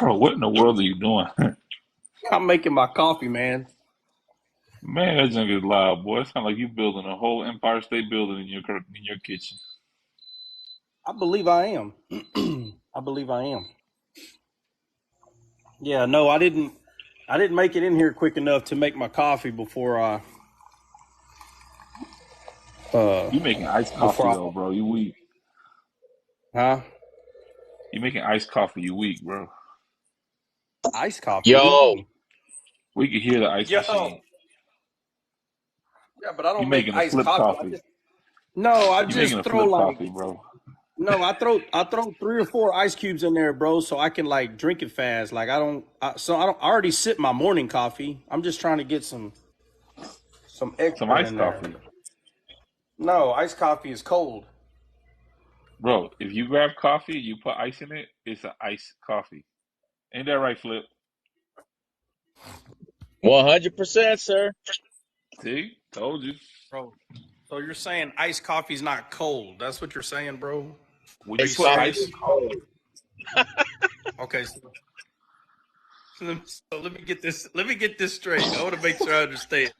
Bro, what in the world are you doing? I'm making my coffee, man. Man, that junk is loud, boy. It sounds like you building a whole Empire State Building in your kitchen. I believe I am. I believe I am. Yeah, no, I didn't. I didn't make it in here quick enough to make my coffee uh You making iced before coffee I though, bro. You weak. huh You making iced coffee. You weak, bro. iced coffee. What do you Yo, mean? We can hear the ice Yo, machine. yeah, but I You don't make making a iced flip coffee. coffee. I You making just a throw flip like coffee, bro. no, I throw 3 or 4 ice cubes in there, bro, so I can like drink it fast. Like I already sip my morning coffee. I'm just trying to get some Some extra iced in there. coffee. No, iced coffee is cold. Bro, if you grab coffee, you put ice in it, it's an iced coffee. Ain't that right, Flip? 100%, sir. See? Told you. Bro, so you're saying iced coffee's not cold? That's what you're saying, bro? When Are you you It's put not serious? ice even cold. Okay, so let me get this. Let me get this straight. I want to make sure I understand.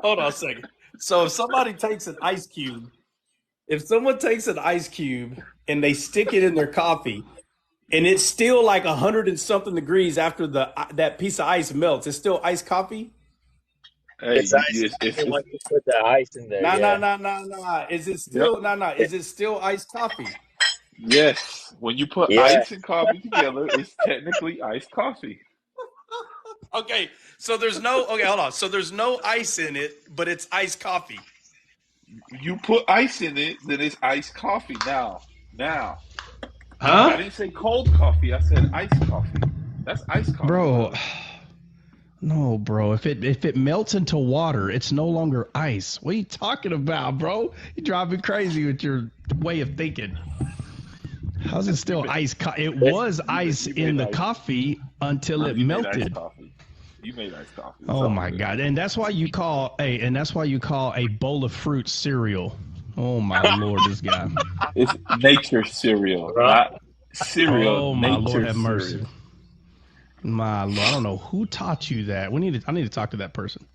Hold on a second. So if someone takes an ice cube and they stick it in their coffee, and it's still like 100 and something degrees after the that piece of ice melts, it's still iced coffee. Hey, It's ice coffee it's once you put the ice in there, Nah, nah, yeah. nah, nah, nah. Is it yep. still nah, nah? Is it still iced coffee? Yes. When you put Yeah. ice and coffee together, it's technically iced coffee. Okay, so there's no okay. Hold on. So there's no ice in it, but it's iced coffee. You put ice in it, then it's iced coffee. Now, I Huh? didn't say cold coffee. I said iced coffee. That's iced coffee, Bro, brother. no, bro. If it melts into water, it's no longer ice. What are you talking about, bro? You drive me crazy with your way of thinking. How's it You still made ice? It It's, was ice you in made the ice. coffee until No, it you made iced melted. coffee. You made iced coffee. It's Oh all my good. god! And that's why you call a bowl of fruit cereal. Oh my lord, this guy. It's nature cereal, bro. not cereal. Oh my lord, Nature have mercy. cereal. My lord, I don't know who taught you that. I need to talk to that person.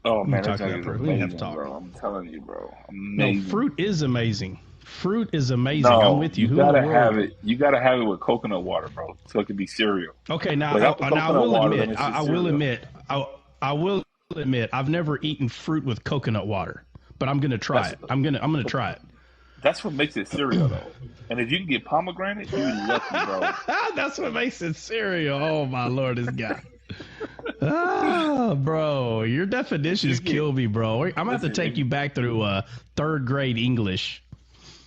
Oh We need man, to that talk to junk that is person. We need to have to amazing, talk. bro. I'm telling you, bro. No, Amazing. fruit is amazing. Fruit is amazing. I'm No, with you. you Who in the gotta world? have it. You gotta have it with coconut water, bro, so it can be cereal. Okay, Without the now I coconut will water, then admit, it's just cereal. I will admit, I've never eaten fruit with coconut water, but I'm gonna try That's it. I'm gonna try it. that's what makes it cereal, though. And if you can get pomegranate, you lucky, bro. That's what makes it cereal. Oh my lord, this guy. Ah, bro, your If you definitions get kill me, bro. I'm gonna have to listen, take you back through third grade English.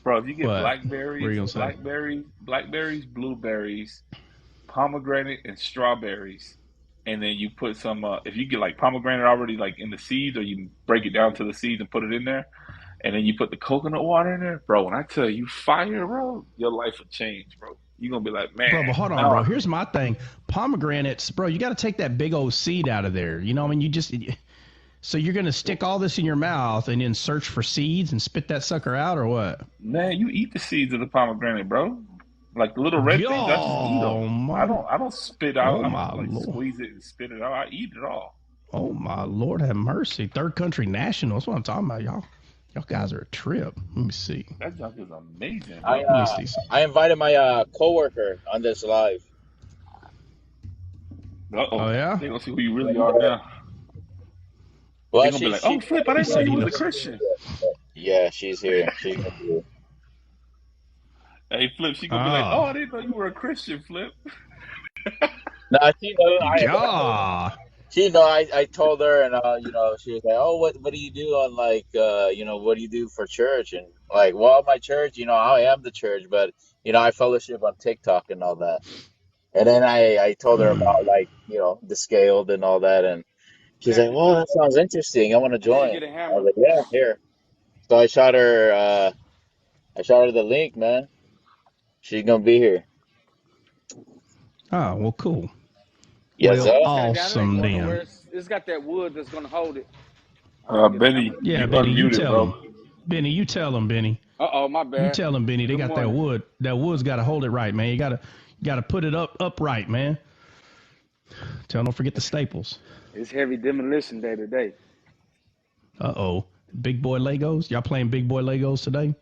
bro, if you get What? What are you gonna say? blackberries, blueberries, pomegranate, and strawberries, and then you put some. If you get like pomegranate already like in the seeds, or you break it down to the seeds and put it in there, and then you put the coconut water in there, bro. When I tell you fire, bro, your life will change, bro. You're gonna be like, man, Bro, but hold on, now bro. Here's my thing. Pomegranates, bro, you got to take that big old seed out of there. You know, what I mean, so you're going to stick all this in your mouth and then search for seeds and spit that sucker out or what? man, you eat the seeds of the pomegranate, bro. Like the little red things, I just eat them. Yo, my, I don't spit out. oh I my don't like lord. squeeze it and spit it out. I eat it all. Oh my lord, have mercy. Third country national. That's what I'm talking about, y'all. Y'all guys are a trip. Let me see. That junk is amazing, I bro. Let me uh see some. I invited my coworker on this live. Uh Oh oh, yeah. they gonna see who you really are now. They Well, gonna be she like, she oh, Flip, I He didn't know said you he was a knows. Christian. yeah, she's here. She's gonna be here. Hey, Flip, she gonna be like, oh, Oh, I didn't know you were a Christian, Flip. No, she know yeah. I told her and she was like, "Oh, what do you do on like what do you do for church?" And like, well, my church, I am the church, but I fellowship on TikTok and all that. And then I told her about Mm. like, the scaled and all that, and she's like, Pastor "Well, that Philip, sounds interesting. I want to I need to join." get a I was hammer. like, "Yeah, here." So I shot her the link, man. She's gonna be here. Oh, well, cool. Yes, Well, sir. It's got a guy that ain't awesome going nowhere. then. It's got that wood that's gonna hold it. I gotta get a Benny, hammer to Yeah, you get it. Benny, you unmuted, tell bro. him. Benny, you tell him, Benny. Uh oh, my You bad. tell him, Benny. They Good got that morning. wood. That wood's got to hold it right, man. Got to put it upright, man. Tell them don't forget the staples. It's heavy demolition day today. Uh-oh. Big boy Legos? Y'all playing big boy Legos today?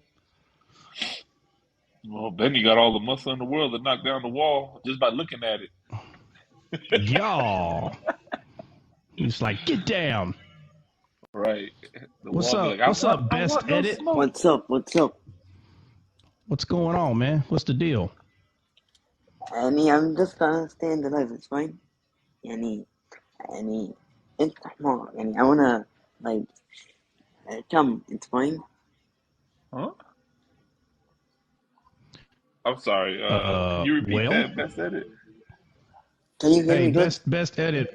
Well, Benny got all the muscle in the world to knock down the wall just by looking at it. Y'all. He's like, get down. Right. The What's wall be up? like, What's up, I best want no edit? smoke. What's up? What's up? What's going on, man? What's the deal? I'm just gonna stay in the live. It's fine. يعني انت حمار. I wanna like come. It's fine. Huh? I'm sorry. Can you repeat Well, that, best edit? Can you hear hey, me good? best edit.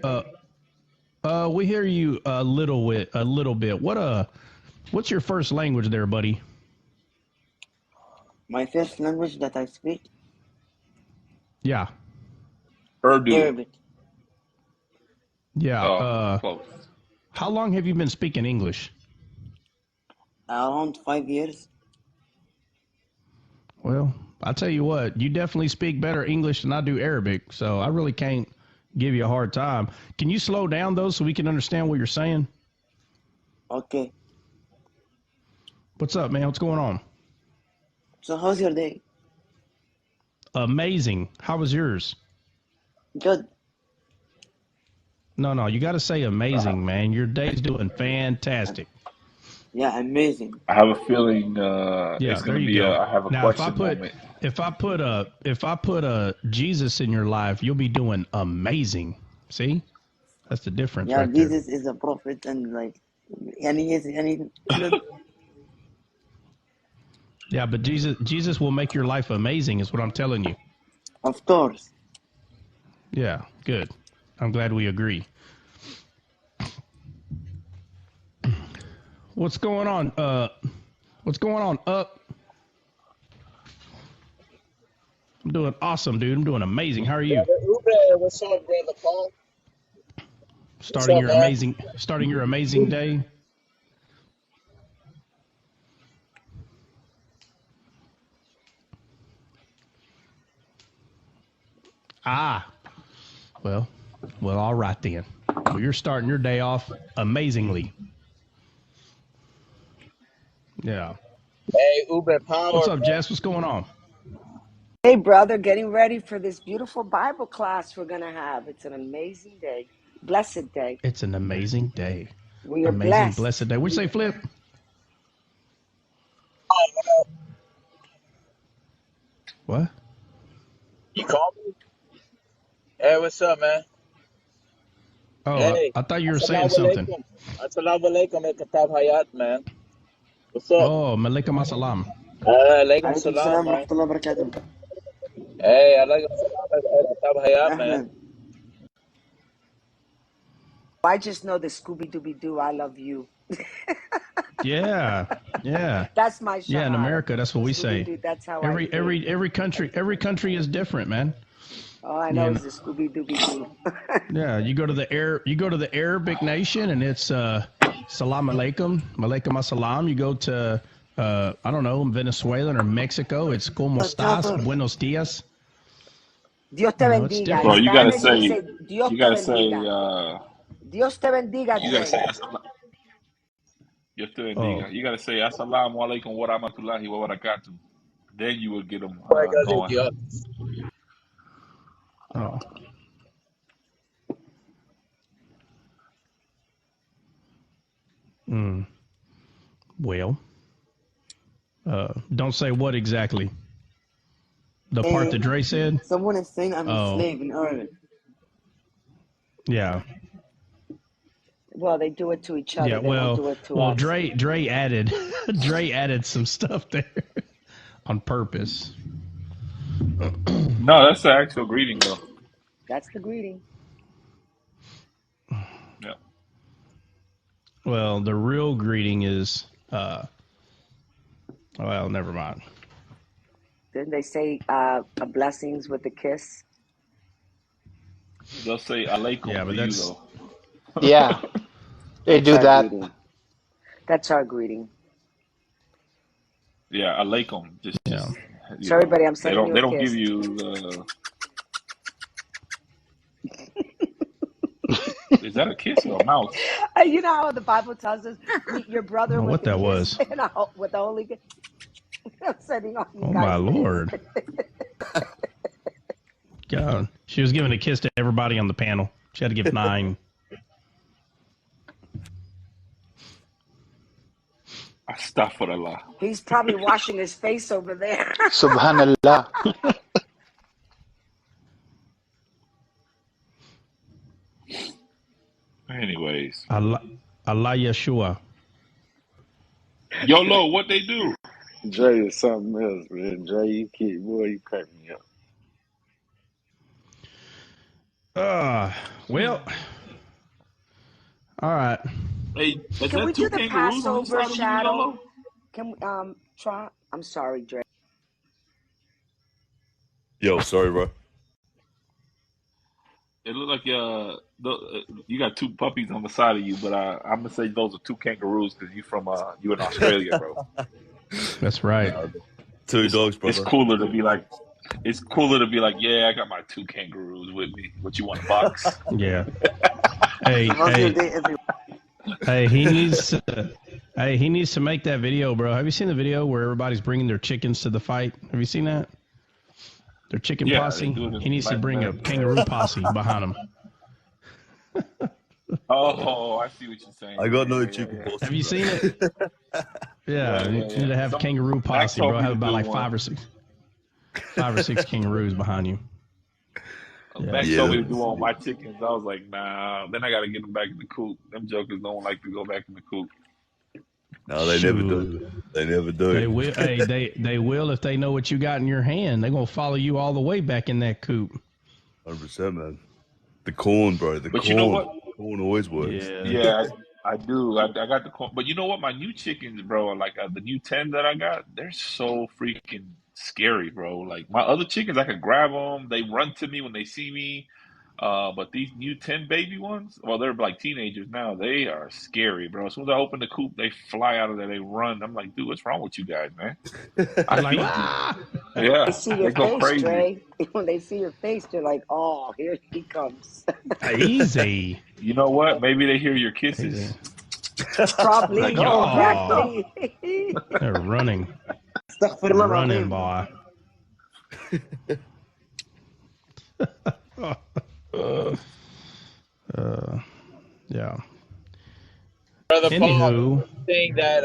We hear you a little bit. What's your first language there, buddy? My first language that I speak, Yeah. Urdu. Arabic. Yeah. Oh, close. How long have you been speaking English? Around 5 years. Well, I tell you what, you definitely speak better English than I do Arabic, so I really can't give you a hard time. Can you slow down, though, so we can understand what you're saying? Okay. What's up, man? What's going on? So how's your day? Amazing. How was yours? Good. No, you got to say amazing, man. Your day's doing fantastic. Yeah, amazing. I have a feeling Yeah, it's there going to you be go. I have a Now, question moment. if I put a Jesus in your life, you'll be doing amazing. See? That's the difference Yeah, right there. Jesus is a prophet and like, good. Yeah, but Jesus will make your life amazing is what I'm telling you. Of course. Yeah, good. I'm glad we agree. What's going on? What's going on? I'm doing awesome, dude. I'm doing amazing. How are you? What's up, brother Paul? Starting up, your man? amazing day. Well, all right then. Well, you're starting your day off amazingly. Yeah. Hey, Uber Power. What's up, Jess? What's going on? Hey, brother, getting ready for this beautiful Bible class we're going to have. It's an amazing day, blessed day. It's an amazing day. We are Amazing, blessed. blessed day. What'd you say, Flip? What? You call me? Hey, what's up, man? Oh, Hey, I thought you were saying something. Assalamu alaikum, Katab Hayat, man. What's up? Oh, Malaikum Assalam. Alaikum عليكم salam, السلام man. ورحمة الله وبركاته. Hey, alaikum salam, Katab Hayat, man. أهلا. I just know the Scooby-Dooby-Doo, I love you. Yeah. That's my shahada. Yeah, in America, that's what we say. Scooby-Doo, that's how Every I think. every country is different, man. All I know Yeah. is the Scooby-Dooby-Doo. Yeah, you go to the Arabic nation and it's salam alaikum, malaikum assalam. You go to I don't know, Venezuelan or Mexico, it's como estás, buenos dias. Dios te You know, it's bendiga. different. Well, In you gotta Spanish, we say, say Dios you te gotta say, bendiga. Dios te bendiga, you gotta say, Dre. Dios te Oh, bendiga. You gotta say, Assalamu alaikum wa rahmatullahi wa barakatuh. Then you would get them going. oh. Well, don't say what exactly. The part that Dre said? Someone is saying I'm a Oh, slave in Arabic. yeah. Well, they do it to each other. Yeah, They don't do it to well, us. Dre added added some stuff there on purpose. No, that's the actual greeting, though. That's the greeting. Yeah. Well, the real greeting is well, never mind. Didn't they say blessings with a kiss? They'll say alaikum Yeah, to but you, that's though. Yeah, they That's do our that. greeting. That's our greeting. Yeah, alaikum. Just yeah. you So know, everybody, I'm they sending you don't a give kiss. you Is that a kiss or a mouse? You know how the Bible tells us meet your I brother don't know with what the that kiss was. and with the Holy Ghost. I'm sending all you Oh guys my this. Lord. God. She was giving a kiss to everybody on the panel. She had to give 9. Astaghfirullah. He's probably washing his face over there. Subhanallah. Anyways, Allah Yeshua. YOLO, what they do? Dre is something else, man. Dre, you crack me up. Well, all right. Hey, is Can we that do two the kangaroos on each Passover side of you, shadow? YOLO? Can we try? I'm sorry, Dre. Yo, sorry, bro. It look like you got 2 puppies on the side of you, but I'm gonna say those are 2 kangaroos because you in Australia, bro. That's right. 2 dogs, It's brother. cooler to be like, yeah, I got my 2 kangaroos with me. What you want, a box? Yeah. How's your day, Hey, he needs to make that video, bro. Have you seen the video where everybody's bringing their chickens to the fight? Have you seen that? Their chicken Yeah, they posse? do it in He needs to Latin bring a America. kangaroo posse behind him. Oh, I see what you're saying. I got no Yeah, chicken yeah. posse. Have you seen it? Yeah, you need to have kangaroo Max posse, told bro. me Have to about do like one. 5 or 6 kangaroos behind you. Max Yeah. told me to do all my chickens. I was like, nah. Then I got to get them back in the coop. Them jokers don't like to go back in the coop. No, they never do. They never do. They will. Hey, they will if they know what you got in your hand. They're gonna follow you all the way back in that coop. 100%, man. The corn, bro. The But corn. you know what? Corn always works. Yeah, I do. I got the corn. But you know what? My new chickens, bro, like the new 10 that I got, they're so freaking scary, bro. Like my other chickens, I could grab them. They run to me when they see me. But these new 10 baby ones, well, they're like teenagers now. They are scary, bro. As soon as I open the coop, they fly out of there. They run. I'm like, dude, what's wrong with you guys, man? I Like, feed you. ah! They Yeah, see they your go face, crazy. Dre. When they see your face, they're like, "Oh, here he comes." Easy. You know what? Maybe they hear your kisses. Easy. Probably, Like, Oh, exactly. they're running, Astaghfirullah running, al-Azim. boy. Yeah. Brother Paul, Anywho, saying that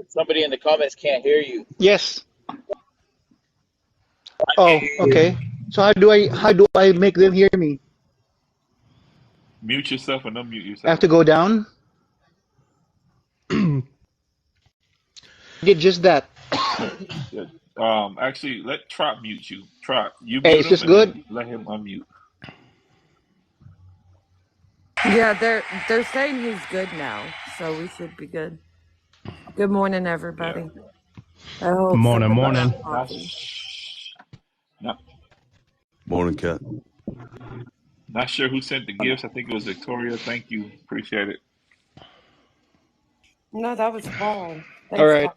somebody in the comments can't hear you. Yes. I Oh, can hear you. okay. So how do I make them hear me? mute yourself and unmute I have yourself. to go down? Did just that. Yeah. Actually, let Trot mute you. Trot, you Hey, mute is him this and then good? let him unmute. Yeah, they're saying he's good now, so we should be good. Good morning, Yeah. everybody. I hope morning. got Not, coffee. not, Morning, cat. not sure who sent the gifts. I think it was Victoria. Thank you. Appreciate it. No, that was Paul. All Thanks, right.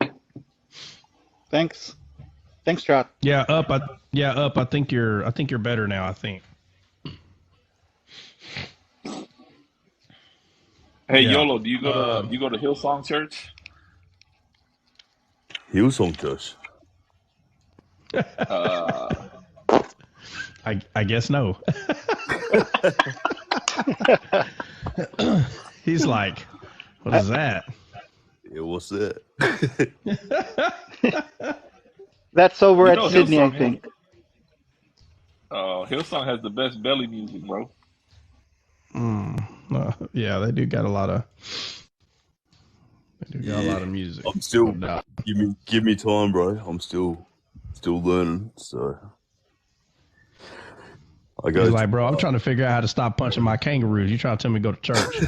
Paul. Thanks. Thanks, Trot. yeah, up. I think you're better now. I think. Hey, Yeah. YOLO, do you go to Hillsong Church? Hillsong Church. I guess no. He's like, what is that? Yeah, what's that? That's over You at know Sydney, I Hillsong has think. Hillsong has the best belly music, bro. Yeah, they do got a lot of. They do got a lot of music. I'm still No doubt. give me time, bro. I'm still learning, so I go. He's like, bro, I'm trying to figure out how to stop punching my kangaroos. You trying to tell me to go to church?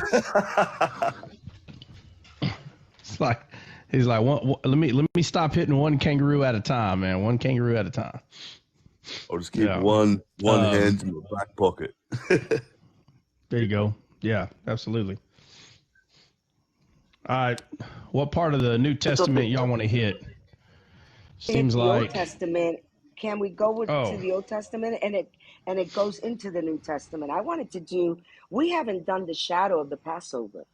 It's like, he's like, let me stop hitting one kangaroo at a time, man. One kangaroo at a time. I'll just keep Yeah. one hand in my back pocket. There you go. Yeah, absolutely. All right, what part of the New Testament y'all want to hit? Seems The Old like Testament can we go to Oh, the Old Testament and it goes into the New Testament? I wanted to do. We haven't done the shadow of the Passover.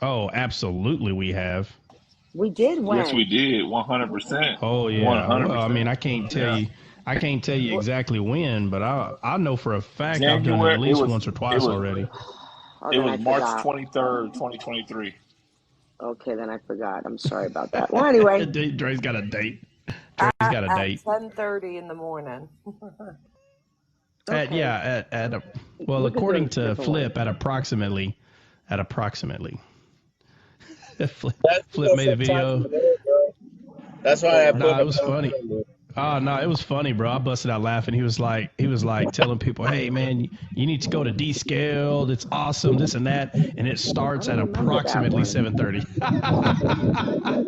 oh, absolutely, we have. We did Yes, we when? did. 100%. Oh yeah. Well, I mean, 100%. Yeah. I can't tell you What? exactly when, but I know for a fact I've done it at January. least once or It twice was. already. Oh, It then was I March forgot. 23rd, 2023. Okay, then I forgot. I'm sorry about that. Well, anyway, Dre's got a date. Dre's got a At date. 10:30 in the morning. At okay, yeah, at a well, we could do according it to different way. Flip, at approximately. Flip, That's Flip because made a sometimes video. I'm there, bro. That's why I Yeah. put Nah, my it was phone funny. on. Oh no, it was funny, bro. I busted out laughing. He was like telling people, "Hey, man, you need to go to Descaled. It's awesome, this and that." And it I starts at don't remember that approximately one. 7:30.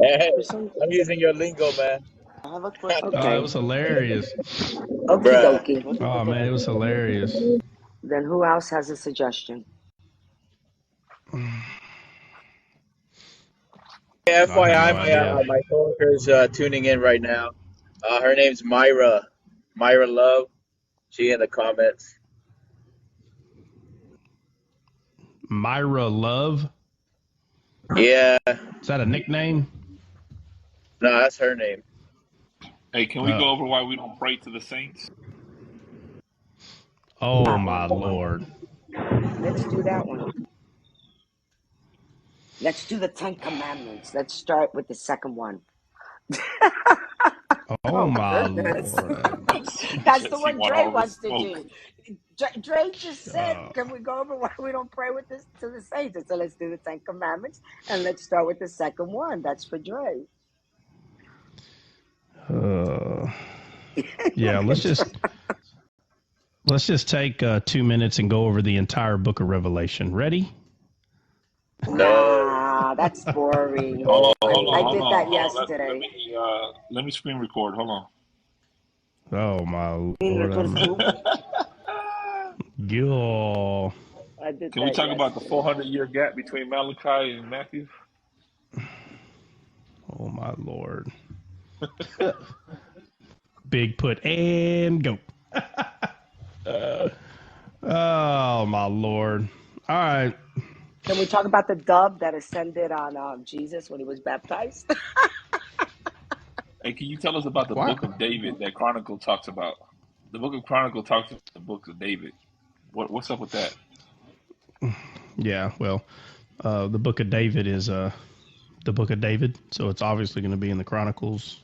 Hey, For some, I'm using your lingo, man. I have a question Oh, for it okay. was you. hilarious. Okie Bruh. dokie. What is the Oh man, it was definition? hilarious. Then who else has a suggestion? I have no FYI, idea. my coworker's tuning in right now. Her name's Myra. Myra Love. She in the comments. Myra Love. Yeah, Is that a nickname? no, that's her name. Hey, can we go Oh, over why we don't pray to the saints? oh That my one. Lord. Let's do that one. Let's do the 10 Commandments. Let's start with the second one. Oh Oh, my goodness. Lord. That's the Jesse one want Dre all the wants to smoke. do. Dre just said, Uh, can we go over why we don't pray with this to the saints? So let's do the 10 Commandments and let's start with the second one. That's for Dre. uh, yeah, Look at Dre. let's just take 2 minutes and go over the entire book of Revelation. Ready? No. Nah, that's boring. I did that Hold on. yesterday. Let me screen record. Hold Oh my Mean Lord. record I'm who? on. Yo. I did Can we that talk about the yesterday. 400-year gap between Malachi and Matthew? Oh my Lord. Big put and go. Oh my Lord. All right. Can we talk about the dove that ascended on Jesus when he was baptized? Hey, can you tell us about the What? book of David that Chronicle talks about? The book of Chronicle talks about the books of David. What's up with that? Yeah, well, the book of David is the book of David, so it's obviously going to be in the Chronicles.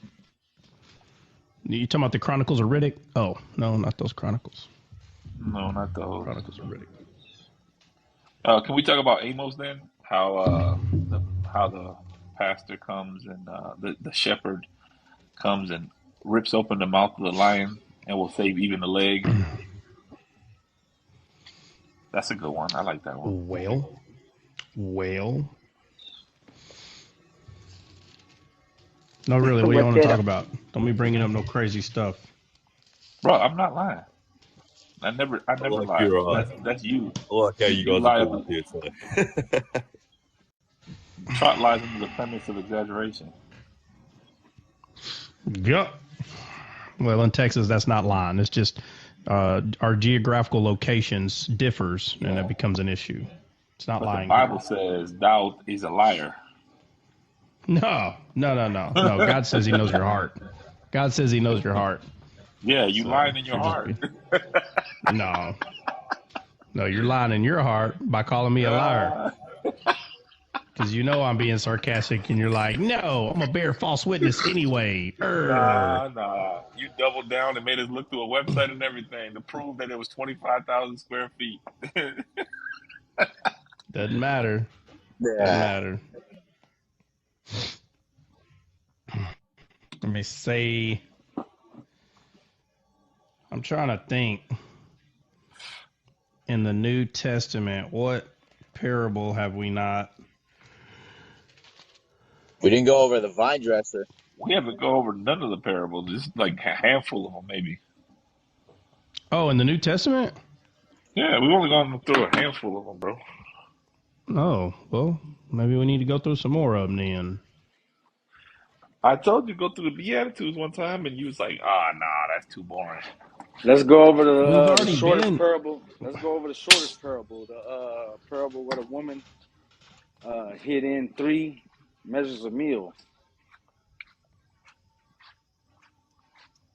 You talking about the Chronicles of Riddick? Oh, no, not those Chronicles. No, not those. Chronicles of Riddick. Can we talk about Amos then? How the pastor comes and the shepherd comes and rips open the mouth of the lion and will save even the leg. That's a good one. I like that one. Well. No, really, what do you What want to did talk about? Don't be bringing up no crazy stuff. Bro, I'm not lying. I I never like lie. your That's you. I like how you You guys are lie talking under to each other. Trot lies under the premise of exaggeration. Yep. Well, in Texas, that's not lying. It's just our geographical locations differs, and that Yeah. becomes an issue. It's not But the lying Bible here. says thou is a liar. No. God says He knows your heart. God says He knows your heart. Yeah, you So lying in your you're just heart. no, you're lying in your heart by calling me a liar. uh, Because you know I'm being sarcastic, and you're like, no, I'm gonna bear false witness anyway. nah. You doubled down and made us look through a website and everything to prove that it was 25,000 square feet. Doesn't matter. Doesn't Yeah. matter. Let me see. I'm trying to think. In the New Testament, what parable have we not? We didn't go over the vine dresser. We haven't go over none of the parables, just like a handful of them, maybe. Oh, in the New Testament? Yeah, we've only gone through a handful of them, bro. Oh, well, maybe we need to go through some more of them then. I told you go through the Beatitudes one time, and you was like, "Ah, nah, that's too boring." Let's go over We've the already shortest been. parable. Let's go over the shortest parable. The parable where the woman hid in 3 measures of meal.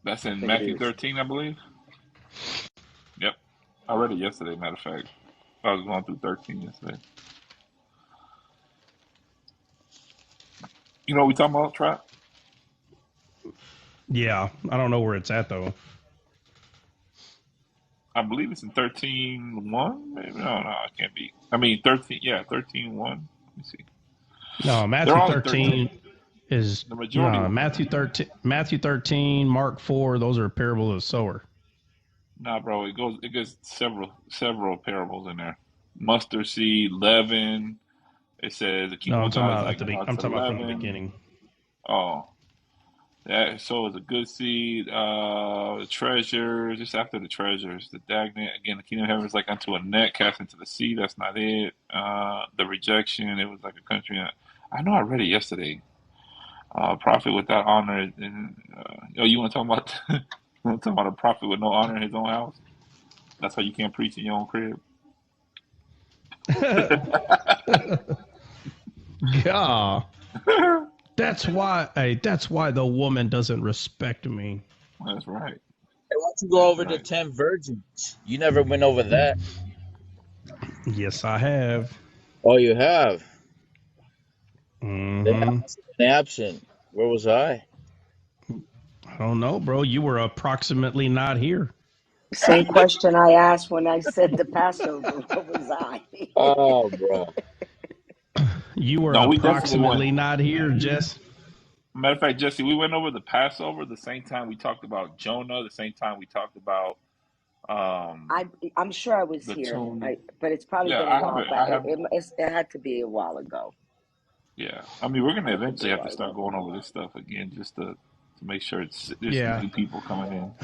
That's I in think it Matthew is. 13, I believe. Yep, I read it yesterday. Matter of fact, I was going through 13 yesterday. You know what we talking about, Trap? Yeah, I don't know where it's at though. I believe it's in 13:1. Maybe no, it can't be. I mean 13. Yeah, 13:1. Let me see. No, They're Matthew all in 13. 13 is The majority of no them are. Matthew 13, Mark 4. Those are parables of the sower. Nah, bro, it goes several parables in there. Mustard seed, leaven. It says the No, kingdom of God is like I'm unto talking about from the leaven. beginning. Oh, that so is a good seed. The treasures, just after the treasures, the dagnant. Again, the kingdom of heaven is like unto a net cast into the sea. That's not it. The rejection. It was like a country. I know I read it yesterday. Prophet without honor. And, you want to talk about? You want to talk about a prophet with no honor in his own house? That's why you can't preach in your own crib. Yeah, that's why the woman doesn't respect me. That's right. I want to go That's over the right. 10 virgins. You never went over that. Yes, I have. Oh, you have. Then I Mm-hmm. must have been absent. Where was I? I don't know, bro. You were approximately not here. Same question I asked when I said the Passover. What was I? Oh, bro. You were No, we definitely went. approximately not here, Jess. Matter of fact, Jesse, we went over the Passover the same time we talked about Jonah, the same time we talked about um I'm sure I was the here. tomb. But it's probably Yeah, been a I have while. it. But I have. it had to be a while ago. Yeah, I mean, we're gonna Had to be eventually a have to while start ago. going over this stuff again, just to make sure there's some Yeah. new people coming in.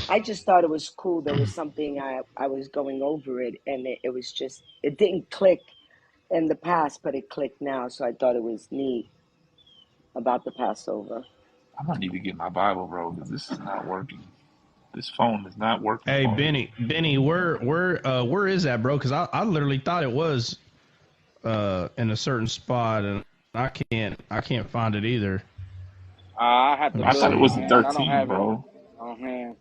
I just thought it was cool. There was something I was going over it, and it was just it didn't click in the past, but it clicked now. So I thought it was neat about the Passover. I might need to get my Bible, bro, because this is not working. This phone is not working Hey, for me. Benny, where is that, bro? Because I literally thought it was in a certain spot, and I can't find it either. I have Let to me I thought look, it see. was in man. I don't 13, have it bro. on hand.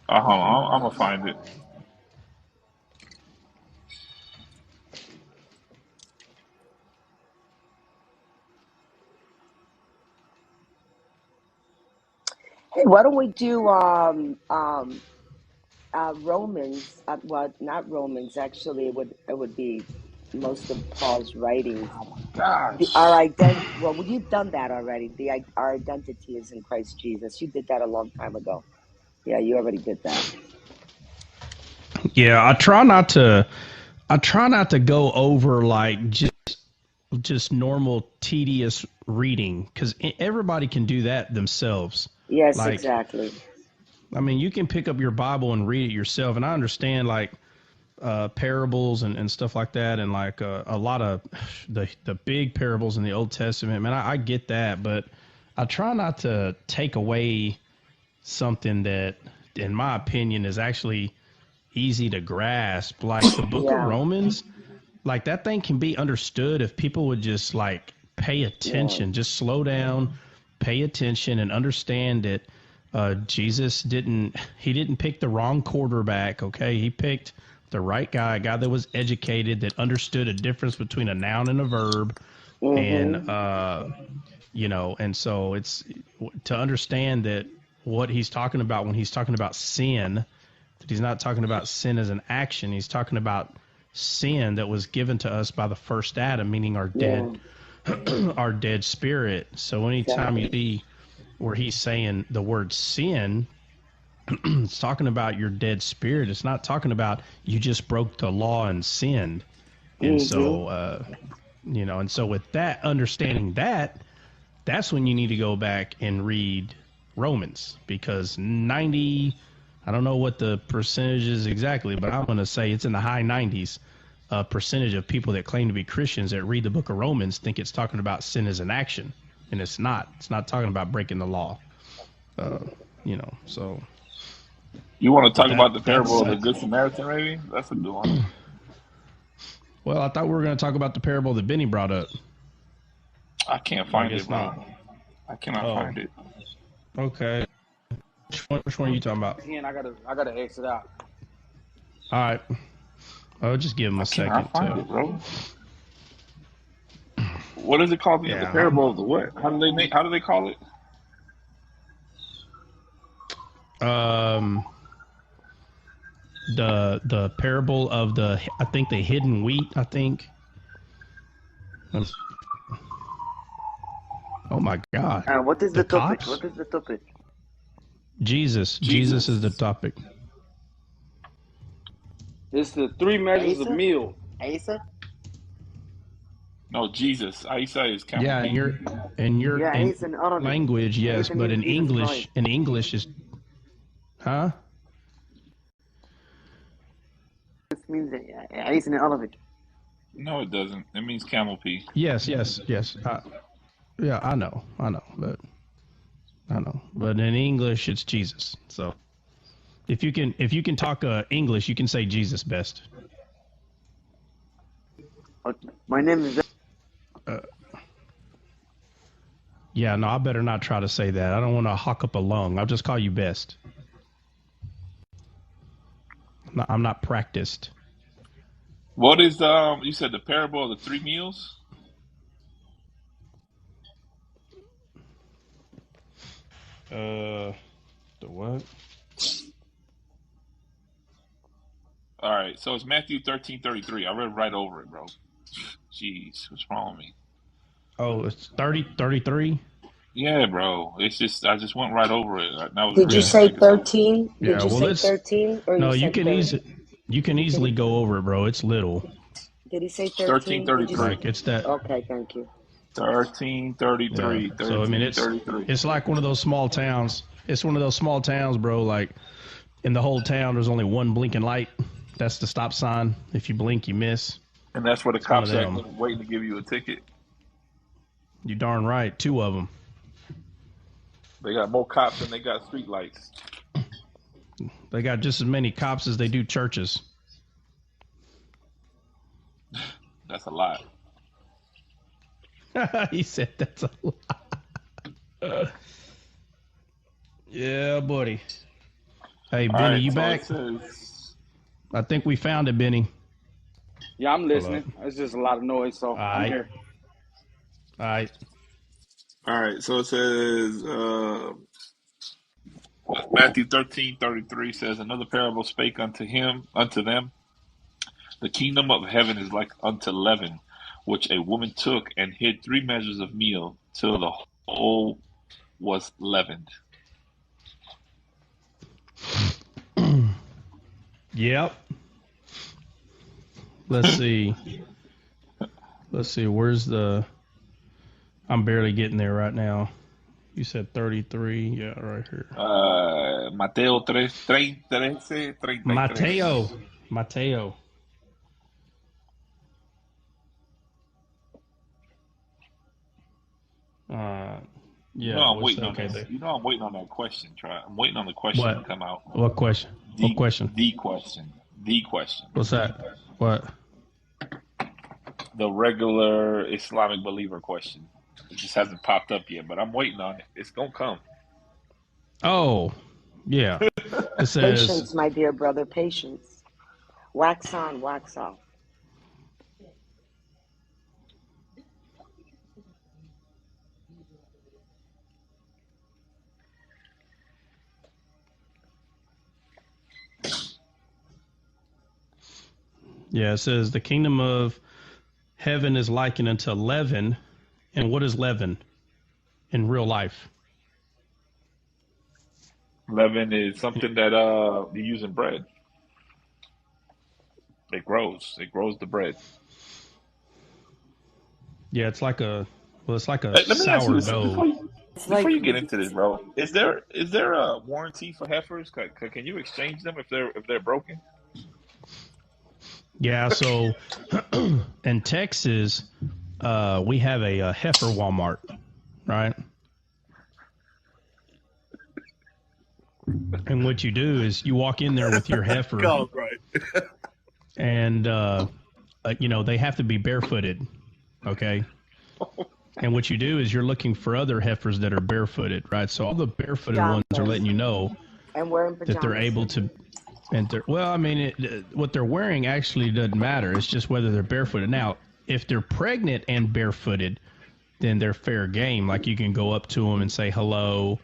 Hold on, I'm gonna find it. Hey, why don't we do Romans? Well, not Romans. Actually, it would be most of Paul's writings. Our Gosh, identity. Well, you've done that already. Our identity is in Christ Jesus. You did that a long time ago. Yeah, you already did that. Yeah, I try not to go over like just normal tedious reading because everybody can do that themselves. Yes, Like, exactly. I mean, you can pick up your Bible and read it yourself, and I understand like parables and stuff like that, and like a lot of the big parables in the Old Testament. Man, I get that, but I try not to take away something that, in my opinion, is actually easy to grasp. Like the Book of Yeah, Romans, like that thing can be understood if people would just like pay yeah. attention, just slow down, pay attention, and understand that Jesus didn't pick the wrong quarterback. Okay, he picked the right guy, a guy that was educated, that understood a difference between a noun and a verb, and Mhm. and so it's to understand that what he's talking about when he's talking about sin, that he's not talking about sin as an action. He's talking about sin that was given to us by the first Adam, meaning Yeah, our dead spirit. So anytime you exactly. see where he's saying the word sin, it's talking about your dead spirit. It's not talking about you just broke the law and sinned. And Mhm. so, and so with that understanding that's when you need to go back and read Romans because 90, I don't know what the percentage is exactly, but I'm going to say it's in the high 90s. percentage of people that claim to be Christians that read the book of Romans think it's talking about sin as an action, and it's not. It's not talking about breaking the law. So. You want to talk about the That's parable of the Good Samaritan, maybe? That's a good one. Well, I thought we were going to talk about the parable that Benny brought up. I can't find it, bro. Not. I cannot find it. Okay. Which one are you talking about? Again, I gotta exit out. All right. I'll just give him a second. I find it, bro. What is it called? The parable of the what? How do they call it? The parable of the hidden wheat, I think. Oh my God. What is the topic? What is the topic? Jesus is the topic. It's the 3 measures of meal. Isa? No, Jesus. Isa is camel. Yeah, in your language, yes, but in English, is, huh? This means Isa in Arabic. No, it doesn't. It means camel pee. Yes. Yeah, I know, but in English, it's Jesus. So if you can talk English, you can say Jesus best. My name is. Yeah, no, I better not try to say that. I don't want to hawk up a lung. I'll just call you best. I'm not practiced. What is you said the parable of the 3 meals? The what? All right, so it's Matthew 13:33. I read right over it, bro. Jeez, what's wrong with me? Oh, it's 33? Yeah, bro. It's just I just went right over it. Did you say 13? Did you say 13? Or no, you can easily go over it, bro. It's little. Did he say 13? 13:33. Like it's that. Okay, thank you. 13:33. Yeah. So I mean, it's like one of those small towns. It's one of those small towns, bro. Like in the whole town, there's only one blinking light. That's the stop sign. If you blink, you miss. And that's where the cops are waiting to give you a ticket. You darn right. 2 of them. They got more cops than they got street lights. They got just as many cops as they do churches. That's a lot. He said that's a lot. Yeah, buddy. Hey, Benny, you back? I think we found it, Benny. Yeah, I'm listening. It's just a lot of noise, so I'm here. All right. All right, so it says Matthew 13:33 says, another parable spake unto them, the kingdom of heaven is like unto leaven, which a woman took and hid 3 measures of meal till the whole was leavened. Yep. Let's see. Where's the? I'm barely getting there right now. You said 33. Yeah, right here. Mateo 3:33. Mateo. Yeah. I'm waiting on that. I'm waiting on that question. I'm waiting on the question to come out. What question? What question? The question. What's that? What? The regular Islamic believer question. It just hasn't popped up yet, but I'm waiting on it. It's gonna come. Oh, yeah. It says, patience, my dear brother, patience. Wax on, wax off. Yeah, it says the kingdom of heaven is likened unto leaven. And what is leaven in real life? Leaven is something that you use in bread. It grows. It grows the bread. Yeah, it's like a sourdough. Before you get into this, bro, is there a warranty for heifers? Can you exchange them if they're broken? Yeah, so in Texas, we have a heifer Walmart, right? And what you do is you walk in there with your heifer, Go, right. and they have to be barefooted, okay? And what you do is you're looking for other heifers that are barefooted, right? So all the barefooted ones are letting you know And wearing that they're pajamas. able to. What they're wearing actually doesn't matter. It's just whether they're barefooted. Now, if they're pregnant and barefooted, then they're fair game. Like you can go up to them and say hello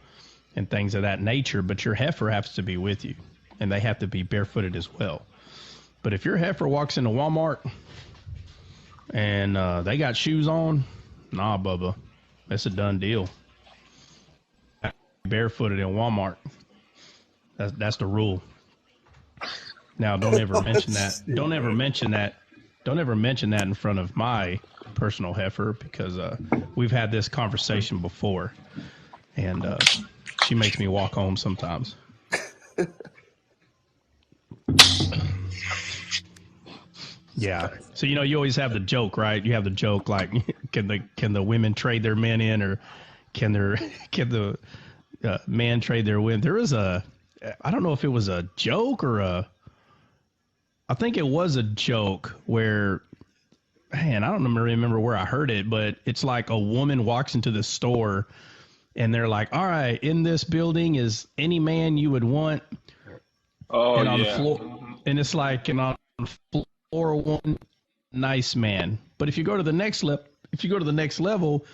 and things of that nature. But your heifer has to be with you, and they have to be barefooted as well. But if your heifer walks into Walmart and they got shoes on, nah, Bubba, that's a done deal. Barefooted in Walmart. That's the rule. Now, don't ever mention that. Don't ever mention that. Don't ever mention that in front of my personal heifer, because we've had this conversation before, and she makes me walk home sometimes. Yeah. So you always have the joke, right? You have the joke like, can the women trade their men in, or can the man trade their women? There is I don't know if it was a joke or I think it was a joke where, man, I don't remember where I heard it, but it's like a woman walks into the store and they're like, all right, in this building is any man you would want. Oh, and on yeah. the floor, and it's like, and on floor one, nice man. But if you go to the next level,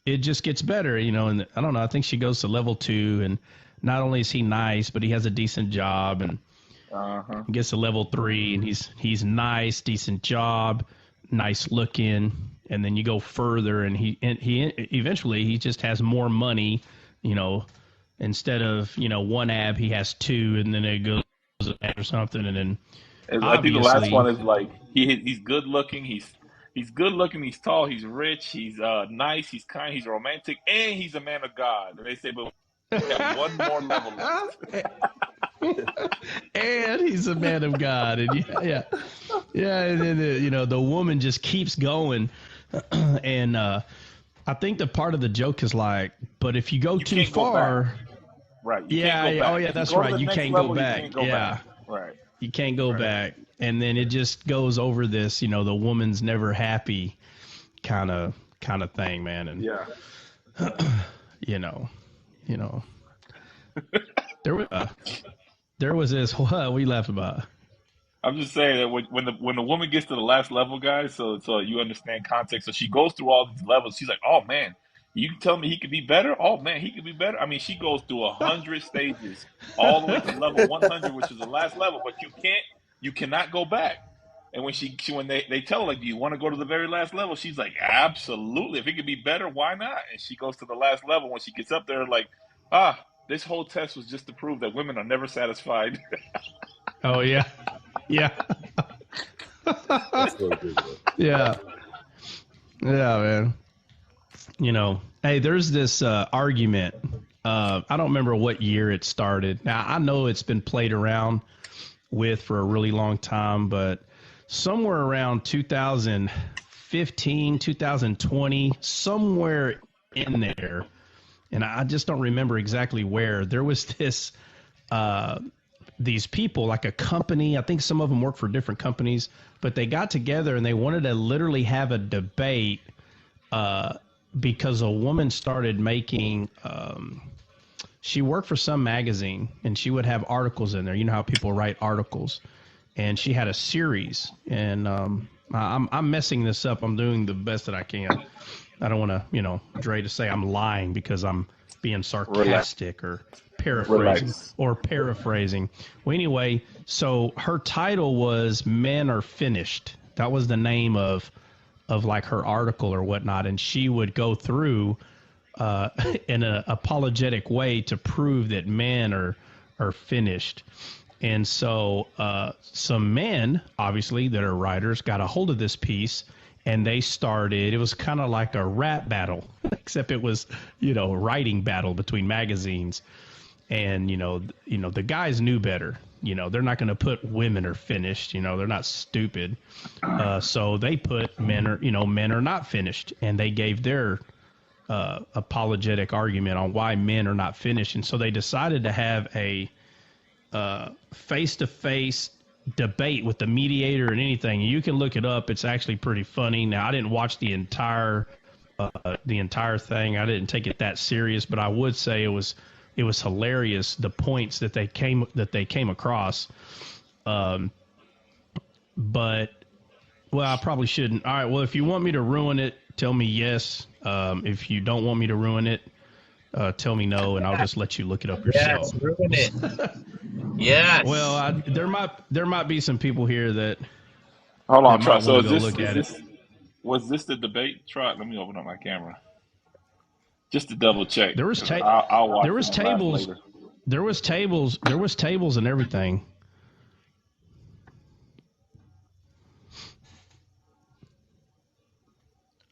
it just gets better, and I don't know, I think she goes to level 2, and not only is he nice, but he has a decent job, and gets to level 3, and he's nice, decent job, nice looking, and then you go further, and he eventually he just has more money, instead of one ab he has 2, and then it goes or something, and then I think the last one is like he's good looking, he's good looking, he's tall, he's rich, he's nice, he's kind, he's romantic, and he's a man of God. And they say, but we have one more level left. And he's a man of God, and yeah, and then the woman just keeps going, and I think the part of the joke is like, but if you go too far, right? Can't go back. Oh yeah, that's right. You can't go back. Yeah, right. You can't go back, and then it just goes over this, the woman's never happy kind of thing, man, and there was this. What we laughed about. I'm just saying that when the woman gets to the last level, guys, so you understand context. So she goes through all these levels. She's like, "Oh man, you tell me he could be better? Oh man, he could be better." I mean, she goes through 100 stages, all the way to level 100, which is the last level. But you cannot go back. And when when they tell her, like, "Do you want to go to the very last level?" She's like, "Absolutely. If it could be better, why not?" And she goes to the last level. When she gets up there, like, this whole test was just to prove that women are never satisfied. Oh yeah. Yeah. Yeah. Yeah, man. Hey, there's this argument. I don't remember what year it started. Now, I know it's been played around with for a really long time, but somewhere around 2015, 2020, somewhere in there, and I just don't remember exactly where, there was this these people, like a company, I think some of them work for different companies, but they got together and they wanted to literally have a debate because a woman started making, she worked for some magazine and she would have articles in there. You know how people write articles, and she had a series, and I'm messing this up. I'm doing the best that I can. I don't want to, Dre, to say I'm lying because I'm being sarcastic or paraphrasing. Well, anyway, so her title was "Men Are Finished." That was the name of like her article or whatnot, and she would go through in an apologetic way to prove that men are finished. And so some men, obviously, that are writers, got a hold of this piece, and they started, it was kind of like a rap battle, except it was, writing battle between magazines. And, the guys knew better. You know, they're not going to put women are finished. You know, they're not stupid. So they put men are not finished, and they gave their apologetic argument on why men are not finished. And so they decided to have a face-to-face debate with the mediator and anything. You can look it up. It's actually pretty funny. Now, I didn't watch the entire thing. I didn't take it that serious, but I would say it was hilarious, the points that they came across. But well, I probably shouldn't. All right. Well, if you want me to ruin it, tell me yes. If you don't want me to ruin it, tell me no, and I'll just let you look it up yourself. Yes, ruin it. Yes. Well, there might be some people here that Hold on, might Trot. So want to go look at it. was this the debate, Trot? Let me open up my camera just to double check. There was 'cause I'll watch there was it live tables. later. There was tables and everything.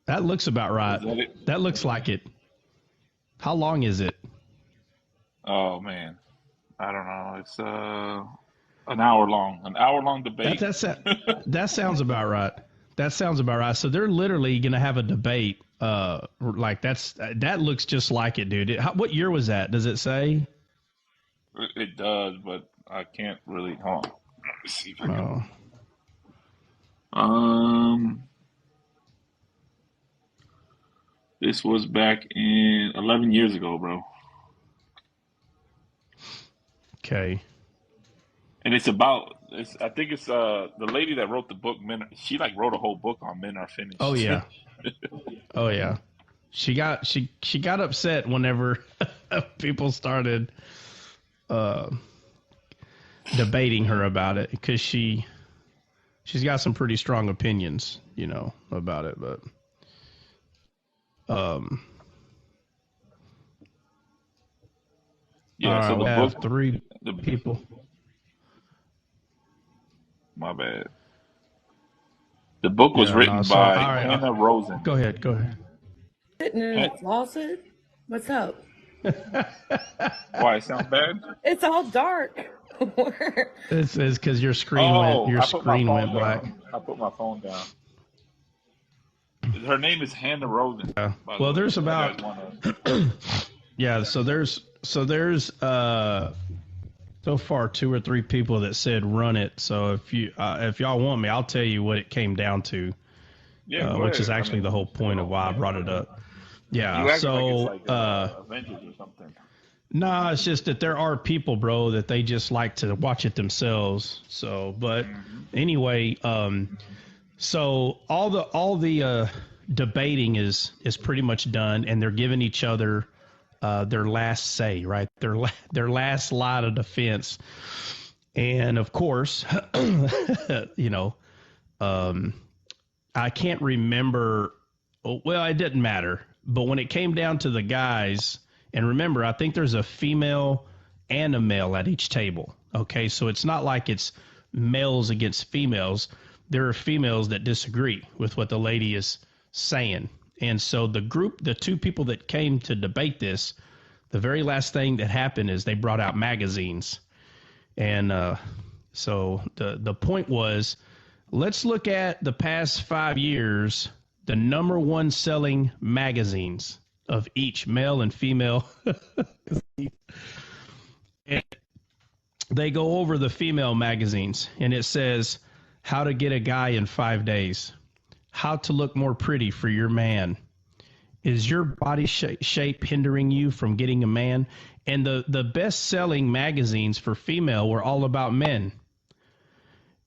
That looks about right. Is that it? That looks like it. How long is it? Oh man, I don't know. It's an hour long. An hour long debate. That sounds about right. That sounds about right. So they're literally going to have a debate. Like that looks just like it, dude. What year was that? Does it say? It does, but I can't really. Hold on. Let me see if I can. This was back in 11 years ago, bro. Okay. And it's about. I think it's the lady that wrote the book. She like wrote a whole book on Men Are Finished. Oh yeah. Oh yeah. She got upset whenever people started debating her about it, because she's got some pretty strong opinions, you know, about it, but yeah. So we the have book. three people. My bad. The book was written by Hannah Rosen. Go ahead. Sitting in the closet? What's up? Why, it sounds bad? It's all dark. It's because your screen went black. I put my phone down. Her name is Hannah Rosen. Yeah. Well, there's about yeah. So there's so far 2 or 3 people that said run it. So if y'all want me, I'll tell you what it came down to. Yeah, which is actually the whole point of why I brought it up. Yeah. So like it's like Avengers or something. No, it's just that there are people, bro, that they just like to watch it themselves. So, but anyway, so all the debating is pretty much done, and they're giving each other their last say, right? Their last line of defense. And of course, you know, I can't remember. Well, it didn't matter. But when it came down to the guys, and remember, I think there's a female and a male at each table. Okay, so it's not like it's males against females. There are females that disagree with what the lady is saying. And so the 2 people that came to debate this, the very last thing that happened is they brought out magazines. And so the point was, let's look at the past 5 years, the number 1 selling magazines of each male and female. And they go over the female magazines, and it says, how to get a guy in 5 days, how to look more pretty for your man, is your body shape hindering you from getting a man? And the best-selling magazines for female were all about men.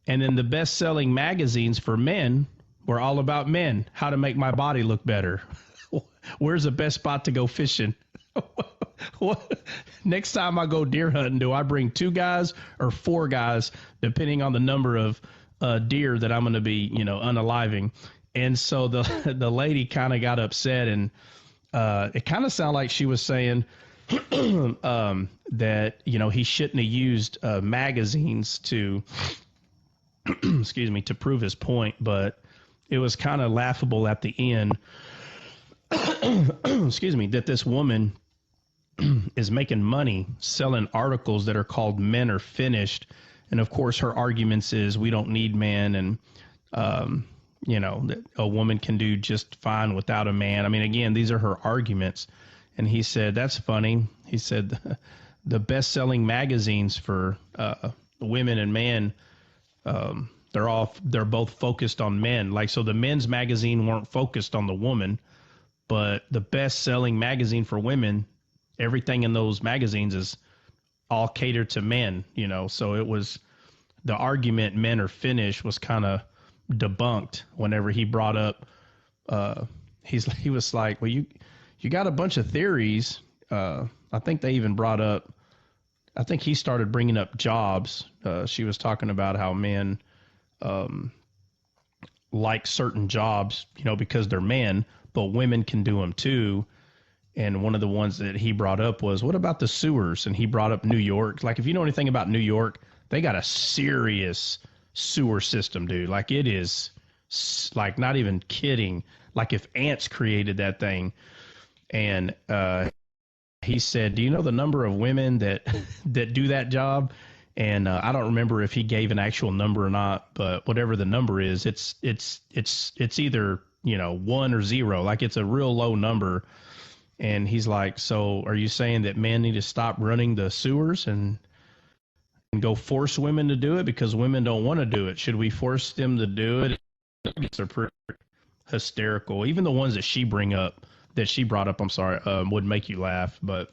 And then the best-selling magazines for men were all about men, how to make my body look better. Where's the best spot to go fishing? Next time I go deer hunting, do I bring 2 guys or 4 guys, depending on the number of deer that I'm going to be, unaliving? And so the lady kind of got upset, and it kind of sounded like she was saying that, he shouldn't have used magazines to, excuse me, to prove his point, but it was kind of laughable at the end. Excuse me, that this woman is making money selling articles that are called Men Are Finished, And of course, her arguments is we don't need men, and that a woman can do just fine without a man. I mean, again, these are her arguments. And he said, that's funny. He said the best-selling magazines for women and men, they're both focused on men. Like, so the men's magazine weren't focused on the woman, but the best-selling magazine for women, everything in those magazines is all catered to men, So it was the argument men are finished was kind of debunked whenever he brought up he was like, well, you got a bunch of theories. I think they even brought up, I think he started bringing up jobs. She was talking about how men like certain jobs, because they're men, but women can do them too. And one of the ones that he brought up was, what about the sewers? And he brought up New York. Like, if you know anything about New York, they got a serious sewer system, dude. Like, it is, like, not even kidding. Like, if ants created that thing. And he said, do you know the number of women that do that job? And I don't remember if he gave an actual number or not, but whatever the number is, it's either, 1 or 0. Like, it's a real low number. And he's like, so are you saying that men need to stop running the sewers and go force women to do it because women don't want to do it? Should we force them to do it? They're pretty hysterical. Even the ones that she brought up, I'm sorry, would make you laugh. But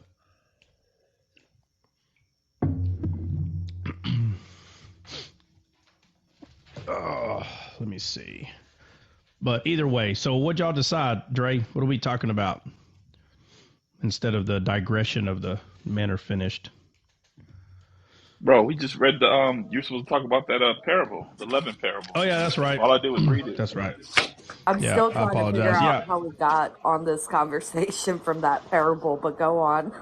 let me see. But either way, so what'd y'all decide, Dre? What are we talking about? Instead of the digression of the men are finished. Bro, we just read the you're supposed to talk about that parable, the Leaven parable. Oh yeah, that's right. All I did was read it. That's right. I'm still trying to figure out Yeah. how we got on this conversation from that parable, but go on.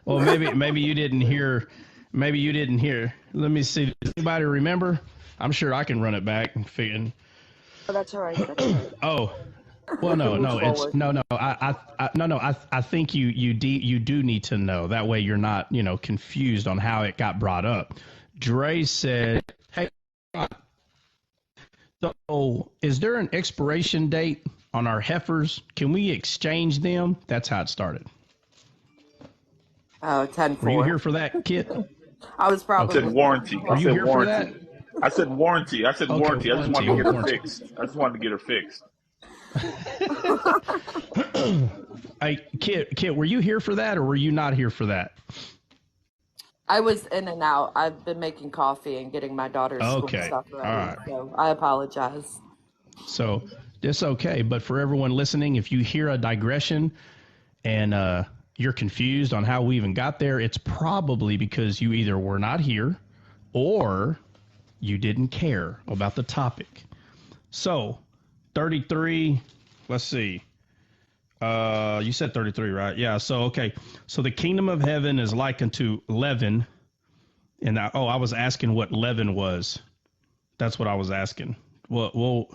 Well, maybe you didn't hear. Maybe you didn't hear. Let me see. Does anybody remember? I'm sure I can run it back and figure. Oh, that's all right. That's all right. Oh. Well, no. I think you do need to know. That way you're not, confused on how it got brought up. Dre said, "Hey, so is there an expiration date on our heifers? Can we exchange them?" That's how it started. Oh, 10-4. Were you here for that, Kit? I was probably. I said warranty. Were you here for that? I said warranty. Okay, warranty. I just wanted to get her fixed. Hey, Kit, were you here for that, or were you not here for that? I was in and out. I've been making coffee and getting my daughter's school stuff ready. All right. So I apologize. So it's okay. But for everyone listening, if you hear a digression and you're confused on how we even got there, it's probably because you either were not here or you didn't care about the topic. So 33, let's see. You said 33, right? Yeah. So, okay. So the kingdom of heaven is like unto leaven. And I was asking what leaven was. That's what I was asking. Well, what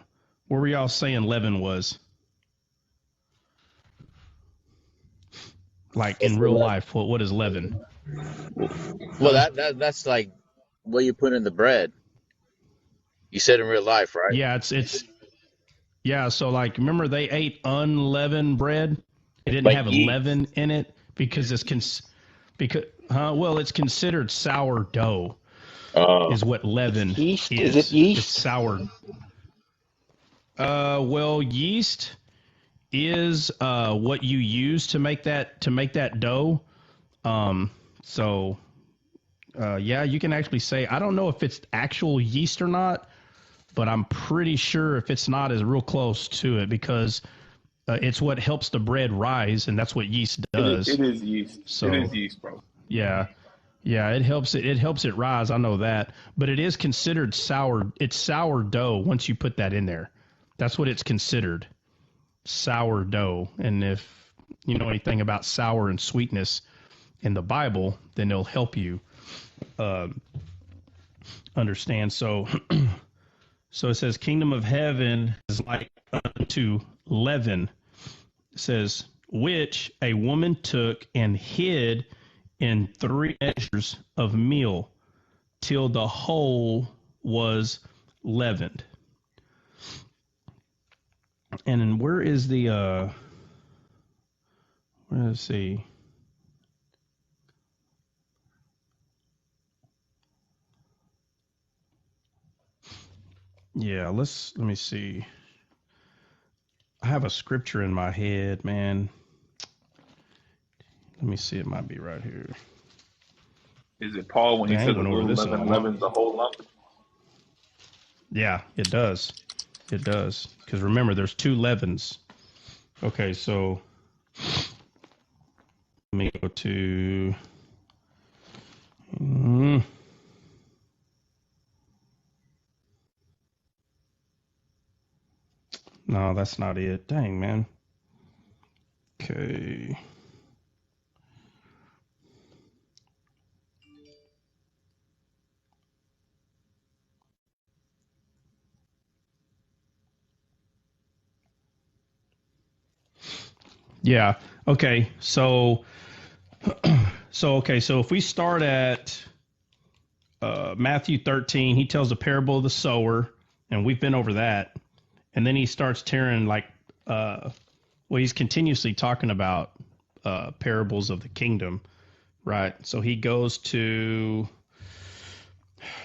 were y'all saying leaven was? Like in real life, what is leaven? Well, that's like what you put in the bread. You said in real life, right? Yeah, it's yeah. So like, remember they ate unleavened bread? It didn't have yeast. leaven in it because it's considered sourdough. Is what leaven Yeast? is. Is it yeast? It's sour. Well, yeast is what you use to make that dough. Yeah, you can actually say, I don't know if it's actual yeast or not, but I'm pretty sure if it's not, is real close to it because it's what helps the bread rise, and that's what yeast does. It is yeast. So, it is yeast, bro. Yeah, it helps it rise. I know that, but it is considered sour. It's sourdough once you put that in there. That's what it's considered, sourdough. And if you know anything about sour and sweetness in the Bible, then it'll help you understand. So it says, kingdom of heaven is like unto leaven. It says, which a woman took and hid in 3 measures of meal till the whole was leavened. And then where is the let's see. Yeah, let me see. I have a scripture in my head, man. Let me see. It might be right here. Is it Paul when he Dang, I says ain't a went over little this in a leaven long. leavens the whole lump? Yeah, it does. It does. Because remember, there's 2 leavens. Okay, so let me go to. No, that's not it. Dang, man. Okay. Yeah. Okay. So if we start at Matthew 13, he tells the parable of the sower, and we've been over that. And then he starts tearing he's continuously talking about parables of the kingdom, right? So he goes to,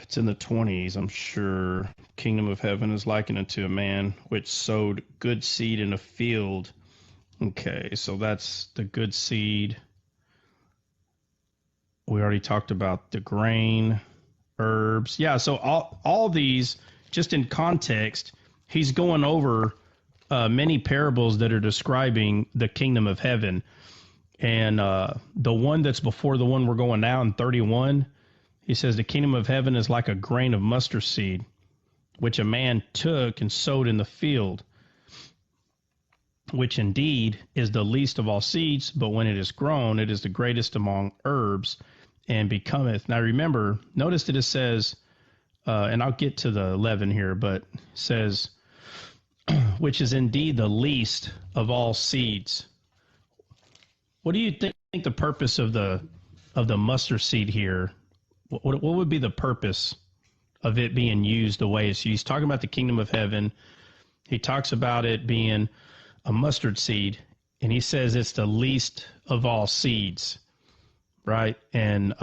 it's in the 20s, I'm sure. Kingdom of heaven is likened unto a man which sowed good seed in a field. Okay, so that's the good seed. We already talked about the grain, herbs. Yeah, so all these, just in context, he's going over many parables that are describing the kingdom of heaven. And the one that's before the one we're going now in 31, he says the kingdom of heaven is like a grain of mustard seed, which a man took and sowed in the field, which indeed is the least of all seeds, but when it is grown, it is the greatest among herbs, and becometh. Now remember, notice that it says, and I'll get to the leaven here, but it says, which is indeed the least of all seeds. What do you think the purpose of the mustard seed here? What would be the purpose of it being used the way it's used? He's talking about the kingdom of heaven. He talks about it being a mustard seed, and he says it's the least of all seeds, right? And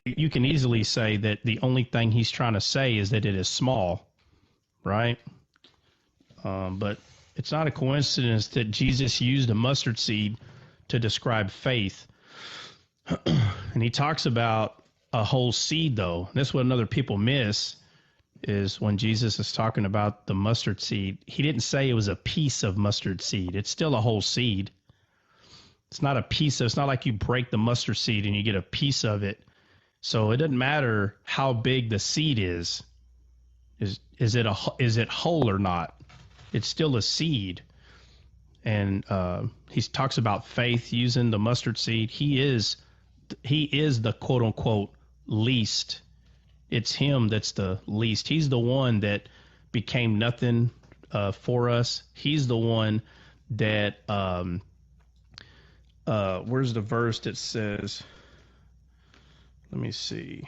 you can easily say that the only thing he's trying to say is that it is small, right? But it's not a coincidence that Jesus used a mustard seed to describe faith. And he talks about a whole seed, though. That's what other people miss, is when Jesus is talking about the mustard seed, he didn't say it was a piece of mustard seed. It's still a whole seed. It's not a piece of, it's not like you break the mustard seed and you get a piece of it. So it doesn't matter how big the seed is. Is it whole or not? It's still a seed. And he talks about faith using the mustard seed. He is the quote unquote least. It's him that's the least. He's the one that became nothing for us. He's the one that where's the verse that says, let me see.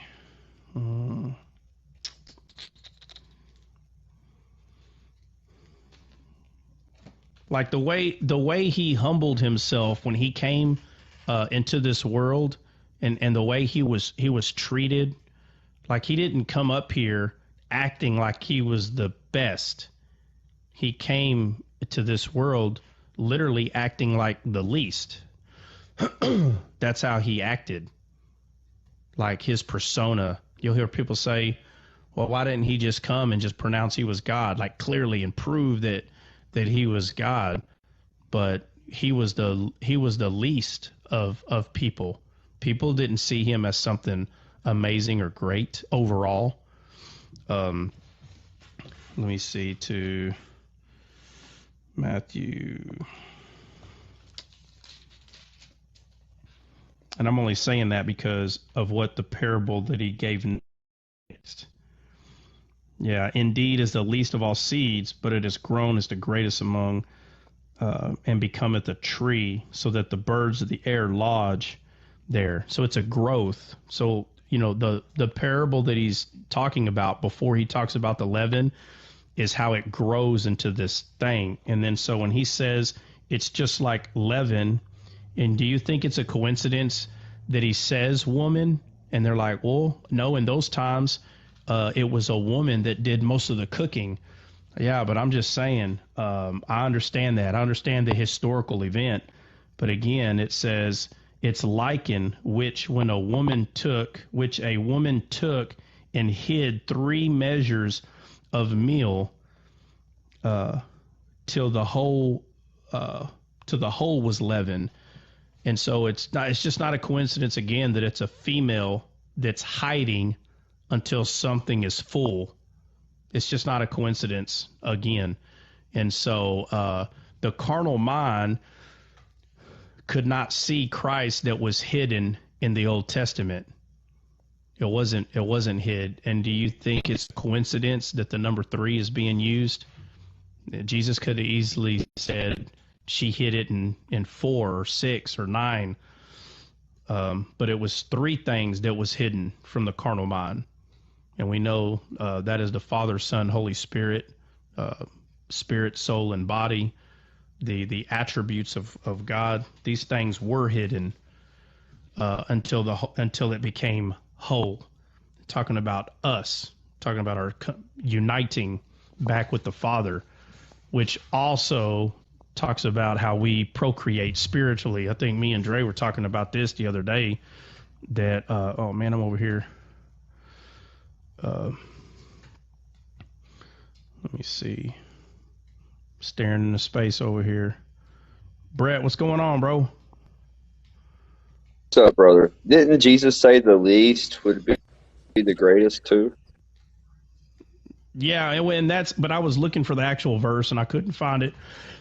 Like the way he humbled himself when he came into this world, and the way he was treated. Like he didn't come up here acting like he was the best. He came to this world literally acting like the least. That's how he acted. Like his persona. You'll hear people say, well, why didn't he just come and just pronounce he was God, like clearly, and prove that he was God? But he was the least of people. People didn't see him as something amazing or great overall. Let me see, to Matthew, and I'm only saying that because of what the parable that he gave next. Yeah, indeed is the least of all seeds, but it is grown as the greatest among, and becometh a tree, so that the birds of the air lodge. there. So it's a growth. So, the parable that he's talking about before he talks about the leaven is how it grows into this thing. And then so when he says it's just like leaven, and do you think it's a coincidence that he says woman? And they're like, well, no, in those times, it was a woman that did most of the cooking. Yeah, but I'm just saying, I understand that. I understand the historical event. But again, it says it's liken which a woman took and hid 3 measures of meal till the whole was leavened. And so it's just not a coincidence again that it's a female that's hiding until something is full. It's just not a coincidence again. And so the carnal mind could not see Christ that was hidden in the Old Testament. It wasn't hid. And do you think it's a coincidence that the number 3 is being used? Jesus could have easily said she hid it in 4 or 6 or 9. But it was 3 things that was hidden from the carnal mind. And we know that is the Father, Son, Holy Spirit, spirit, soul, and body, the attributes of God. These things were hidden until it became whole. Talking about us, talking about our uniting back with the Father, which also talks about how we procreate spiritually. I think me and Dre were talking about this the other day. That oh man, I'm over here. Let me see. Staring into space over here. Brett, what's going on, bro? What's up, brother? Didn't Jesus say the least would be the greatest too? Yeah, but I was looking for the actual verse and I couldn't find it.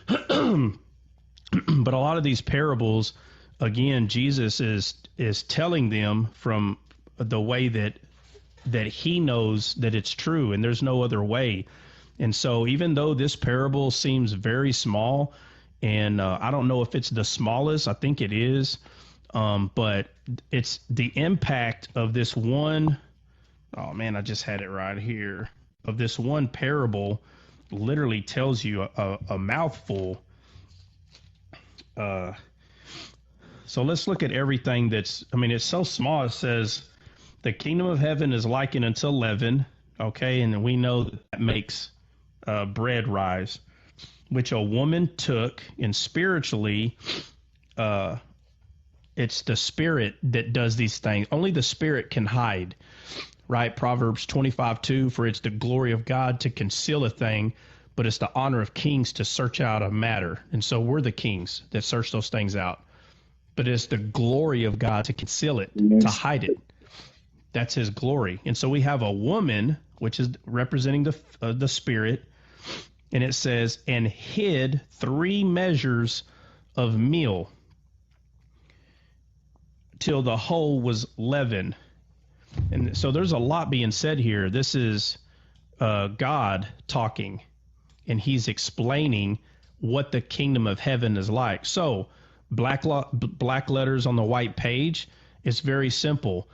But a lot of these parables, again, Jesus is telling them from the way that he knows that it's true, and there's no other way. And so even though this parable seems very small, and I don't know if it's the smallest, I think it is, but it's the impact of this one, oh man, I just had it right here, of this one parable literally tells you a mouthful. So let's look at everything it's so small. It says, the kingdom of heaven is likened unto leaven, okay, and we know that makes bread rise, which a woman took, and spiritually, it's the spirit that does these things. Only the spirit can hide, right? Proverbs 25:2, for it's the glory of God to conceal a thing, but it's the honor of kings to search out a matter. And so we're the kings that search those things out. But it's the glory of God to conceal it, to hide it. That's his glory. And so we have a woman, which is representing the spirit, and it says, and hid 3 measures of meal till the whole was leavened. And so there's a lot being said here. This is God talking, and he's explaining what the kingdom of heaven is like. So black letters on the white page, it's very simple.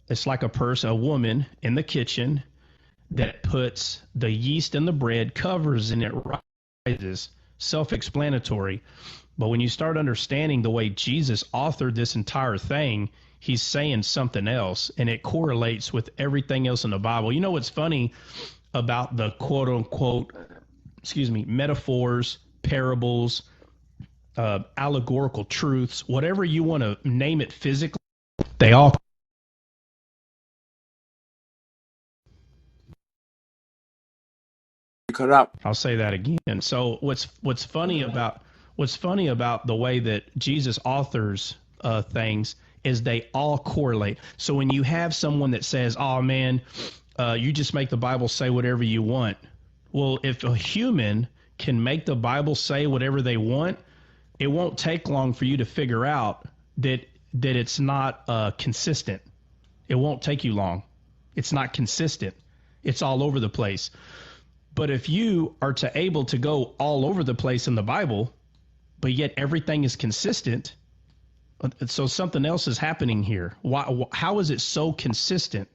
It's like a woman in the kitchen that puts the yeast in the bread, covers, and it rises. Self-explanatory. But when you start understanding the way Jesus authored this entire thing, he's saying something else, and it correlates with everything else in the Bible. You know what's funny about the quote-unquote, metaphors, parables, allegorical truths, whatever you want to name it physically, they all cut out. I'll say that again. So what's funny about the way that Jesus authors things is they all correlate. So when you have someone that says, "Oh man, you just make the Bible say whatever you want," well, if a human can make the Bible say whatever they want, it won't take long for you to figure out that it's not consistent. It won't take you long. It's not consistent. It's all over the place. But if you are able to go all over the place in the Bible, but yet everything is consistent, So something else is happening here. How is it so consistent?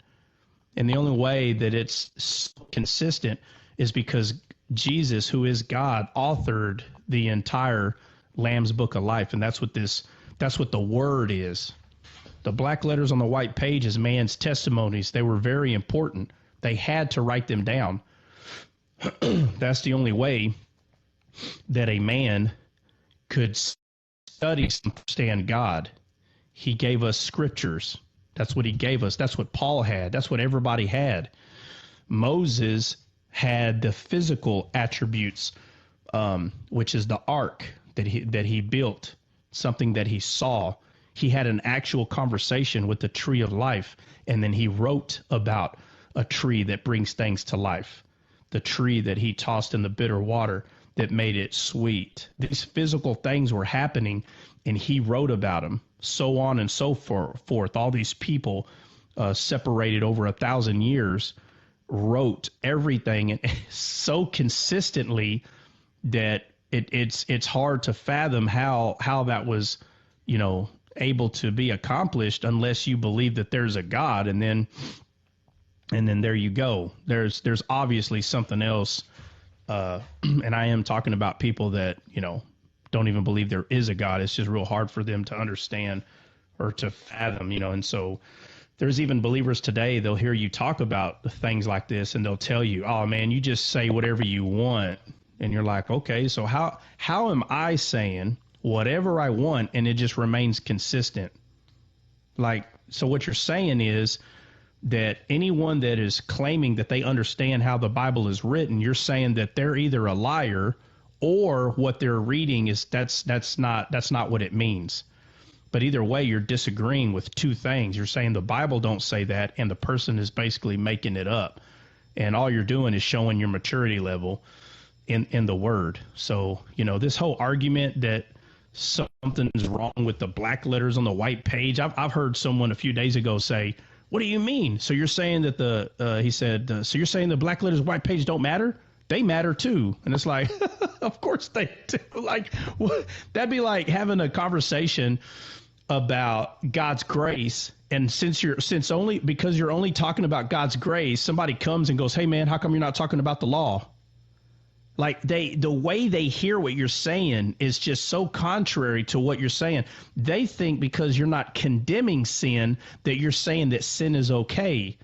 And the only way that it's so consistent is because Jesus, who is God, authored the entire Lamb's Book of Life. And that's what the word is. The black letters on the white page is man's testimonies. They were very important. They had to write them down. That's the only way that a man could study and understand God. He gave us scriptures. That's what he gave us. That's what Paul had. That's what everybody had. Moses had the physical attributes, which is the ark that he built, something that he saw. He had an actual conversation with the tree of life, and then he wrote about a tree that brings things to life, the tree that he tossed in the bitter water that made it sweet. These physical things were happening, and he wrote about them, so on and so forth. All these people separated over 1,000 years wrote everything so consistently that it's hard to fathom how that was, able to be accomplished unless you believe that there's a God, and then there you go. There's obviously something else, and I am talking about people that don't even believe there is a God. It's just real hard for them to understand or to fathom, and so there's even believers today, they'll hear you talk about things like this and they'll tell you, oh man, you just say whatever you want. And you're like, okay, so how am I saying whatever I want and it just remains consistent? Like, so what you're saying is that anyone that is claiming that they understand how the Bible is written, you're saying that they're either a liar or what they're reading is that's not what it means. But either way, you're disagreeing with two things. You're saying the Bible don't say that, and the person is basically making it up. And all you're doing is showing your maturity level in the word. So, this whole argument that something's wrong with the black letters on the white page, I've heard someone a few days ago say, what do you mean? So you're saying that he said, so you're saying the black letters white page don't matter? They matter too. And it's like, of course they do. Like, what? That'd be like having a conversation about God's grace. And because you're only talking about God's grace, somebody comes and goes, hey man, how come you're not talking about the law? Like the way they hear what you're saying is just so contrary to what you're saying. They think because you're not condemning sin that you're saying that sin is okay.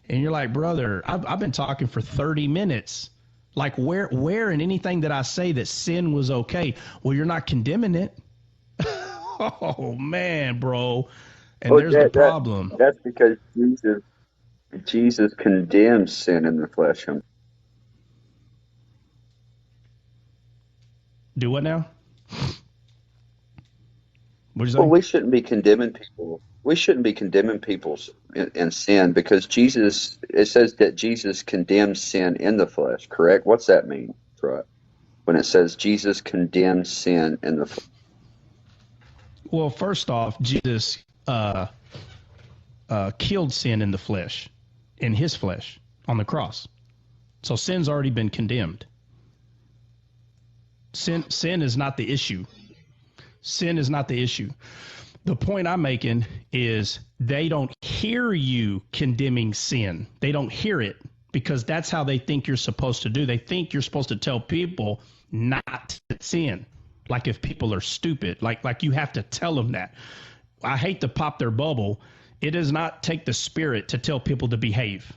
And you're like, brother, I've been talking for 30 minutes. Like where in anything that I say that sin was okay? Well, you're not condemning it. Oh man, bro. And there's the problem. That's because Jesus condemns sin in the flesh. Do what now? What'd you say? Well, we shouldn't be condemning people. We shouldn't be condemning people in sin because it says that Jesus condemns sin in the flesh, correct? What's that mean, right? When it says Jesus condemns sin in the flesh? Well, first off, Jesus killed sin in the flesh, in his flesh, on the cross. So sin's already been condemned. Sin is not the issue. Sin is not the issue. The point I'm making is they don't hear you condemning sin. They don't hear it because that's how they think you're supposed to do. They think you're supposed to tell people not to sin. Like if people are stupid, like you have to tell them that. I hate to pop their bubble. It does not take the Spirit to tell people to behave.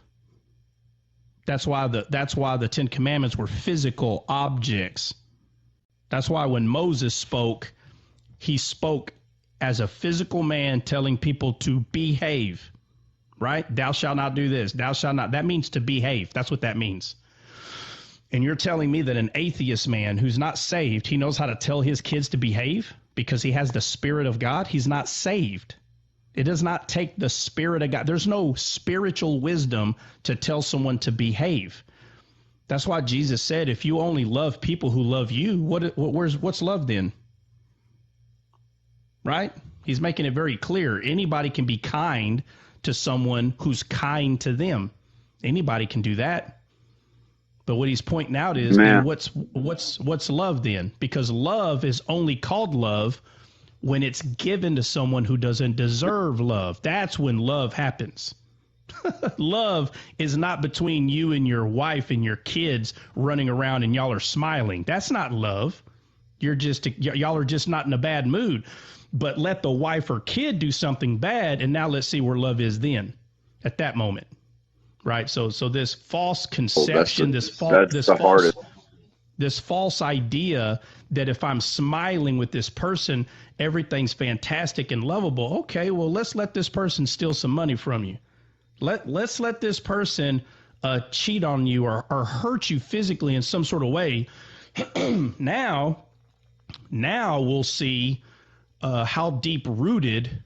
That's why the Ten Commandments were physical objects. That's why when Moses spoke, he spoke as a physical man telling people to behave, right? Thou shalt not do this. Thou shalt not. That means to behave. That's what that means. And you're telling me that an atheist man who's not saved, he knows how to tell his kids to behave because he has the Spirit of God? He's not saved. It does not take the Spirit of God. There's no spiritual wisdom to tell someone to behave. That's why Jesus said, if you only love people who love you, what's love then? Right? He's making it very clear. Anybody can be kind to someone who's kind to them. Anybody can do that. But what he's pointing out is, what's love then? Because love is only called love when it's given to someone who doesn't deserve love. That's when love happens. Love is not between you and your wife and your kids running around and y'all are smiling. That's not love. Y'all are just not in a bad mood. But let the wife or kid do something bad, and now let's see where love is then, at that moment, right? So this false conception, this false idea that if I'm smiling with this person, everything's fantastic and lovable. Okay, well, let's let this person steal some money from you. Let's let this person cheat on you or hurt you physically in some sort of way. Now we'll see how deep rooted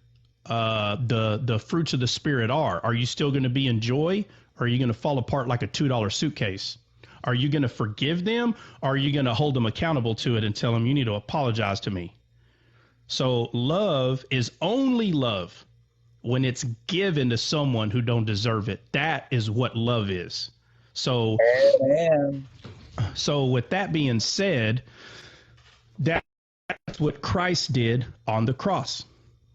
the fruits of the Spirit are. Are you still going to be in joy, or are you going to fall apart like a $2 suitcase? Are you going to forgive them, or are you going to hold them accountable to it and tell them you need to apologize to me? So love is only love when it's given to someone who don't deserve it. That is what love is. So, so with that being said, that's what Christ did on the cross,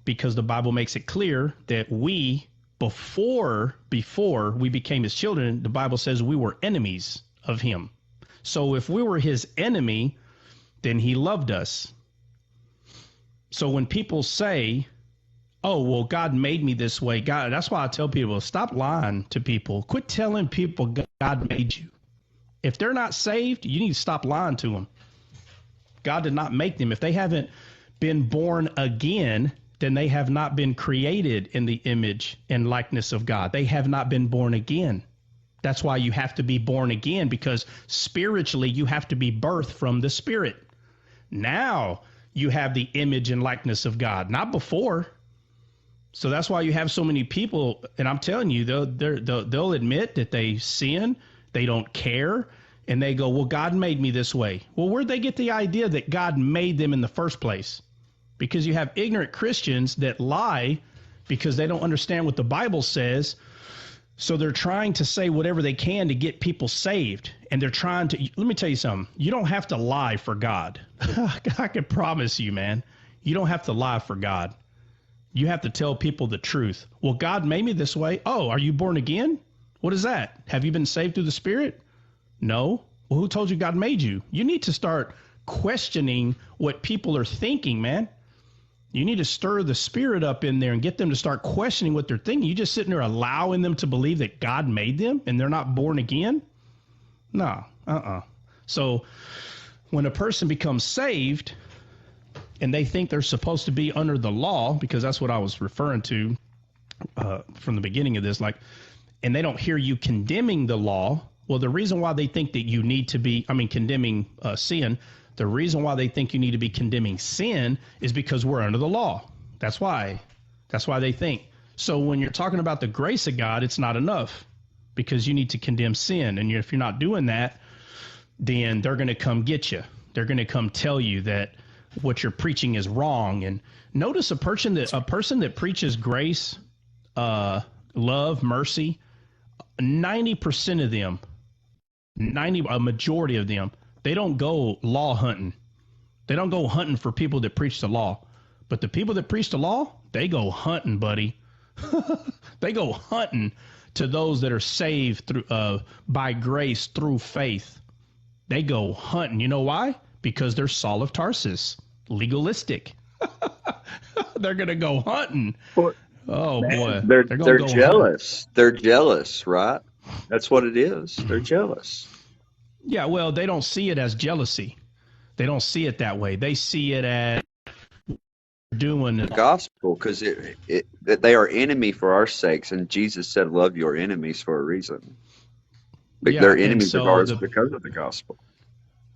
because the Bible makes it clear that we, before we became his children, the Bible says we were enemies of him. So if we were his enemy, then he loved us. So when people say, oh, well, God made me this way. God, that's why I tell people, stop lying to people. Quit telling people God made you. If they're not saved, you need to stop lying to them. God did not make them. If they haven't been born again, then they have not been created in the image and likeness of God. They have not been born again. That's why you have to be born again, because spiritually you have to be birthed from the Spirit. Now you have the image and likeness of God, not before. So that's why you have so many people, and I'm telling you, they'll admit that they sin, they don't care, and they go, well, God made me this way. Well, where'd they get the idea that God made them in the first place? Because you have ignorant Christians that lie because they don't understand what the Bible says. So they're trying to say whatever they can to get people saved. And they're trying to, let me tell you something. You don't have to lie for God. I can promise you, man. You don't have to lie for God. You have to tell people the truth. Well, God made me this way. Oh, are you born again? What is that? Have you been saved through the Spirit? No. Well, who told you God made you? You need to start questioning what people are thinking, man. You need to stir the Spirit up in there and get them to start questioning what they're thinking. You just sitting there allowing them to believe that God made them and they're not born again? No. So when a person becomes saved and they think they're supposed to be under the law, because that's what I was referring to from the beginning of this, like, and they don't hear you condemning the law. Well, the reason why they think that you need to be, condemning sin, the reason why they think you need to be condemning sin is because we're under the law. That's why they think. So when you're talking about the grace of God, it's not enough, because you need to condemn sin. And if you're not doing that, then they're going to come get you. They're going to come tell you that what you're preaching is wrong. And notice a person that preaches grace, love, mercy, 90% of them, a majority of them, they don't go law hunting. They don't go hunting for people that preach the law. But the people that preach the law, they go hunting, buddy. They go hunting to those that are saved through by grace through faith. They go hunting. You know why? Because they're Saul of Tarsus, legalistic. They're going to go hunting. Oh, boy. They're jealous. They're jealous, right? That's what it is. They're jealous. Yeah, well, they don't see it as jealousy. They don't see it that way. They see it as doing the gospel, because that they are enemy for our sakes, and Jesus said, "Love your enemies" for a reason. But they're enemies of ours because of the gospel.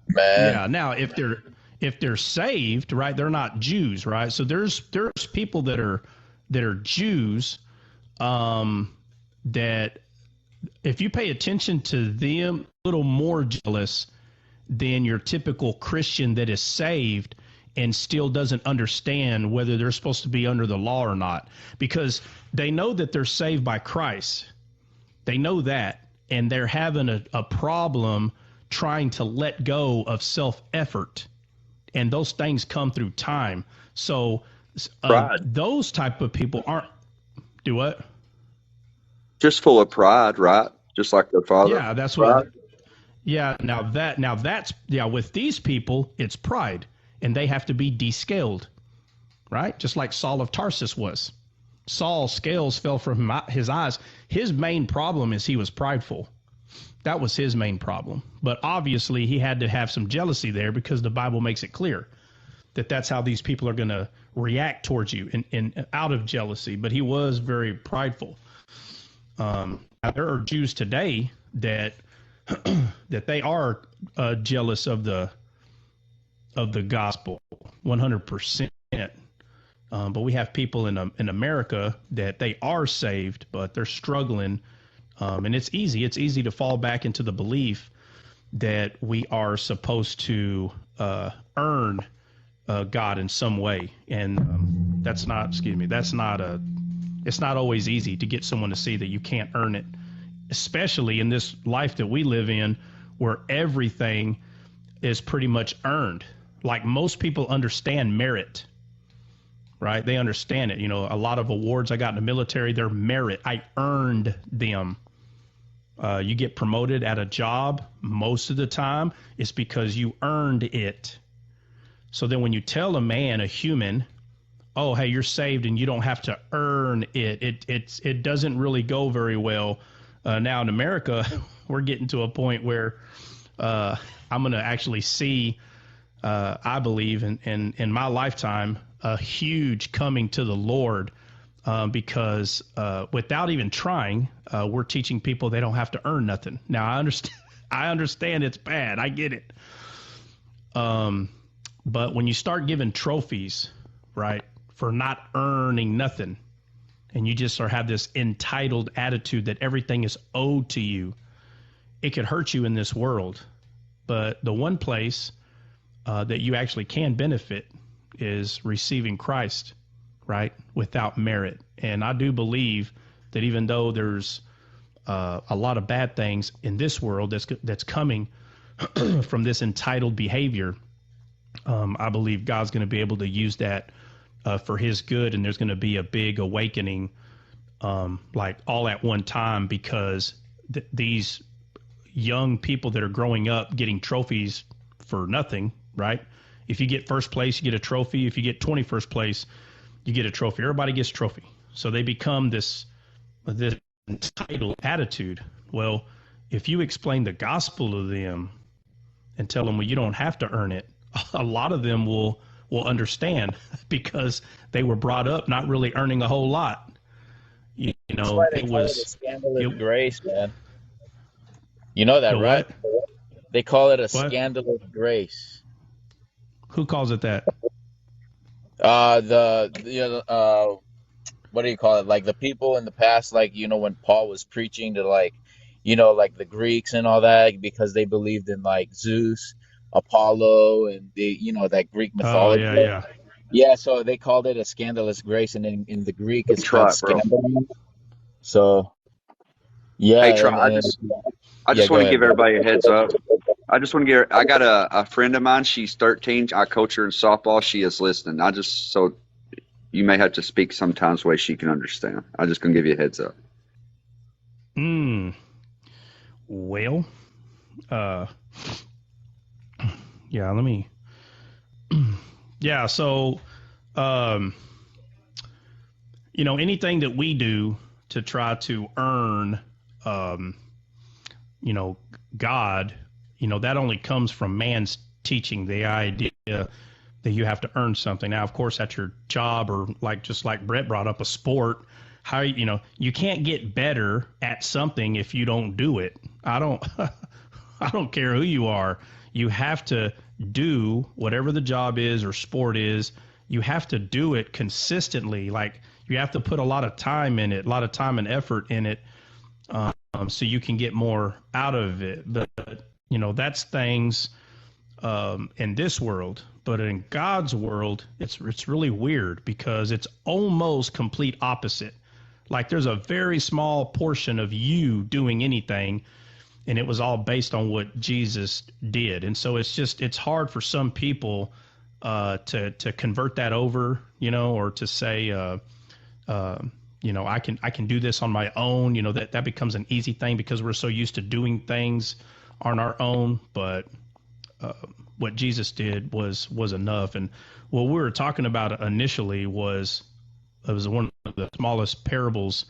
Man. Yeah. Now, if they're saved, right? They're not Jews, right? So there's people that are Jews, that if you pay attention to them, a little more jealous than your typical Christian that is saved and still doesn't understand whether they're supposed to be under the law or not, because they know that they're saved by Christ. They know that, and they're having a problem trying to let go of self-effort and those things come through time. So Pride. those type of people aren't do what? Just full of pride, right? Just like their father. Yeah, that's Pride. what. Yeah, that's with these people, it's pride, and they have to be descaled, right? Just like Saul of Tarsus was. Saul's scales fell from his eyes. His main problem is he was prideful. That was his main problem. But obviously, he had to have some jealousy there because the Bible makes it clear that that's how these people are going to react towards you in out of jealousy. But he was very prideful. There are Jews today that that they are jealous of the gospel, 100%. But we have people in America that they are saved, but they're struggling. And it's easy to fall back into the belief that we are supposed to earn God in some way. And it's not always easy to get someone to see that you can't earn it, especially in this life that we live in where everything is pretty much earned. Like most people understand merit. Right? They understand it. A lot of awards I got in the military, they're merit. I earned them. You get promoted at a job, most of the time, it's because you earned it. So then when you tell a man, a human, oh, hey, you're saved and you don't have to earn it, it doesn't really go very well. Now in America, we're getting to a point where I'm going to actually see, I believe, in my lifetime, a huge coming to the Lord because without even trying, we're teaching people they don't have to earn nothing. Now, I understand it's bad. I get it. But when you start giving trophies, right, for not earning nothing, and you just have this entitled attitude that everything is owed to you, it could hurt you in this world. But the one place that you actually can benefit is receiving Christ, right, without merit. And I do believe that even though there's a lot of bad things in this world that's coming from this entitled behavior, I believe God's going to be able to use that for his good, and there's going to be a big awakening like all at one time because these young people that are growing up getting trophies for nothing, right? If you get first place, you get a trophy. If you get 21st place, you get a trophy. Everybody gets a trophy. So they become this entitled attitude. Well, if you explain the gospel to them and tell them, well, you don't have to earn it, a lot of them will understand because they were brought up not really earning a whole lot. That's why they call it a scandalous grace, man. You know that, right? They call it a scandalous grace. Who calls it that? What do you call it? Like the people in the past, like, when Paul was preaching to like the Greeks and all that, because they believed in like Zeus, Apollo, and that Greek mythology. Oh, yeah. Yeah, so they called it a scandalous grace, and in the Greek it's called bro. scandalous. So, yeah. Hey, Try, I just want to give everybody a heads up. I got a friend of mine. She's 13. I coach her in softball. She is listening. So you may have to speak sometimes way she can understand. I'm just going to give you a heads up. Well, yeah, let me, yeah. So, anything that we do to try to earn, God, that only comes from man's teaching, the idea that you have to earn something. Now, of course, at your job or just like Brett brought up, a sport, how, you can't get better at something if you don't do it. I don't care who you are. You have to do whatever the job is or sport is. You have to do it consistently. Like you have to put a lot of time in it, a lot of time and effort in it, so you can get more out of it. But that's things in this world. But in God's world, it's really weird because it's almost complete opposite. Like there's a very small portion of you doing anything, and it was all based on what Jesus did. And so it's hard for some people to convert that over, or to say, I can do this on my own. That becomes an easy thing because we're so used to doing things on our own. But what Jesus did was enough. And what we were talking about initially was one of the smallest parables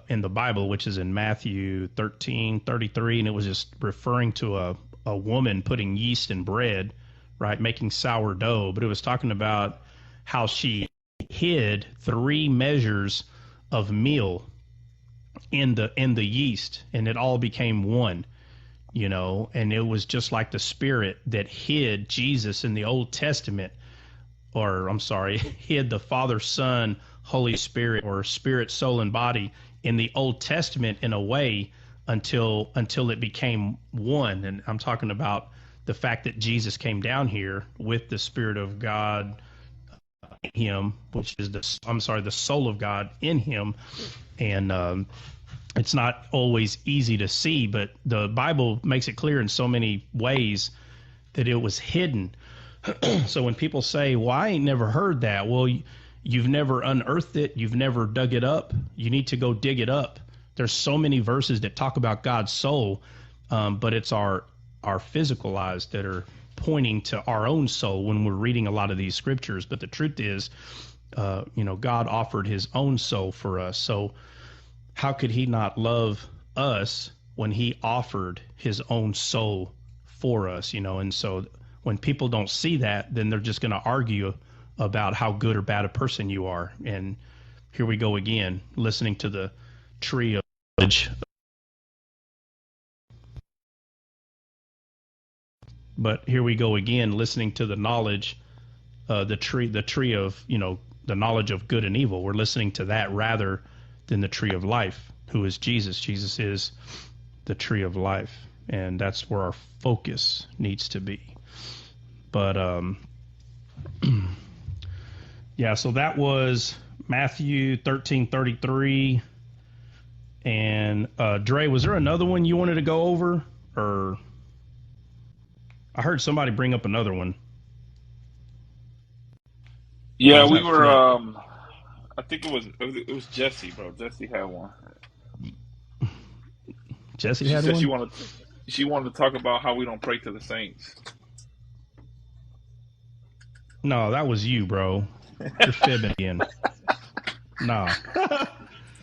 in the Bible, which is in Matthew 13:33, and it was just referring to a woman putting yeast in bread, right, making sourdough. But it was talking about how she hid 3 measures of meal in the yeast, and it all became one. And it was just like the Spirit that hid Jesus in the Old Testament, or I'm sorry, hid the Father, Son, Holy Spirit, or Spirit, soul, and body in the Old Testament in a way until it became one. And I'm talking about the fact that Jesus came down here with the Spirit of God in him, which is the soul of God in him. And it's not always easy to see, but the Bible makes it clear in so many ways that it was hidden. So when people say, well, I ain't never heard that, well, you've never unearthed it, you've never dug it up, you need to go dig it up. There's so many verses that talk about God's soul, but it's our physical eyes that are pointing to our own soul when we're reading a lot of these scriptures. But the truth is, God offered his own soul for us. So how could he not love us when he offered his own soul for us? And so when people don't see that, then they're just going to argue about how good or bad a person you are. And here we go again, listening to the tree of knowledge. But here we go again, listening to the knowledge, the tree of, the knowledge of good and evil. We're listening to that rather than the tree of life, who is Jesus. Jesus is the tree of life, and that's where our focus needs to be. But yeah, so that was Matthew 13:33. And Dre, was there another one you wanted to go over, or I heard somebody bring up another one? Yeah, was we that were. Flip? I think it was Jesse, bro. Jesse had one. Jesse She had said one? she wanted to talk about how we don't pray to the saints. No, that was you, bro. You're fibbing again. No.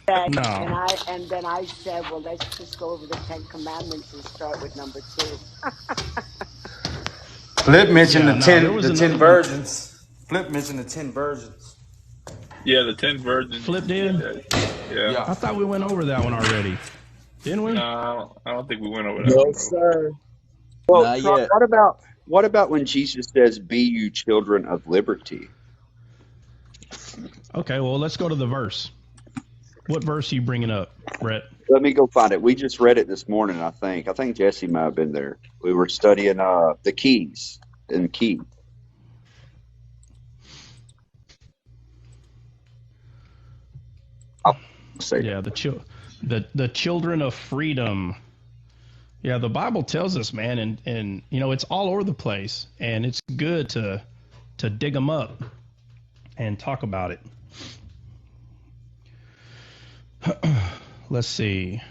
No. And then I said, well, let's just go over the 10 Commandments and start with number 2. Flip mentioned Yeah, no, there was the 10 another one. virgins. Flip mentioned the 10 virgins. Yeah, the 10 virgins. Flip did? Yeah. I thought we went over that one already. Didn't we? No, I don't think we went over that No, one, bro. sir. Well, Not Trump, yet. what about when Jesus says, "Be you children of liberty"? Okay, well, let's go to the verse. What verse are you bringing up, Brett? Let me go find it. We just read it this morning, I think. I think Jesse might have been there. We were studying the keys and key. I'll say Yeah, the children of freedom. Yeah, the Bible tells us, man, and it's all over the place, and it's good to dig them up and talk about it. Let's see.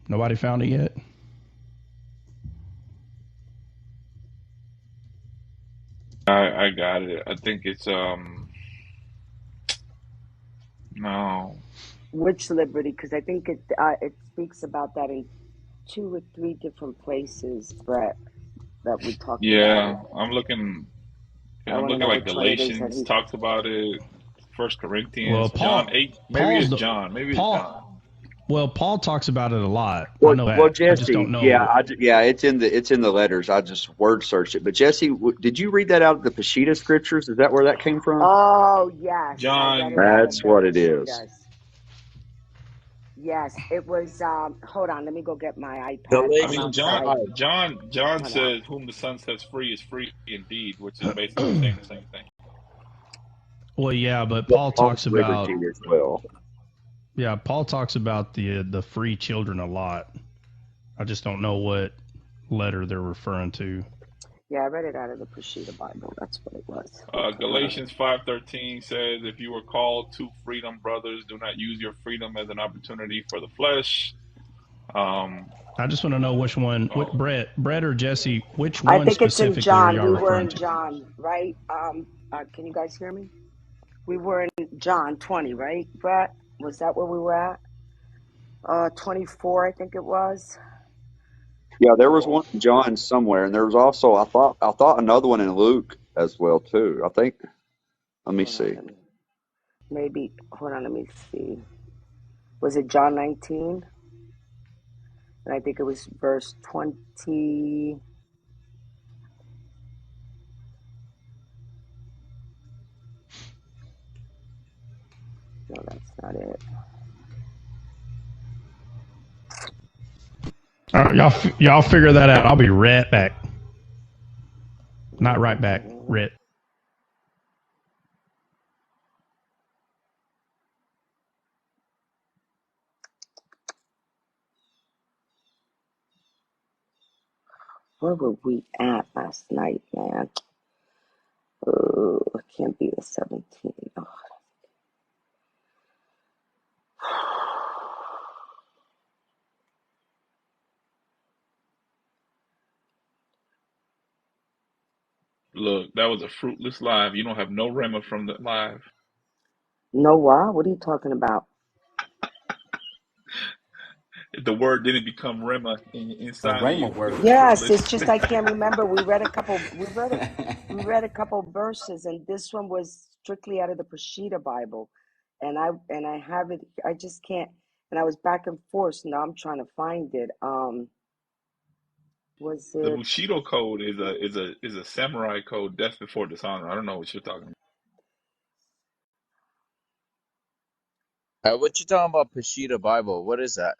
Nobody found it yet? I got it. I think it's no. Which liberty? Because I think it speaks about that in 2 or 3 different places, Brett, that we talked about Yeah, it. I'm looking I want to know like which one it is that Galatians he. talks about it. First Well, Corinthians, John 8. Maybe it's John. Maybe it's John. Well, Paul talks about it a lot. Well, I know that. I just don't Jesse, know. it's in the letters. I just word searched it. But Jesse, did you read that out of the Peshitta scriptures? Is that where that came from? Oh, yes. I read it John. out of That's the what it is. Peshitas. Yes, it was. Hold on, let me go get my iPad. I Galatians I'm mean, outside. 5. John Hold on. says, "Whom the Son sets free is free indeed," which is basically saying the same thing. Well, yeah, but But Paul Paul's talks about liberty as well. the free children a lot. I just don't know what letter they're referring to. Yeah, I read it out of the Peshitta Bible. That's what it was. Galatians 5:13 says, "If you were called to freedom, brothers, do not use your freedom as an opportunity for the flesh." I just want to know which one, Oh, Brett or Jesse, which I one think it's in specifically are John. y'all We were referring in to? John, right? Can you guys hear me? We were in John 20, right, Brett? Was that where we were at? 24, I think it was. Yeah, there was one in John somewhere, and there was also I thought another one in Luke as well too. I think. Let me Hold on, see. hold on, let me see. Was it John 19? And I think it was verse 20. No, that's not it. All right, y'all figure that out. I'll be right back. Not right back. Right. Where were we at last night, man? Oh, it can't be the 17th. Oh. look, that was a fruitless live. You don't have no rema from the live. Noah? What are you talking about? The word didn't become rema A inside of Rhema you. It word. was Yes, it's fruitless. just I can't remember. We read a couple verses, and this one was strictly out of the Peshitta Bible, and I have it. I just can't. And I was back and forth. Now I'm trying to find it. Was The it? Bushido code is a samurai code, death before dishonor. I don't know what you're talking about. What you talking about, Peshitta Bible? What is that?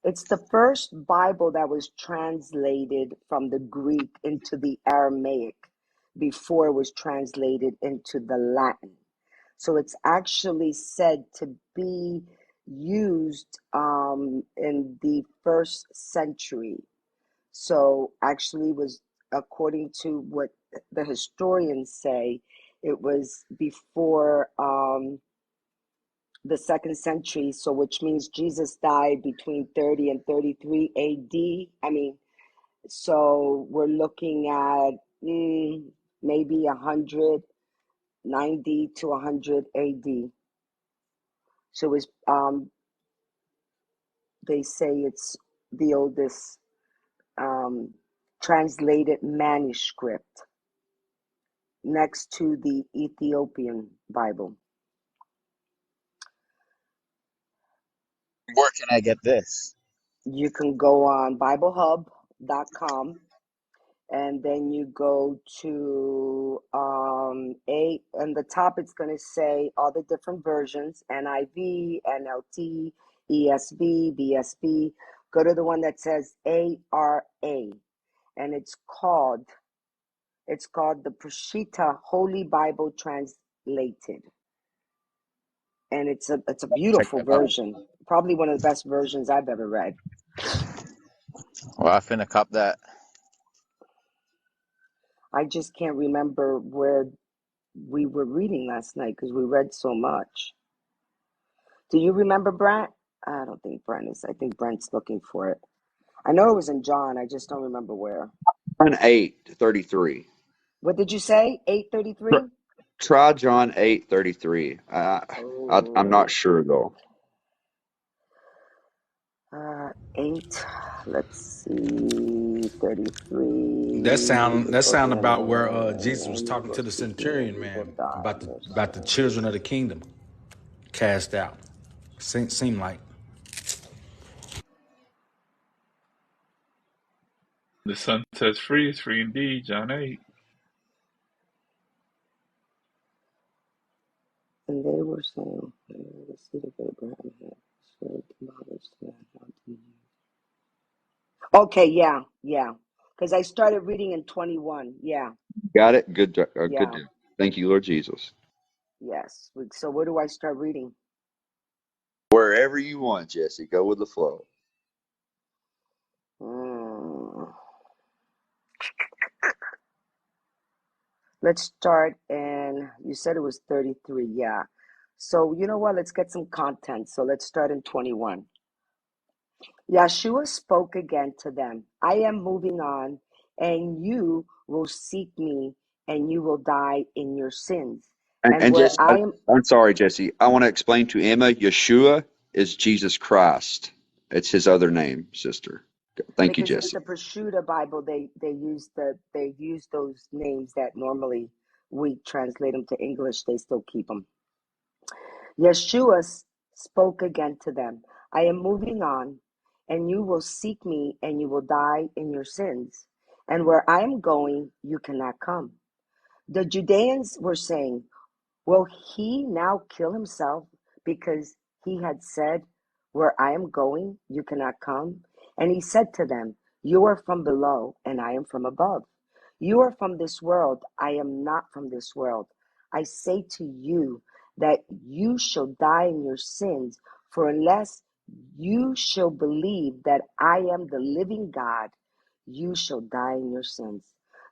It's the first Bible that was translated from the Greek into the Aramaic before it was translated into the Latin. So it's actually said to be used in the first century. So actually was according to what the historians say, it was before the second century, so which means Jesus died between 30 and 33 AD. I mean, so we're looking at maybe 190 to 100 AD. So it's they say it's the oldest translated manuscript next to the Ethiopian Bible. Where can I get this? You can go on BibleHub.com, and then you go to and the top it's going to say all the different versions: NIV, NLT, ESV, BSB. Go to the one that says ARA, and it's called the Peshitta Holy Bible Translated, and it's a Check beautiful that out. version, probably one of the best versions I've ever read. Well, I finna cop that. I just can't remember where we were reading last night because we read so much. Do you remember, Brent? I don't think Brent is. I think Brent's looking for it. I know it was in John. I just don't remember where. John 8:33. What did you say? 8:33? Try John 8:33. I'm not Oh, sure though. 8. Let's see. 33. That sound about where Jesus was And you talking will to the seek me and centurion you will man die about in your the sin. children of the kingdom cast out. Seem like. The son sets free is free indeed. John 8. And they were saying, the seed of Abraham had served demolished that how do you? Okay, yeah. Because I started reading in 21. Yeah, Got it? Good yeah, deal. Thank you, Lord Jesus. yes. So where do I start reading? Wherever you want, Jesse. Go with the flow. Mm. Let's start, and you said it was 33. Yeah. So, you know what? Let's get some content. So, let's start in 21. Yeshua spoke again to them. I am moving on, and you will seek me, and you will die in your sins. And And where Jesse, I am, I'm sorry, Jesse. I want to explain to Emma, Yeshua is Jesus Christ. It's his other name, sister. Thank you, because in Jesse. the Prosciutto Bible, they use those names that normally we translate them to English. They still keep them. Yeshua spoke again to them. I am moving on, and you will seek me, and you will die in your sins. And where I am going, you cannot come. The Judeans were saying, will he now kill himself because he had said, where I am going, you cannot come? And he said to them, you are from below, and I am from above. You are from this world, I am not from this world. I say to you that you shall die in your sins, for unless you shall believe that I am the living God, you shall die in your sins.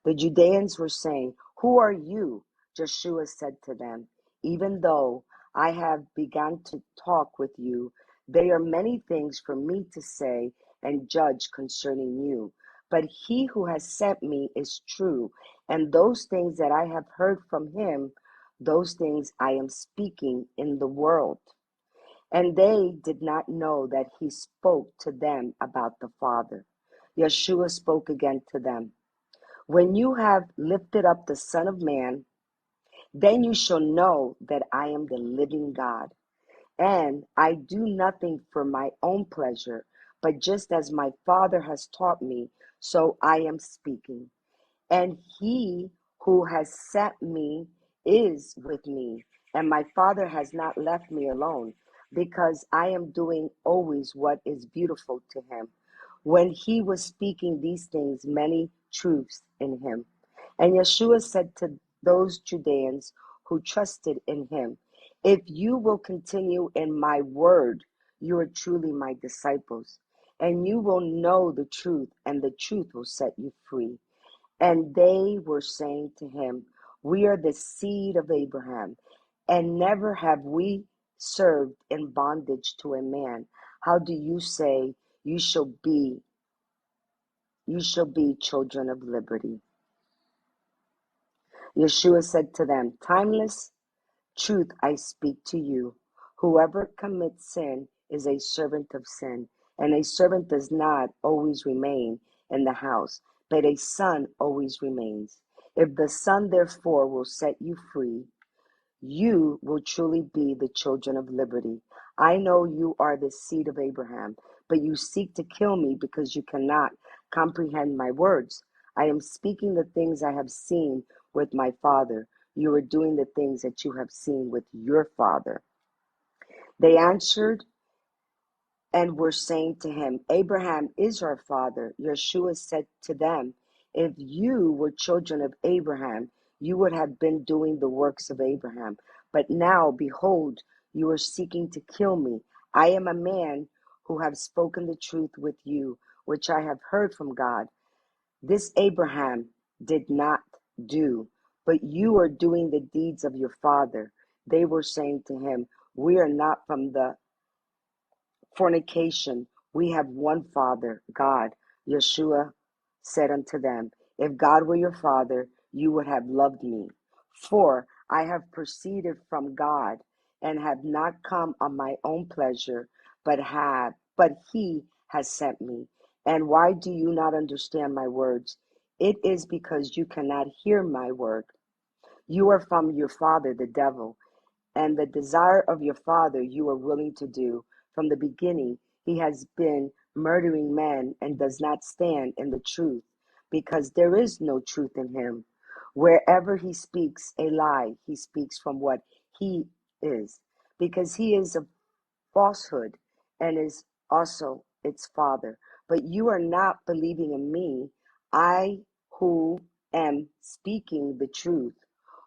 The Judeans were saying, who are you? Joshua said to them, even though I have begun to talk with you, there are many things for me to say and judge concerning you. But he who has sent me is true, and those things that I have heard from him, those things I am speaking in the world. And they did not know that he spoke to them about the Father. Yeshua spoke again to them. When you have lifted up the Son of Man, then you shall know that I am the living God. And I do nothing for my own pleasure, but just as my Father has taught me, so I am speaking. And he who has sent me is with me, and my Father has not left me alone, because I am doing always what is beautiful to him. When he was speaking these things, many truths in him. And Yeshua said to those Judeans who trusted in him, if you will continue in my word, you are truly my disciples, and you will know the truth, and the truth will set you free. And they were saying to him, we are the seed of Abraham, and never have we served in bondage to a man. How do you say you shall be children of liberty? Yeshua said to them, timeless truth I speak to you. Whoever commits sin is a servant of sin, and a servant does not always remain in the house, but a son always remains. If the Son therefore will set you free, you will truly be the children of liberty. I know you are the seed of Abraham, but you seek to kill me because you cannot comprehend my words. I am speaking the things I have seen with my Father. You are doing the things that you have seen with your father. They answered and were saying to him, Abraham is our father. Yeshua said to them, if you were children of Abraham, you would have been doing the works of Abraham. But now, behold, you are seeking to kill me. I am a man who have spoken the truth with you, which I have heard from God. This Abraham did not do, but you are doing the deeds of your father. They were saying to him, we are not from the fornication. We have one Father, God. Yeshua said unto them, if God were your Father, you would have loved me. For I have proceeded from God and have not come on my own pleasure, but he has sent me. And why do you not understand my words? It is because you cannot hear my word. You are from your father, the devil, and the desire of your father you are willing to do. From the beginning, he has been murdering men and does not stand in the truth, because there is no truth in him. Wherever he speaks a lie, he speaks from what he is, because he is a falsehood and is also its father. But you are not believing in me, I who am speaking the truth.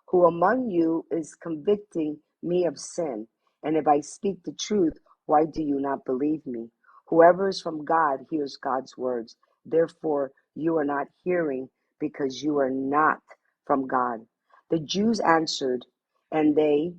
Who among you is convicting me of sin? And if I speak the truth, why do you not believe me? Whoever is from God hears God's words. Therefore, you are not hearing because you are not from God. The Jews answered, and they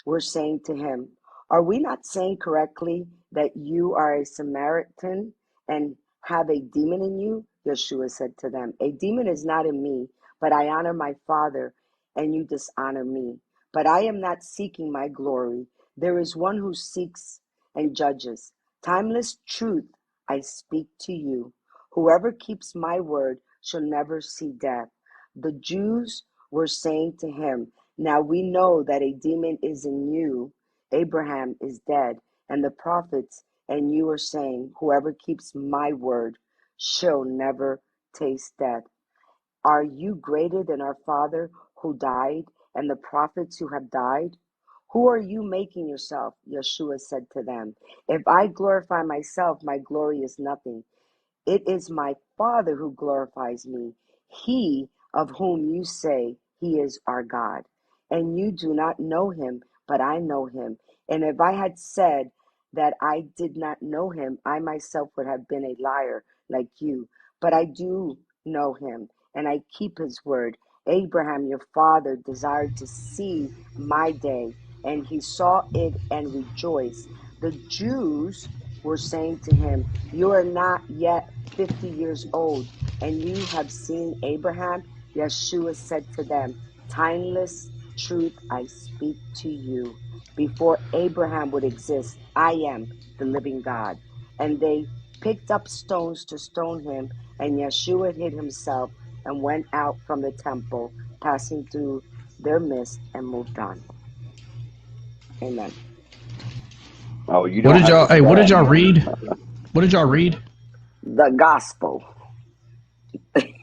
were saying to him, are we not saying correctly that you are a Samaritan and have a demon in you? Yeshua said to them, a demon is not in me, but I honor my Father, and you dishonor me. But I am not seeking my glory. There is one who seeks and judges. Timeless truth I speak to you. Whoever keeps my word shall never see death. The Jews were saying to him, now we know that a demon is in you. Abraham is dead, and the prophets, and you are saying, whoever keeps my word shall never taste death. Are you greater than our father who died, and the prophets who have died? Who are you making yourself? Yeshua said to them, if I glorify myself, my glory is nothing. It is my Father who glorifies me, he of whom you say he is our God. And you do not know him, but I know him. And if I had said that I did not know him, I myself would have been a liar like you. But I do know him, and I keep his word. Abraham, your father, desired to see my day, and he saw it and rejoiced. The Jews were saying to him, you are not yet 50 years old, and you have seen Abraham? Yeshua said to them, timeless truth I speak to you. Before Abraham would exist, I am the living God. And they picked up stones to stone him, and Yeshua hid himself and went out from the temple, passing through their midst, and moved on. Amen. Oh, you What don't did have y'all? to Hey, what did stop. y'all read? What did y'all read? The gospel.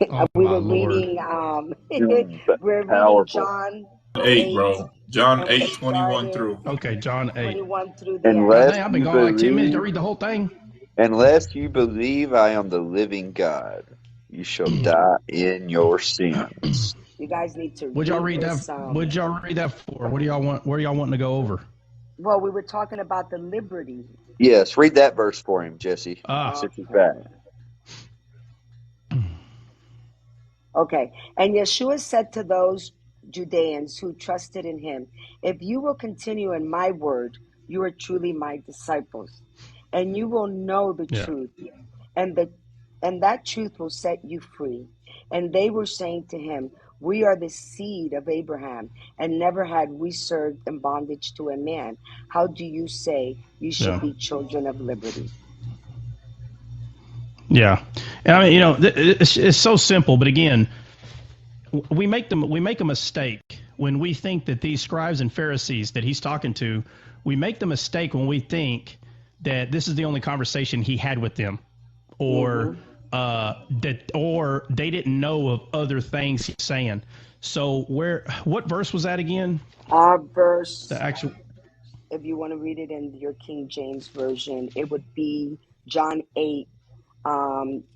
Oh We my were Lord! reading That's we're reading powerful. John 8, 8, bro. John and we 8, 21 started through. Okay, John 8. 21 through the God end. Unless dang, I've been you going like 10 minutes. believe, Y'all read the whole thing? unless you believe I am the living God, you shall die in your sins. You guys need to Would y'all read read that? this. Would y'all read that for? What do y'all want? Where y'all wanting to go over? Well, we were talking about the liberty. Yes, read that verse for him, Jesse, Ah, since he's back. Okay. Okay. And Yeshua said to those Judeans who trusted in him, if you will continue in my word, you are truly my disciples, and you will know the yeah, truth, and the and that truth will set you free. And they were saying to him, we are the seed of Abraham, and never had we served in bondage to a man. How do you say you should yeah, be children of liberty? yeah. And I mean, it's so simple, but again, we make a mistake when we think that these scribes and Pharisees that he's talking to, we make the mistake when we think that this is the only conversation he had with them, or Mm-hmm. or they didn't know of other things he's saying. So what verse was that again? Our The verse, actual. if you want to read it in your King James version, it would be John 8,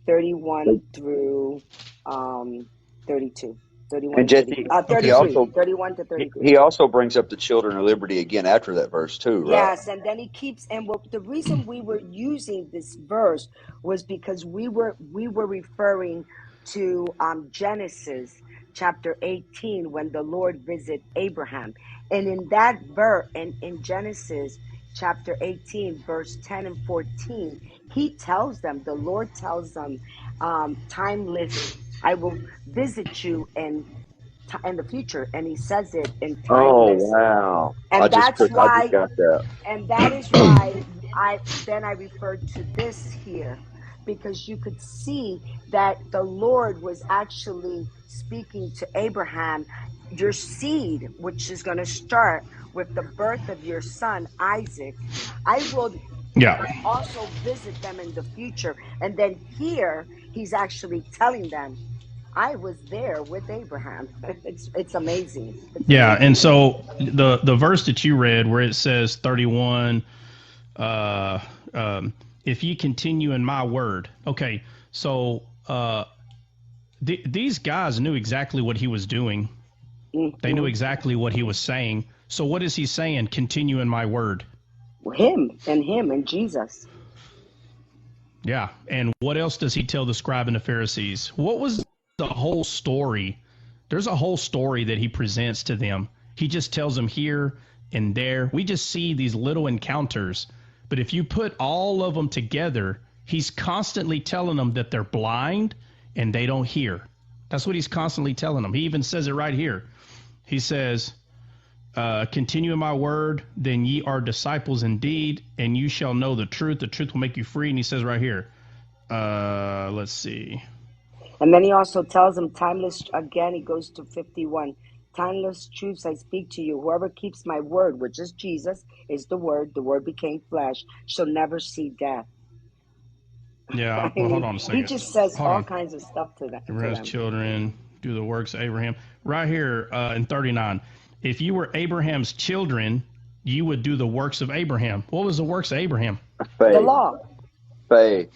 31 through 32. And 31 to 30, Jesse, he Okay, so 33, also 31 to he, 33. he also brings up the children of liberty again after that verse too, right? Yes, and then he keeps, and the reason we were using this verse was because we were referring to Genesis chapter 18 when the Lord visited Abraham, and in that verse, and in Genesis chapter 18 verse 10 and 14, he tells them, the Lord tells them, timeless, I will visit you in the future, and he says it in Oh timeless, wow! and that's I just why got that. and that is why I referred to this here, because you could see that the Lord was actually speaking to Abraham, your seed, which is going to start with the birth of your son Isaac, I will yeah, also visit them in the future. And then here he's actually telling them, I was there with Abraham. It's amazing. It's yeah. And amazing. so the verse that you read where it says 31, uh, if ye continue in my word. Okay, so these guys knew exactly what he was doing. They knew Hmm. exactly what he was saying. So what is he saying? Continue in my word. Him and Jesus. Yeah. And what else does he tell the scribe and the Pharisees? What was the whole story There's a whole story that he presents to them. He just tells them here and there. We just see these little encounters. But if you put all of them together, he's constantly telling them that they're blind and they don't hear. That's what he's constantly telling them. He even says it right here. He says, continue in my word, then ye are disciples indeed, and you shall know the truth. The truth will make you free. And he says right here, let's see. And then he also tells them timeless, again, he goes to 51. Timeless truths I speak to you. Whoever keeps my word, which is Jesus, is the word became flesh, shall never see death. Yeah, well, hold on a second. He just says all kinds of stuff to that. Abraham's children do the works of Abraham. Right here in 39, if you were Abraham's children, you would do the works of Abraham. What was the works of Abraham? The law. Faith.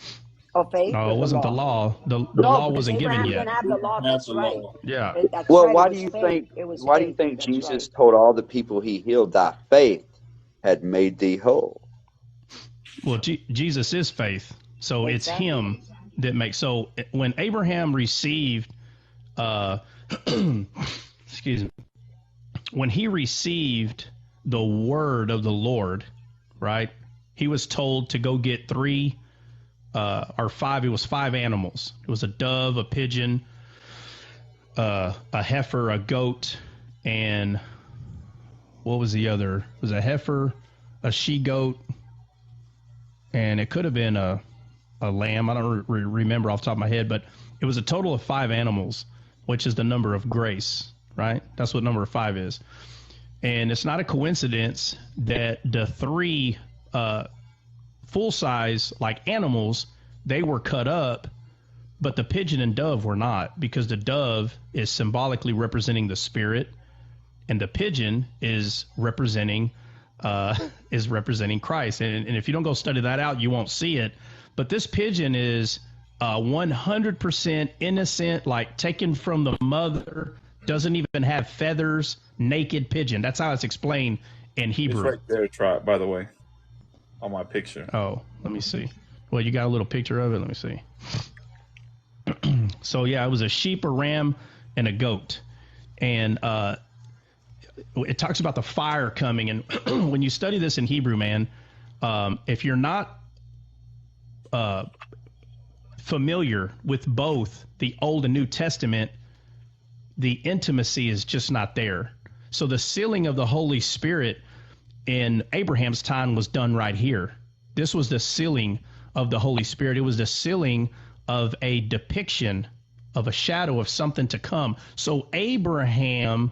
Oh, faith? No, it wasn't the law. The law wasn't given yet. Abraham didn't have the law, that's right. Yeah. Well, why do you think Jesus told all the people he healed, thy faith had made thee whole? Well, Jesus is faith. So it's him that makes. So when Abraham received, excuse me, when he received the word of the Lord, right? He was told to go get 3 or 5. It was 5 animals. It was a dove, a pigeon, a heifer, a goat, and what was the other? It was a heifer, a she-goat, and it could have been a lamb. I don't remember off the top of my head, but it was a total of 5 animals, which is the number of grace, right? That's what number 5 is. And it's not a coincidence that the 3 full-size like animals, they were cut up, but the pigeon and dove were not, because the dove is symbolically representing the spirit, and the pigeon is representing Christ. And if you don't go study that out, you won't see it. But this pigeon is 100% innocent, like taken from the mother, doesn't even have feathers, naked pigeon. That's how it's explained in Hebrew. It's right there, by the way, on my picture. Oh, let me see. Well, you got a little picture of it? Let me see. So, yeah, it was a sheep, a ram, and a goat. And it talks about the fire coming. And when you study this in Hebrew, man, if you're not familiar with both the Old and New Testament, the intimacy is just not there. So the sealing of the Holy Spirit in Abraham's time was done right here. This was the sealing of the Holy Spirit. It was the sealing of a depiction of a shadow of something to come. So Abraham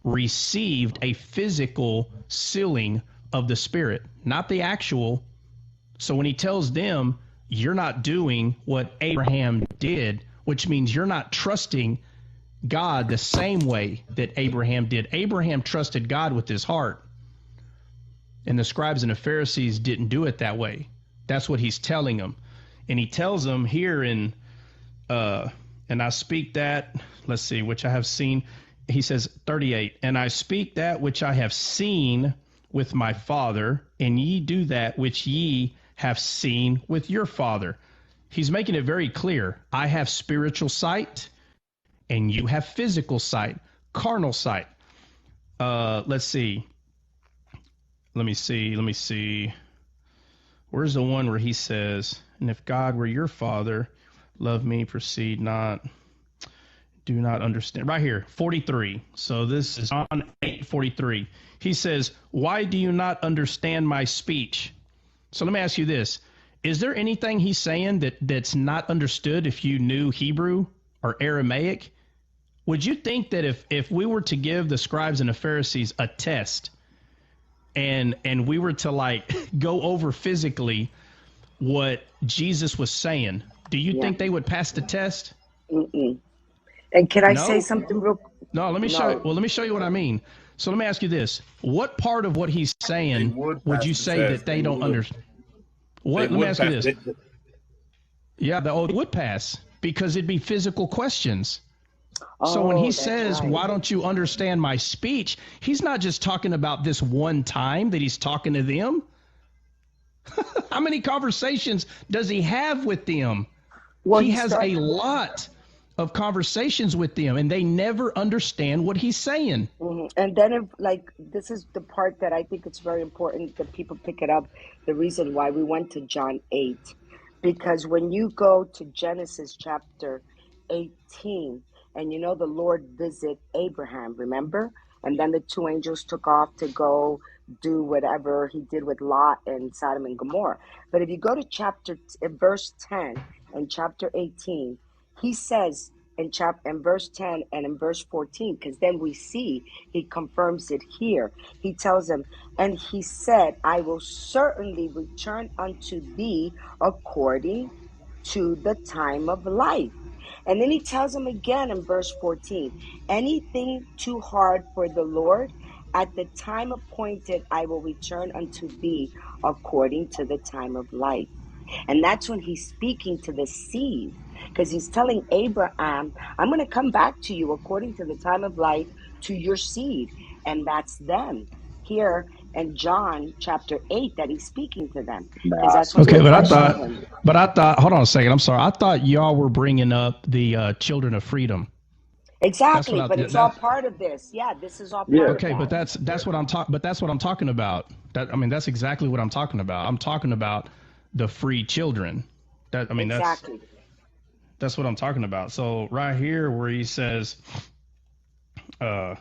received a physical sealing of the Spirit, not the actual. So when he tells them, you're not doing what Abraham did, which means you're not trusting God the same way that Abraham did. Abraham trusted God with his heart, and the scribes and the Pharisees didn't do it that way. That's what he's telling them. And he tells them here in, and I speak that, let's see, which I have seen. He says, 38, and I speak that which I have seen with my Father, and ye do that which ye have seen with your father. He's making it very clear. I have spiritual sight, and you have physical sight, carnal sight. Let's see. Let me see. Where's the one where he says, and if God were your father, love me, proceed not, do not understand. Right here, 43. So this is on 8:43. He says, why do you not understand my speech? So let me ask you this. Is there anything he's saying that's not understood if you knew Hebrew or Aramaic? Would you think that if we were to give the scribes and the Pharisees a test and we were to like go over physically what Jesus was saying, do you think they would pass the test? Mm-mm. And can I say something real quick? No, let me show you. Well, let me show you what I mean. So let me ask you this. What part of what he's saying would you say that they don't understand? What? Let me ask you this. Yeah, it would pass because it'd be physical questions. So when he says, why don't you understand my speech? He's not just talking about this one time that he's talking to them. How many conversations does he have with them? Well, he has a lot of conversations with them, and they never understand what he's saying. And then, this is the part that I think it's very important that people pick it up. The reason why we went to John 8, because when you go to Genesis chapter 18, and the Lord visit Abraham, remember? And then the two angels took off to go do whatever he did with Lot and Sodom and Gomorrah. But if you go to verse 10 and chapter 18, he says in verse 10 and in verse 14, because then we see he confirms it here. He tells him, and he said, I will certainly return unto thee according to the time of life. And then he tells him again in verse 14, anything too hard for the Lord? At the time appointed, I will return unto thee according to the time of life. And that's when he's speaking to the seed, because he's telling Abraham, I'm going to come back to you according to the time of life, to your seed. And that's them here in John chapter 8 that he's speaking to them. Because that's when okay, they but questioned him. I thought, hold on a second. I'm sorry. I thought y'all were bringing up the children of freedom. Exactly, but it's all part of this. Yeah, this is all part of okay, that. but that's what I'm talking about. That's exactly what I'm talking about. I'm talking about the free children. Exactly. That's what I'm talking about. So right here where he says, and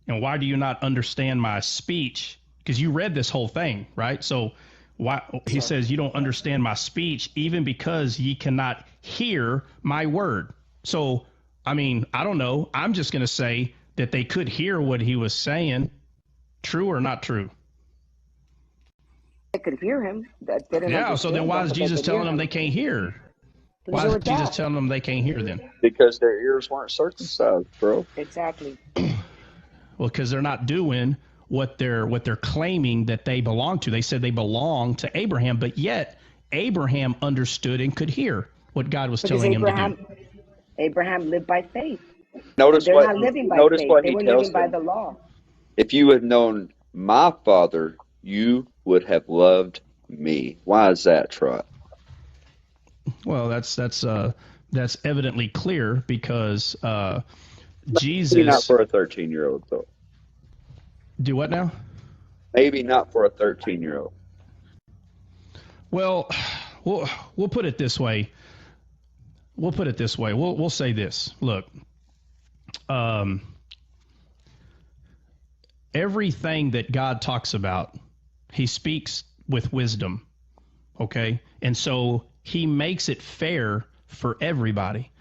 why do you not understand my speech? Because you read this whole thing, right? So why he says you don't understand my speech, even because ye cannot hear my word. So I don't know. I'm just going to say that they could hear what he was saying. True or not true? They could hear him. So then why is Jesus telling them they can't hear? Why is Jesus telling them they can't hear then? Because their ears weren't circumcised, bro. Exactly. Well, because they're not doing what they're claiming that they belong to. They said they belong to Abraham, but yet Abraham understood and could hear what God was telling him to do. Abraham lived by faith. Notice They're what not living by faith. what they he were tells living by them. the law. If you had known my Father, you would have loved me. Why is that, Trot? Well, that's evidently clear because Jesus. Maybe not for a 13-year-old, though. Do what now? Maybe not for a 13-year-old. Well, we'll put it this way. We'll say this. Look, everything that God talks about, he speaks with wisdom. Okay? And so he makes it fair for everybody.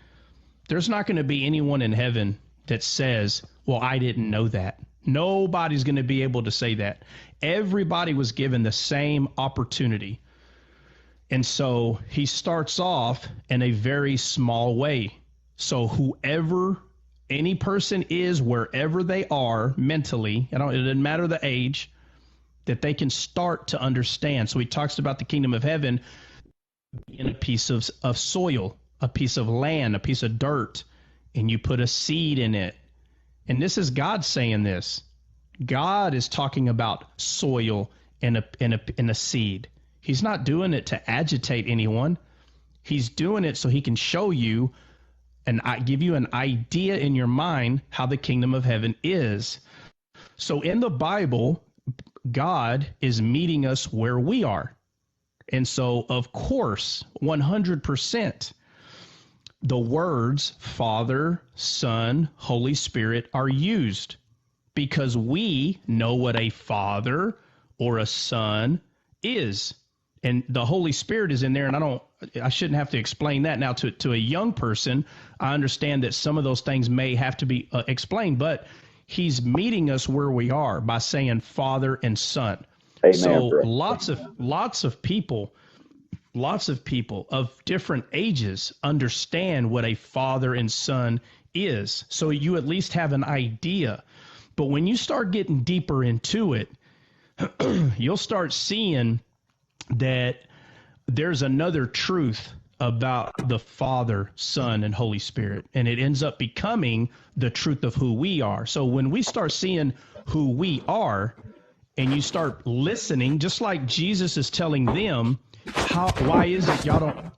There's not going to be anyone in heaven that says, well, I didn't know that. Nobody's going to be able to say that. Everybody was given the same opportunity. And so he starts off in a very small way. So whoever any person is, wherever they are mentally, it doesn't matter the age, that they can start to understand. So he talks about the kingdom of heaven in a piece of soil, a piece of land, a piece of dirt, and you put a seed in it. And this is God saying this. God is talking about soil and a seed. He's not doing it to agitate anyone. He's doing it so he can show you and give you an idea in your mind how the kingdom of heaven is. So in the Bible, God is meeting us where we are. And so, of course, 100%, the words Father, Son, Holy Spirit are used because we know what a father or a son is. And the Holy Spirit is in there, and I shouldn't have to explain that now to a young person. I understand that some of those things may have to be explained, but he's meeting us where we are by saying Father and Son. Amen, so bro. lots of people of different ages understand what a father and son is. So you at least have an idea. But when you start getting deeper into it, you'll start seeing that there's another truth about the Father, Son, and Holy Spirit, and it ends up becoming the truth of who we are. So when we start seeing who we are, and you start listening, just like Jesus is telling them, why is it y'all don't?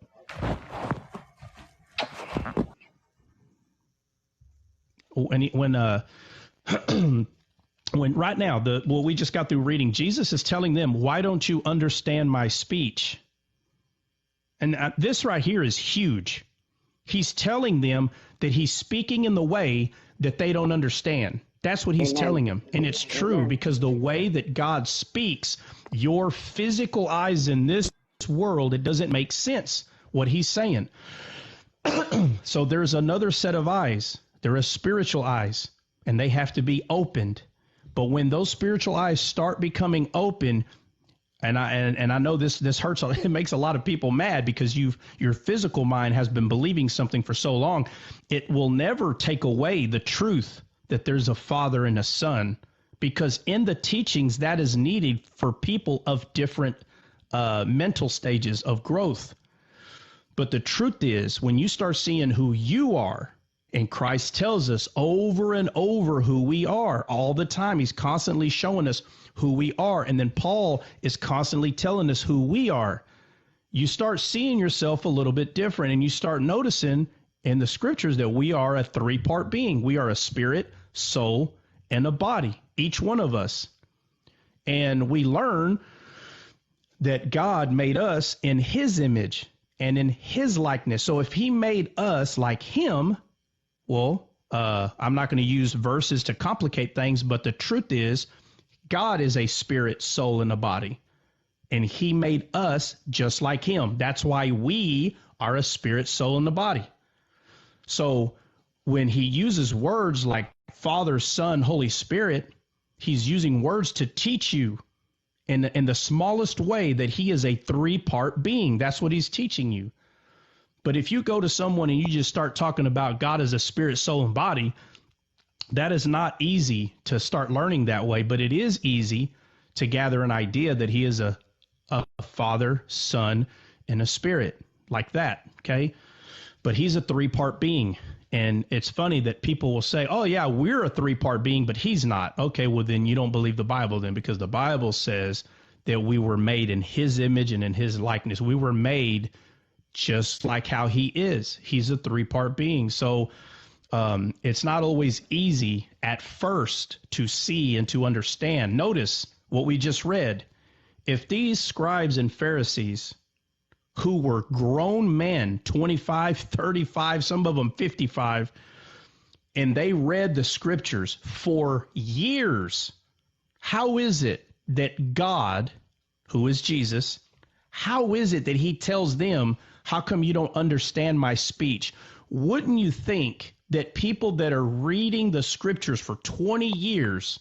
when right now, we just got through reading, Jesus is telling them, why don't you understand my speech? And this right here is huge. He's telling them that he's speaking in the way that they don't understand. That's what he's Amen. telling them. And it's true Amen. because the way that God speaks, your physical eyes in this world, it doesn't make sense what he's saying. So there's another set of eyes. There are spiritual eyes, and they have to be opened. But when those spiritual eyes start becoming open, and I know this hurts, it makes a lot of people mad because your physical mind has been believing something for so long. It will never take away the truth that there's a Father and a Son, because in the teachings that is needed for people of different mental stages of growth. But the truth is, when you start seeing who you are, and Christ tells us over and over who we are all the time. He's constantly showing us who we are. And then Paul is constantly telling us who we are. You start seeing yourself a little bit different, and you start noticing in the scriptures that we are a three-part being. We are a spirit, soul, and a body, each one of us. And we learn that God made us in his image and in his likeness. So if he made us like him, well, I'm not going to use verses to complicate things, but the truth is God is a spirit, soul, and a body, and he made us just like him. That's why we are a spirit, soul, and a body. So when he uses words like Father, Son, Holy Spirit, he's using words to teach you in the smallest way that he is a three-part being. That's what he's teaching you. But if you go to someone and you just start talking about God as a spirit, soul, and body, that is not easy to start learning that way. But it is easy to gather an idea that he is a Father, Son, and a Spirit, like that, okay? But he's a three-part being. And it's funny that people will say, oh, yeah, we're a three-part being, but he's not. Okay, well, then you don't believe the Bible then, because the Bible says that we were made in his image and in his likeness. We were made just like how he is. He's a three-part being. So it's not always easy at first to see and to understand. Notice what we just read. If these scribes and Pharisees, who were grown men, 25, 35, some of them 55, and they read the scriptures for years, how is it that God, who is Jesus, how is it that he tells them, how come you don't understand my speech? Wouldn't you think that people that are reading the scriptures for 20 years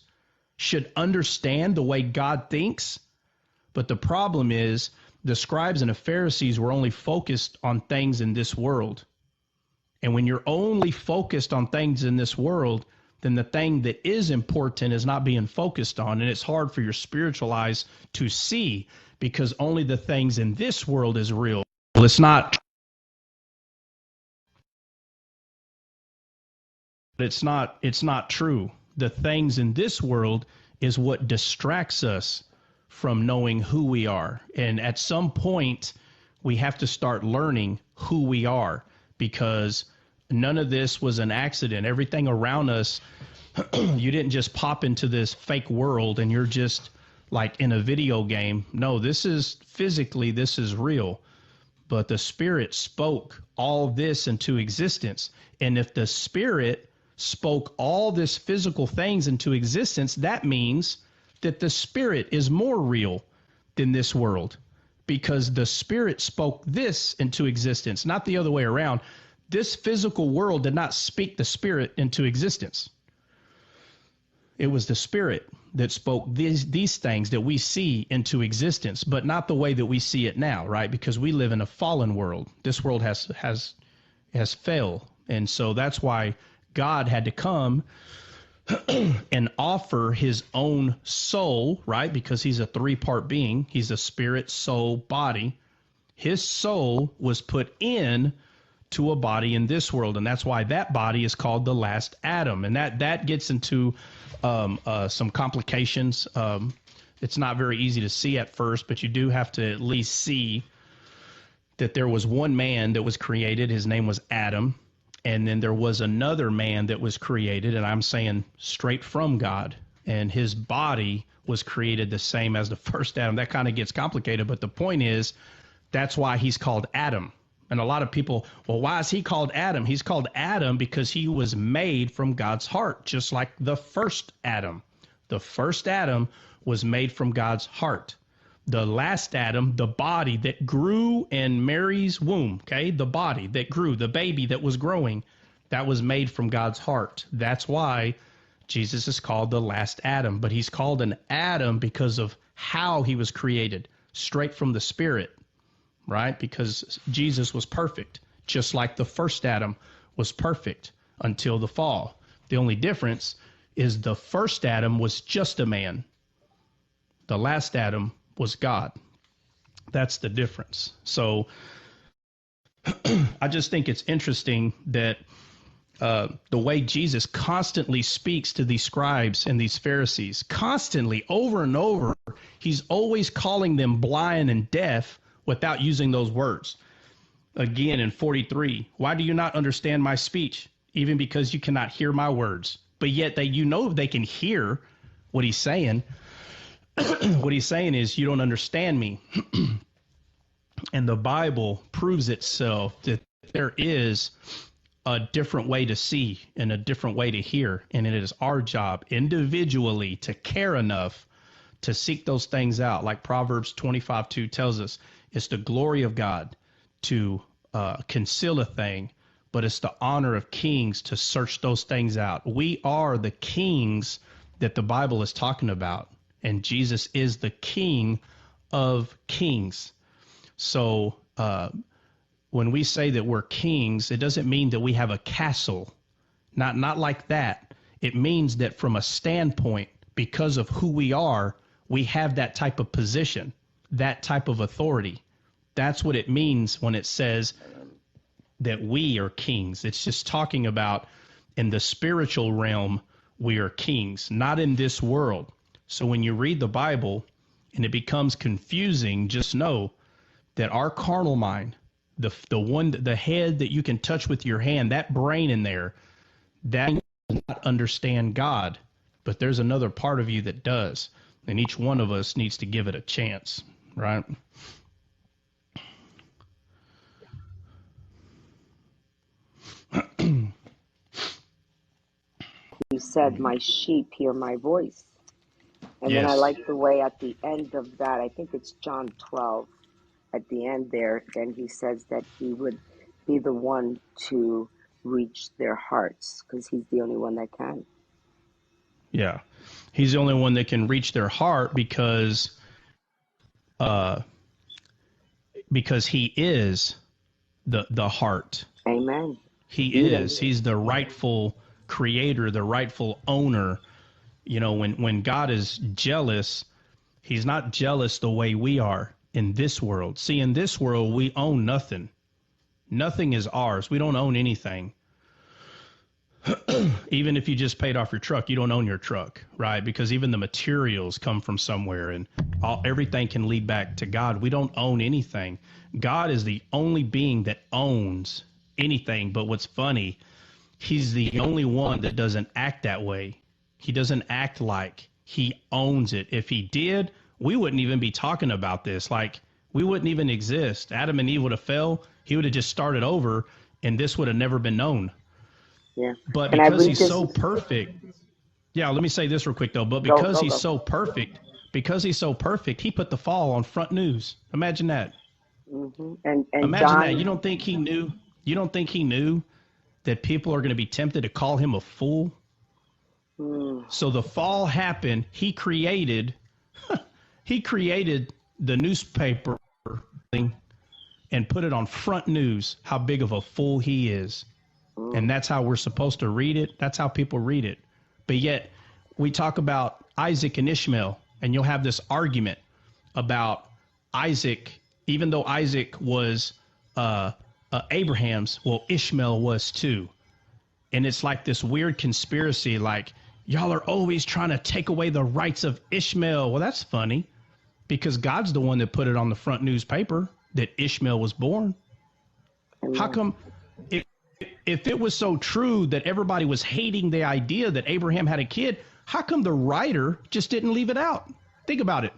should understand the way God thinks? But the problem is the scribes and the Pharisees were only focused on things in this world. And when you're only focused on things in this world, then the thing that is important is not being focused on. And it's hard for your spiritual eyes to see, because only the things in this world is real. Well, it's not true. The things in this world is what distracts us from knowing who we are. And at some point, we have to start learning who we are, because none of this was an accident. Everything around us, you didn't just pop into this fake world and you're just like in a video game. No, this is physically, this is real. But the Spirit spoke all this into existence. And if the Spirit spoke all this physical things into existence, that means that the Spirit is more real than this world, because the Spirit spoke this into existence, not the other way around. This physical world did not speak the Spirit into existence. It was the Spirit that spoke these things that we see into existence, but not the way that we see it now, right? Because we live in a fallen world. This world has failed. And so that's why God had to come and offer his own soul, right? Because he's a three-part being. He's a spirit, soul, body. His soul was put in to a body in this world, and that's why that body is called the last Adam. And that gets into some complications. It's not very easy to see at first, but you do have to at least see that there was one man that was created. His name was Adam, And then there was another man that was created, and I'm saying straight from God, and his body was created the same as the first Adam. That kind of gets complicated, but the point is, that's why he's called Adam. And a lot of people, well, why is he called Adam? He's called Adam because he was made from God's heart, just like the first Adam. The first Adam was made from God's heart. The last Adam, the body that grew in Mary's womb, okay, the body that grew, the baby that was growing, that was made from God's heart. That's why Jesus is called the last Adam. But he's called an Adam because of how he was created, straight from the Spirit. Right? Because Jesus was perfect, just like the first Adam was perfect until the fall. The only difference is the first Adam was just a man. The last Adam was God. That's the difference. So I just think it's interesting that the way Jesus constantly speaks to these scribes and these Pharisees, constantly, over and over, he's always calling them blind and deaf without using those words. Again, in 43, why do you not understand my speech? Even because you cannot hear my words. But yet they can hear what he's saying. What he's saying is, you don't understand me. And the Bible proves itself that there is a different way to see and a different way to hear. And it is our job individually to care enough to seek those things out. Like Proverbs 25:2 tells us, it's the glory of God to conceal a thing, but it's the honor of kings to search those things out. We are the kings that the Bible is talking about, and Jesus is the King of kings. So when we say that we're kings, it doesn't mean that we have a castle. Not like that. It means that from a standpoint, because of who we are, we have that type of position, that type of authority. That's what it means when it says that we are kings. It's just talking about in the spiritual realm, we are kings, not in this world. So when you read the Bible and it becomes confusing, just know that our carnal mind, the head that you can touch with your hand, that brain in there, that does not understand God, but there's another part of you that does. And each one of us needs to give it a chance, right? You said, my sheep hear my voice. And then I Yes. like the way at the end of that, I think it's John 12, at the end there, then he says that he would be the one to reach their hearts because he's the only one that can. Yeah. He's the only one that can reach their heart because he is the heart. Amen. He's the rightful creator, the rightful owner. You know, when God is jealous, he's not jealous the way we are in this world. See, in this world, we own nothing. Nothing is ours. We don't own anything. Even if you just paid off your truck, you don't own your truck, right? Because even the materials come from somewhere, and everything can lead back to God. We don't own anything. God is the only being that owns anything. But what's funny, he's the only one that doesn't act that way. He doesn't act like he owns it. If he did, we wouldn't even be talking about this. Like, we wouldn't even exist. Adam and Eve would have fell. He would have just started over, and this would have never been known. Yeah. But because he's so perfect, yeah, let me say this real quick though. But because he's so perfect, he put the fall on front news. Imagine that. Mm-hmm. And imagine John, that. You don't think he knew? You don't think he knew that people are going to be tempted to call him a fool? So the fall happened. He created the newspaper thing and put it on front news. How big of a fool he is. And that's how we're supposed to read it. That's how people read it. But yet we talk about Isaac and Ishmael, and you'll have this argument about Isaac, even though Isaac was Abraham's, well, Ishmael was too. And it's like this weird conspiracy, like, y'all are always trying to take away the rights of Ishmael. Well, that's funny, because God's the one that put it on the front newspaper that Ishmael was born. How come if if it was so true that everybody was hating the idea that Abraham had a kid, how come the writer just didn't leave it out? Think about it.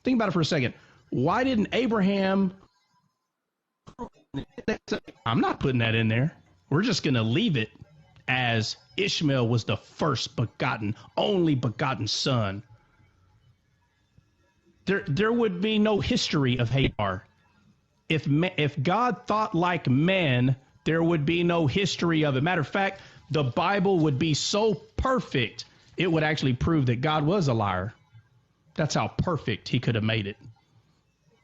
Think about it for a second. Why didn't Abraham? I'm not putting that in there. We're just going to leave it as Ishmael was the first begotten, only begotten son. There would be no history of Hagar. If God thought like men, there would be no history of it. Matter of fact, the Bible would be so perfect, it would actually prove that God was a liar. That's how perfect he could have made it.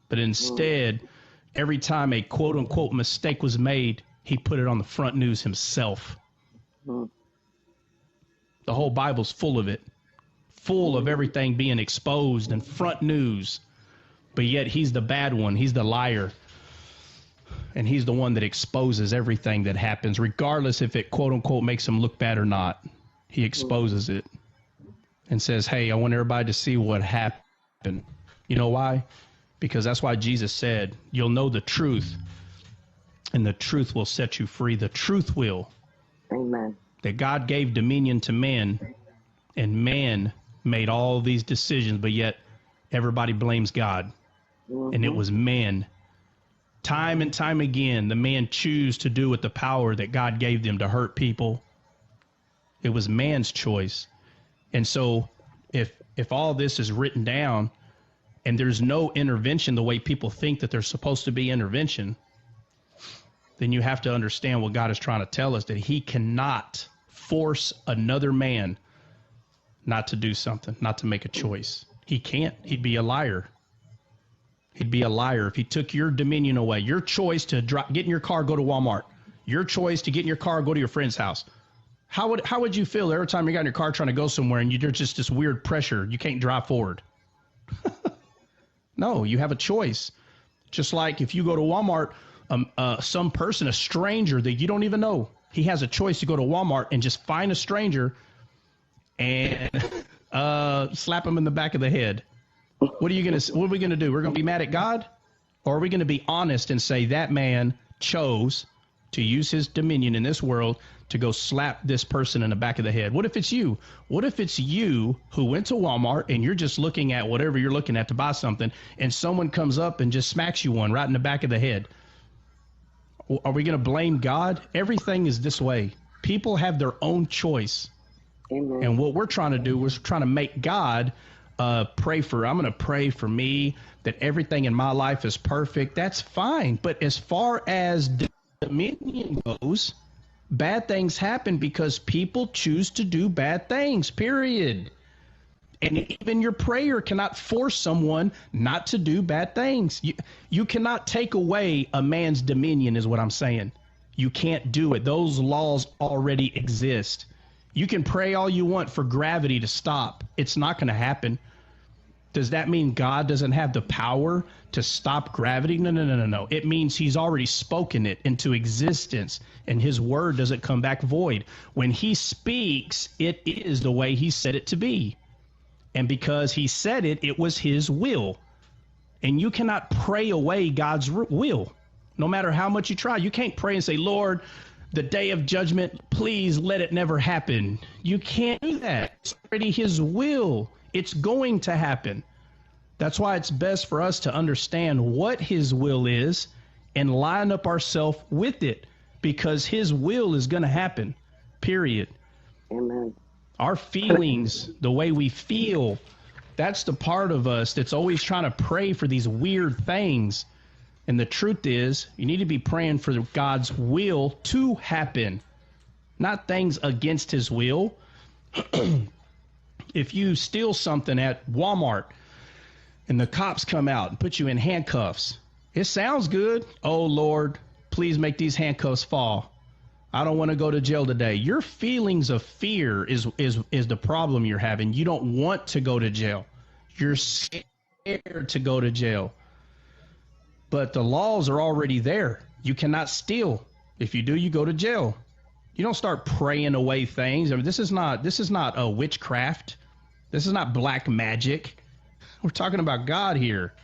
But instead, every time a quote unquote mistake was made, he put it on the front news himself. The whole Bible's full of it, full of everything being exposed and front news. But yet he's the bad one. He's the liar. And he's the one that exposes everything that happens, regardless if it quote unquote makes him look bad or not. He exposes it and says, hey, I want everybody to see what happened. You know why? Because that's why Jesus said, you'll know the truth, and the truth will set you free. The truth will. Amen. That God gave dominion to men, and man made all these decisions, but yet everybody blames God. And it was men. Time and time again, the man choose to do with the power that God gave them to hurt people. It was man's choice. And so if all this is written down and there's no intervention the way people think that there's supposed to be intervention, then you have to understand what God is trying to tell us, that he cannot force another man not to do something, not to make a choice. He can't. He'd be a liar. He'd be a liar if he took your dominion away, your choice to get in your car, go to Walmart, your choice to get in your car, go to your friend's house. How would you feel every time you got in your car trying to go somewhere and there's just this weird pressure? You can't drive forward. No, you have a choice. Just like if you go to Walmart, some person, a stranger that you don't even know, he has a choice to go to Walmart and just find a stranger and slap him in the back of the head. What are we going to do? We're going to be mad at God? Or are we going to be honest and say that man chose to use his dominion in this world to go slap this person in the back of the head? What if it's you? What if it's you who went to Walmart and you're just looking at whatever you're looking at to buy something, and someone comes up and just smacks you one right in the back of the head? Are we going to blame God? Everything is this way. People have their own choice. Amen. And what we're trying to do is trying to make God I'm going to pray for me that everything in my life is perfect. That's fine. But as far as dominion goes, bad things happen because people choose to do bad things, period. And even your prayer cannot force someone not to do bad things. You cannot take away a man's dominion is what I'm saying. You can't do it. Those laws already exist. You can pray all you want for gravity to stop. It's not going to happen. Does that mean God doesn't have the power to stop gravity? No. It means he's already spoken it into existence, and his word doesn't come back void. When he speaks, it is the way he said it to be. And because he said it, it was his will. And you cannot pray away God's will, no matter how much you try. You can't pray and say, Lord, the day of judgment, please let it never happen. You can't do that. It's already his will. It's going to happen. That's why it's best for us to understand what his will is and line up ourselves with it, because his will is going to happen, period. Amen. Our feelings, the way we feel, that's the part of us that's always trying to pray for these weird things. And the truth is, you need to be praying for God's will to happen, not things against his will. If you steal something at Walmart and the cops come out and put you in handcuffs, it sounds good. Oh, Lord, please make these handcuffs fall. I don't want to go to jail today. Your feelings of fear is the problem you're having. You don't want to go to jail. You're scared to go to jail. But the laws are already there. You cannot steal. If you do, you go to jail. You don't start praying away things. I mean, this is not a witchcraft. This is not black magic. We're talking about God here.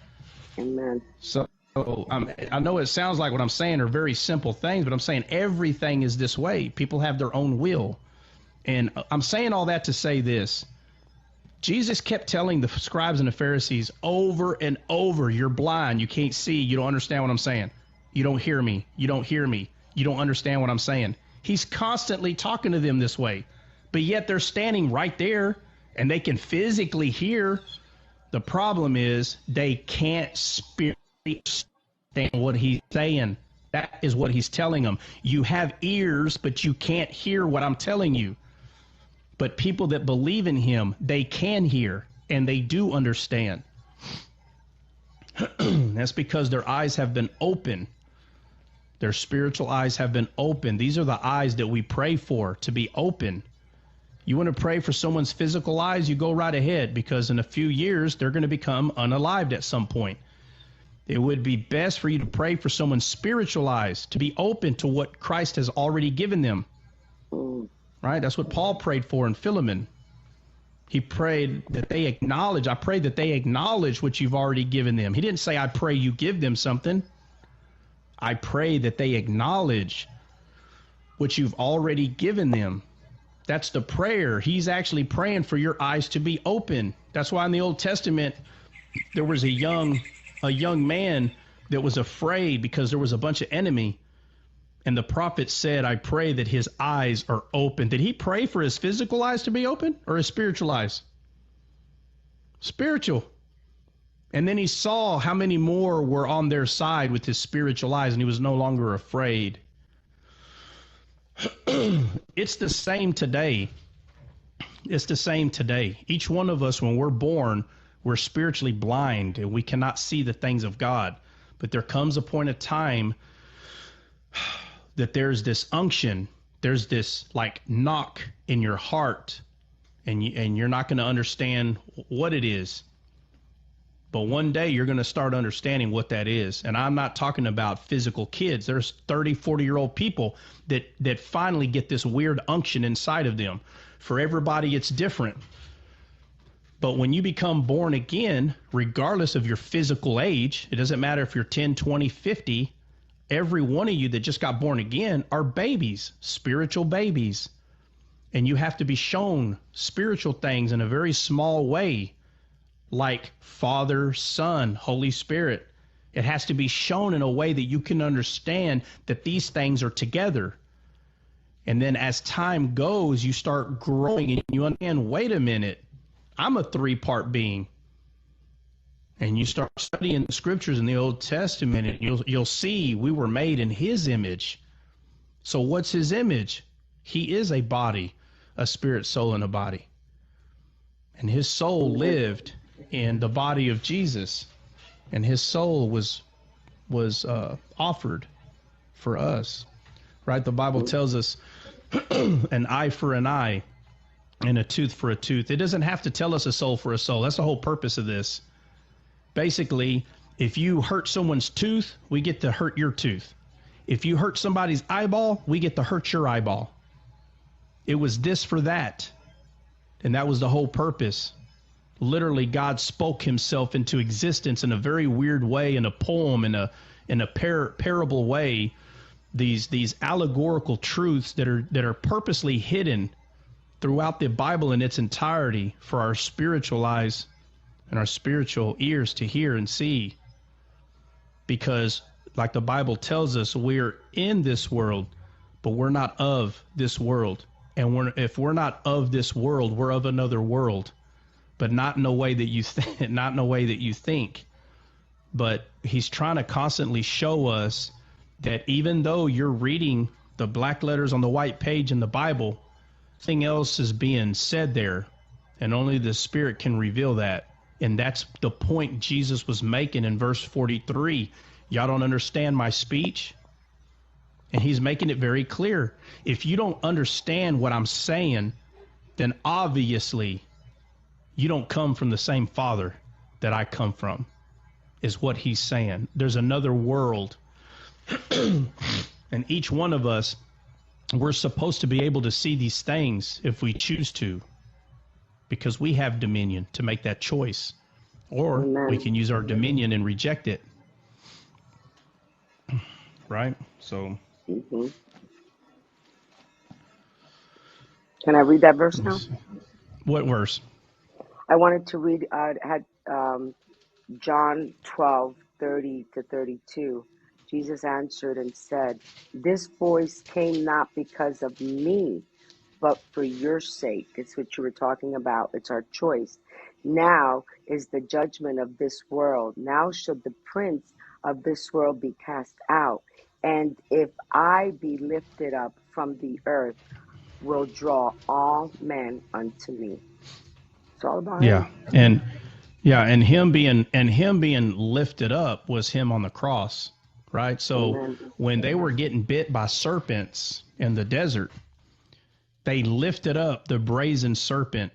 Amen. So So I know it sounds like what I'm saying are very simple things, but I'm saying everything is this way. People have their own will. And I'm saying all that to say this. Jesus kept telling the scribes and the Pharisees over and over, you're blind, you can't see, you don't understand what I'm saying. You don't hear me, you don't hear me, you don't understand what I'm saying. He's constantly talking to them this way, but yet they're standing right there and they can physically hear. The problem is they can't spiritually understand what he's saying. That is what he's telling them. You have ears, but you can't hear what I'm telling you. But people that believe in him, they can hear and they do understand. That's because their eyes have been open. Their spiritual eyes have been open. These are the eyes that we pray for, to be open. You want to pray for someone's physical eyes, you go right ahead, because in a few years, they're going to become unalived at some point. It would be best for you to pray for someone's spiritual eyes, to be open to what Christ has already given them. Right? That's what Paul prayed for in Philemon. He prayed that they acknowledge, I pray that they acknowledge what you've already given them. He didn't say, I pray you give them something. I pray that they acknowledge what you've already given them. That's the prayer. He's actually praying for your eyes to be open. That's why in the Old Testament, there was a young man that was afraid because there was a bunch of enemy. And the prophet said, I pray that his eyes are open. Did he pray for his physical eyes to be open or his spiritual eyes? Spiritual. And then he saw how many more were on their side with his spiritual eyes, and he was no longer afraid. It's the same today. It's the same today. Each one of us, when we're born, we're spiritually blind and we cannot see the things of God. But there comes a point of time that there's this unction, there's this like knock in your heart, and you're not going to understand what it is. But one day you're going to start understanding what that is. And I'm not talking about physical kids. There's 30, 40-year-old people that finally get this weird unction inside of them. For everybody, it's different. But when you become born again, regardless of your physical age, it doesn't matter if you're 10, 20, 50, every one of you that just got born again are babies, spiritual babies. And you have to be shown spiritual things in a very small way, like Father, Son, Holy Spirit. It has to be shown in a way that you can understand that these things are together. And then as time goes, you start growing and you understand, wait a minute, I'm a three-part being. And you start studying the scriptures in the Old Testament, and you'll see we were made in his image. So what's his image? He is a body, a spirit, soul, and a body. And his soul lived in the body of Jesus, and his soul was offered for us. Right? The Bible tells us an eye for an eye and a tooth for a tooth. It doesn't have to tell us a soul for a soul. That's the whole purpose of this. Basically, if you hurt someone's tooth, we get to hurt your tooth. If you hurt somebody's eyeball, we get to hurt your eyeball. It was this for that. And that was the whole purpose. Literally, God spoke himself into existence in a very weird way, in a poem, in a parable way. These allegorical truths that are purposely hidden throughout the Bible in its entirety for our spiritual eyes and our spiritual ears to hear and see. Because, like the Bible tells us, we're in this world, but we're not of this world. And if we're not of this world, we're of another world, but not in a way that you not in a way that you think. But he's trying to constantly show us that even though you're reading the black letters on the white page in the Bible, nothing else is being said there, and only the Spirit can reveal that. And that's the point Jesus was making in verse 43. Y'all don't understand my speech? And he's making it very clear. If you don't understand what I'm saying, then obviously you don't come from the same Father that I come from, is what he's saying. There's another world. And each one of us, we're supposed to be able to see these things if we choose to, because we have dominion to make that choice. Or we can use our dominion and reject it. right? So, Hmm. Can I read that verse let me now? see. What verse? I wanted to read, had John 12:30-32. Jesus answered and said, "This voice came not because of me, but for your sake." It's what you were talking about. It's our choice. Now is the judgment of this world. Now should the prince of this world be cast out. And if I be lifted up from the earth, will draw all men unto me. It's all about Yeah. him. And yeah, and him being lifted up was him on the cross, right? So Amen. when they were getting bit by serpents in the desert, they lifted up the brazen serpent.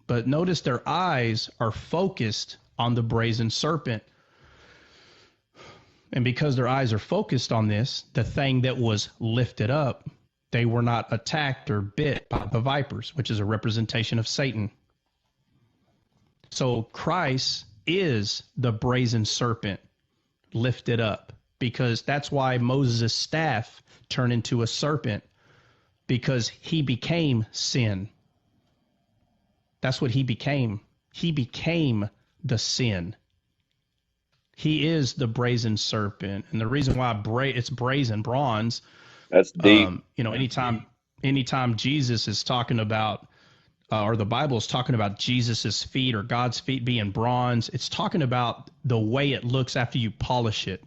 But notice their eyes are focused on the brazen serpent. And because their eyes are focused on this, the thing that was lifted up, they were not attacked or bit by the vipers, which is a representation of Satan. So Christ is the brazen serpent lifted up, because that's why Moses' staff turned into a serpent, because he became sin. That's what he became. He became the sin. He is the brazen serpent. And the reason why it's brazen bronze, That's deep. anytime Jesus is talking about, or the Bible is talking about Jesus's feet or God's feet being bronze, it's talking about the way it looks after you polish it.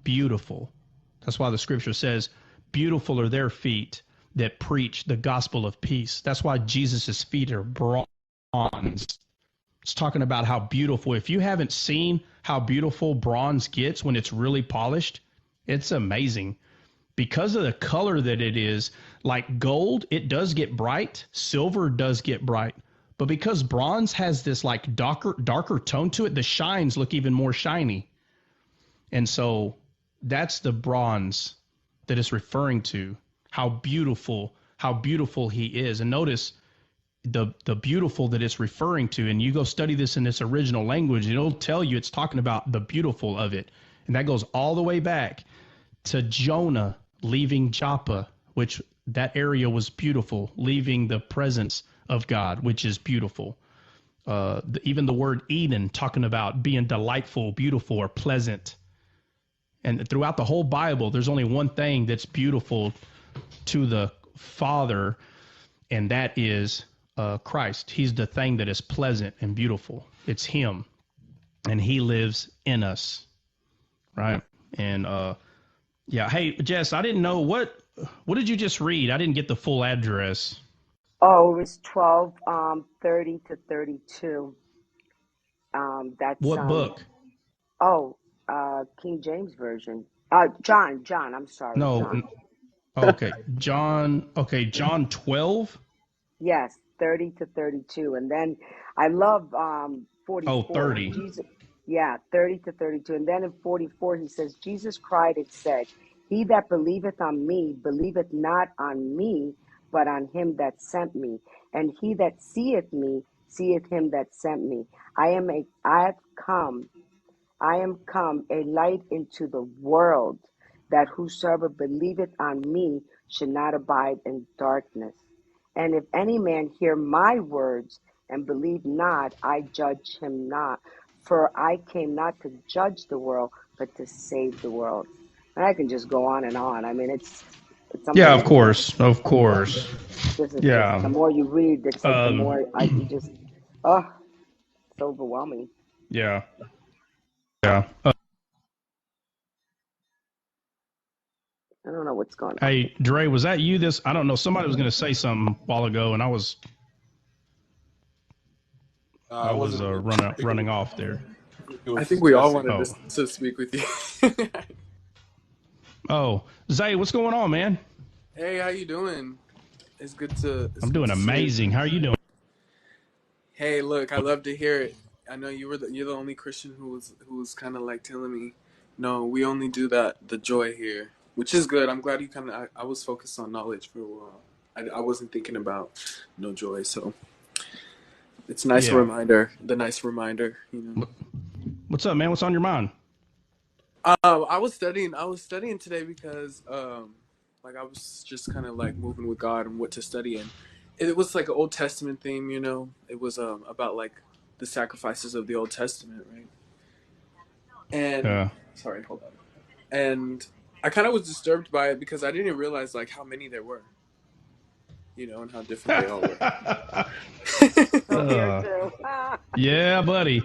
Beautiful. That's why the scripture says, beautiful are their feet that preach the gospel of peace. That's why Jesus's feet are bronze. It's talking about how beautiful. If you haven't seen how beautiful bronze gets when it's really polished, it's amazing. Because of the color that it is, like gold, it does get bright. Silver does get bright. But because bronze has this like darker tone to it, the shines look even more shiny. And so that's the bronze that it's referring to, how beautiful he is. And notice the beautiful that it's referring to, and you go study this in its original language, it'll tell you it's talking about the beautiful of it. And that goes all the way back to Jonah leaving Joppa, which that area was beautiful, leaving the presence of God, which is beautiful. Even the word Eden, talking about being delightful, beautiful, or pleasant. And throughout the whole Bible, there's only one thing that's beautiful to the Father, and that is Christ. He's the thing that is pleasant and beautiful. It's him, and he lives in us, right? And yeah. Hey, Jess, I didn't know what did you just read? I didn't get the full address. Oh, it was 12, 30-32. That's What book? oh, King James Version. John, I'm sorry, No. John. Okay. John 12. Yes, 30-32. And then I love Oh, 44. 30. Jesus, yeah, 30-32. And then in 44 he says, Jesus cried and said, "He that believeth on me, believeth not on me, but on him that sent me. And he that seeth me, seeth him that sent me. I am come a light into the world, that whosoever believeth on me should not abide in darkness. And if any man hear my words and believe not, I judge him not. For I came not to judge the world, but to save the world." And I can just go on and on. I mean, it's Yeah, of unbelievable. course. Of course. This is just, the Yeah. more you read, it's like the Um more you just, oh, it's overwhelming. yeah. Yeah. I don't know what's going on. Hey, Dre, was that you I don't know, somebody was going to say something a while ago and I was I wasn't. running off there. I think we all wanted Oh. to speak with you. Oh, Zay, what's going on, man? Hey, how you doing? It's good to. I'm doing amazing. How are you doing? Hey, look, I love to hear it. I know you're the only Christian who was kind of like telling me, no, we only do the joy here, which is good. I'm glad you kind of. I was focused on knowledge for a while. I wasn't thinking about no joy, so it's a nice Yeah. reminder. The nice reminder, you know. What's up, man? What's on your mind? I was studying. I was studying today because, like, I was just kind of like moving with God and what to study, and it was like an Old Testament theme. You know, it was about like the sacrifices of the Old Testament, right? And sorry, hold on. And I kind of was disturbed by it because I didn't realize like how many there were, you know, and how different they all were. I'm here too. Yeah, buddy.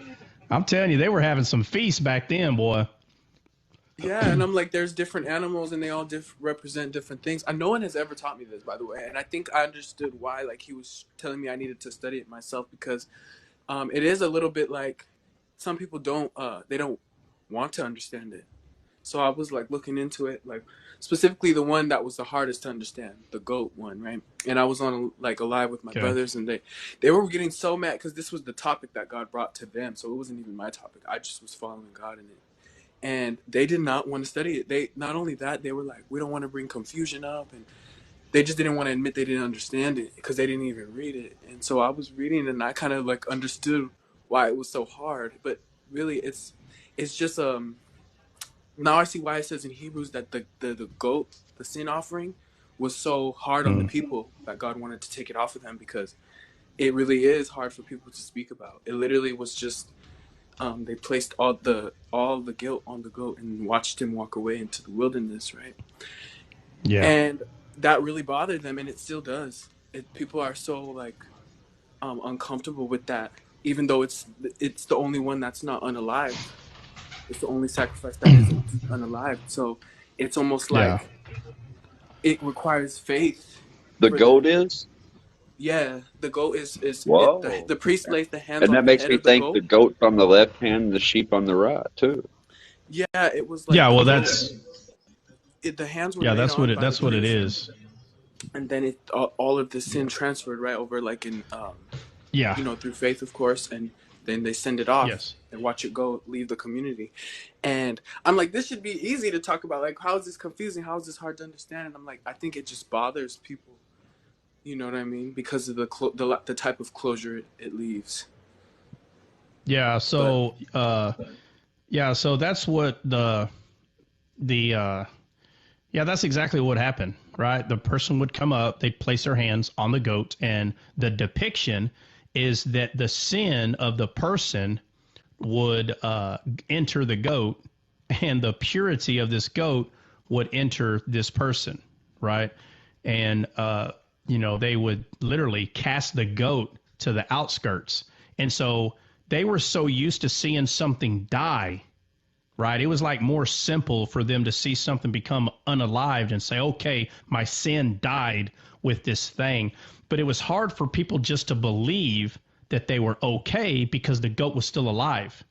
I'm telling you, they were having some feasts back then, boy. Yeah, and I'm like, there's different animals, and they all represent different things. No one has ever taught me this, by the way, and I think I understood why. Like he was telling me I needed to study it myself because it is a little bit like some people they don't want to understand it. So I was like looking into it, like specifically the one that was the hardest to understand, the goat one, right? And I was on like a live with my brothers, and they were getting so mad because this was the topic that God brought to them, so it wasn't even my topic. I just was following God in it. And they did not want to study it. They not only that, they were like, we don't want to bring confusion up, and they just didn't want to admit they didn't understand it because they didn't even read it. And so I was reading, and I kind of like understood why it was so hard. But really, it's just now I see why it says in Hebrews that the goat, the sin offering, was so hard on the people that God wanted to take it off of them because it really is hard for people to speak about. It literally was just they placed all the guilt on the goat and watched him walk away into the wilderness, right? Yeah. And that really bothered them, and it still does. People are so like uncomfortable with that, even though it's the only one that's not unalived. It's the only sacrifice that isn't unalived. So it's almost like it requires faith The for goat them. is? Yeah, the goat Whoa. the priest lays the hands And on that the makes head me of the think the goat. goat on the left hand and the sheep on the right, too. Yeah, it was like Yeah, the well, goat. The hands were laid that's on what it by the that's what it priest, is. and then all of the sin transferred right over, like in Yeah. you know, through faith, of course, and then they send it off Yes. and watch it go leave the community. And I'm like, this should be easy to talk about. Like, how is this confusing? How is this hard to understand? And I'm like, I think it just bothers people. You know what I mean? Because of the type of closure it leaves. Yeah. So so that's what that's exactly what happened, right? The person would come up, they'd place their hands on the goat, and the depiction is that the sin of the person would enter the goat, and the purity of this goat would enter this person, right? And they would literally cast the goat to the outskirts, and so they were so used to seeing something die, right? It was like more simple for them to see something become unalived and say, okay, my sin died with this thing. But it was hard for people just to believe that they were okay because the goat was still alive,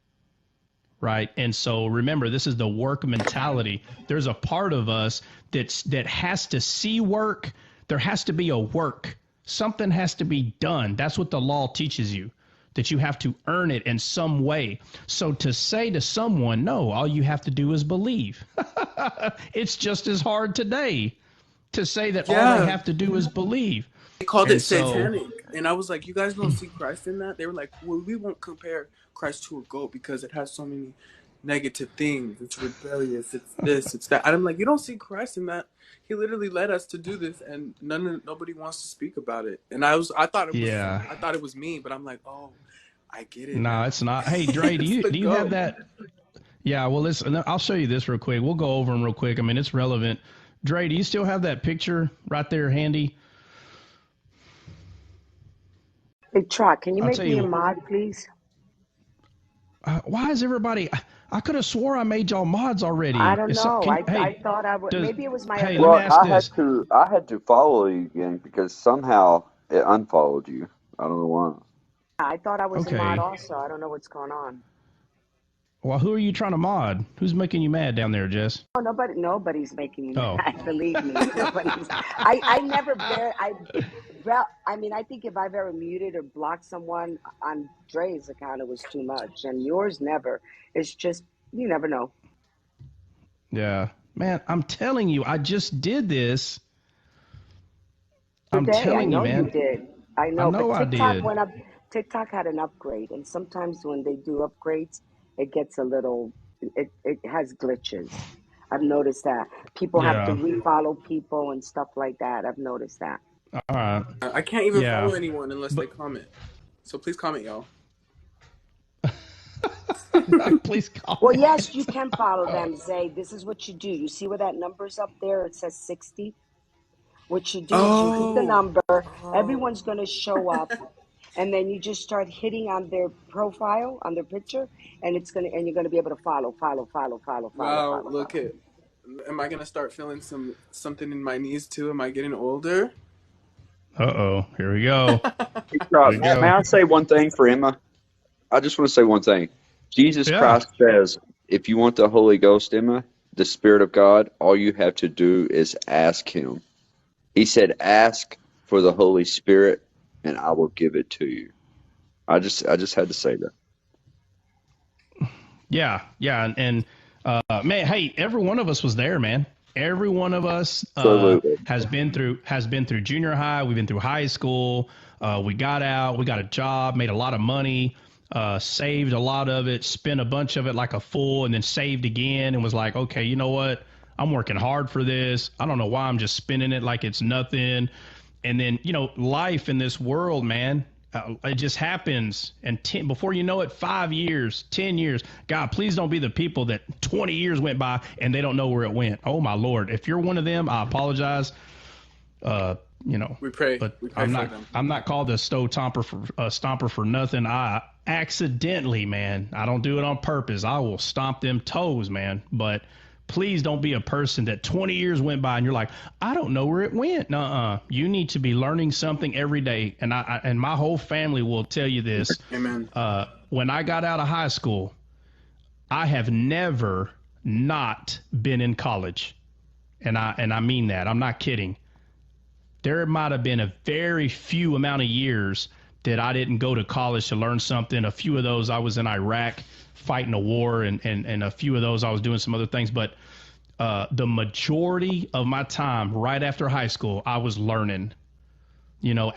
right? And so remember, this is the work mentality. There's a part of us that has to see work. There has to be a work. Something has to be done. That's what the law teaches you, that you have to earn it in some way. So to say to someone, no, all you have to do is believe. It's just as hard today to say that all they have to do is believe. They called it And so, satanic. And I was like, you guys don't see Christ in that? They were like, well, we won't compare Christ to a goat because it has so many negative things. It's rebellious. It's this, it's that. And I'm like, you don't see Christ in that. He literally led us to do this, and nobody wants to speak about it. And I thought it was me, but I'm like, oh, I get it no, now. it's not. Hey, Dre, do you have that? Yeah, well, I'll show you this real quick. We'll go over them real quick. I mean, it's relevant. Dre, do you still have that picture right there handy? Hey, Trock, can you I'll make tell me a you. mod, please? Why is everybody? I could have swore I made y'all mods already. I don't know. I thought I would. Does, Maybe it was my hey, other let me Well, ask account. this. I had to follow you again because somehow it unfollowed you. I don't know why. I thought I was a mod Okay. also. I don't know what's going on. Well, who are you trying to mod? Who's making you mad down there, Jess? Oh, nobody's making me Oh. mad. Believe me, nobody's. I mean, I think if I've ever muted or blocked someone on Dre's account, it was too much, and yours never. It's just you never know. Yeah. Man, I'm telling you, I just did this. I'm Today, I telling you, know you man. did. I I know, know but I TikTok did. went up. TikTok had an upgrade, and sometimes when they do upgrades, it gets a little it has glitches. I've noticed that people have to Yeah. refollow people and stuff like that. I've noticed that. All right. I can't even Yeah. follow anyone unless they But comment. So please comment, y'all. please Well, comment. yes, you can follow them. Zay, this is what you do. You see where that number's up there? It says 60. What you do is you hit the Oh. number. Oh. Everyone's going to show up, and then you just start hitting on their profile, on their picture, and you're gonna be able to follow. Wow, look at. Am I gonna start feeling something in my knees too? Am I getting older? Uh-oh. Here we go. Here we May go. I say one thing for Emma? I just want to say one thing. Jesus Yeah. Christ says, if you want the Holy Ghost, Emma, the Spirit of God, all you have to do is ask Him. He said, ask for the Holy Spirit, and I will give it to you. I just had to say that. Yeah. And man, hey, every one of us was there, man. Every one of us Absolutely. has been through junior high. We've been through high school. We got out. We got a job. Made a lot of money. Saved a lot of it. Spent a bunch of it like a fool, and then saved again. And was like, okay, you know what? I'm working hard for this. I don't know why I'm just spending it like it's nothing. And then life in this world, man. It just happens, and before you know it, 5 years, 10 years. God, please don't be the people that 20 years went by and they don't know where it went. Oh my Lord! If you're one of them, I apologize. We pray. But We pray I'm for not. them. I'm not called a stomper for nothing. I accidentally, man. I don't do it on purpose. I will stomp them toes, man. But please don't be a person that 20 years went by and you're like, I don't know where it went. Nuh-uh. You need to be learning something every day. And and my whole family will tell you this. Amen. When I got out of high school, I have never not been in college. And I mean that. I'm not kidding. There might have been a very few amount of years that I didn't go to college to learn something. A few of those I was in Iraq fighting a war, and a few of those I was doing some other things. But the majority of my time right after high school, I was learning.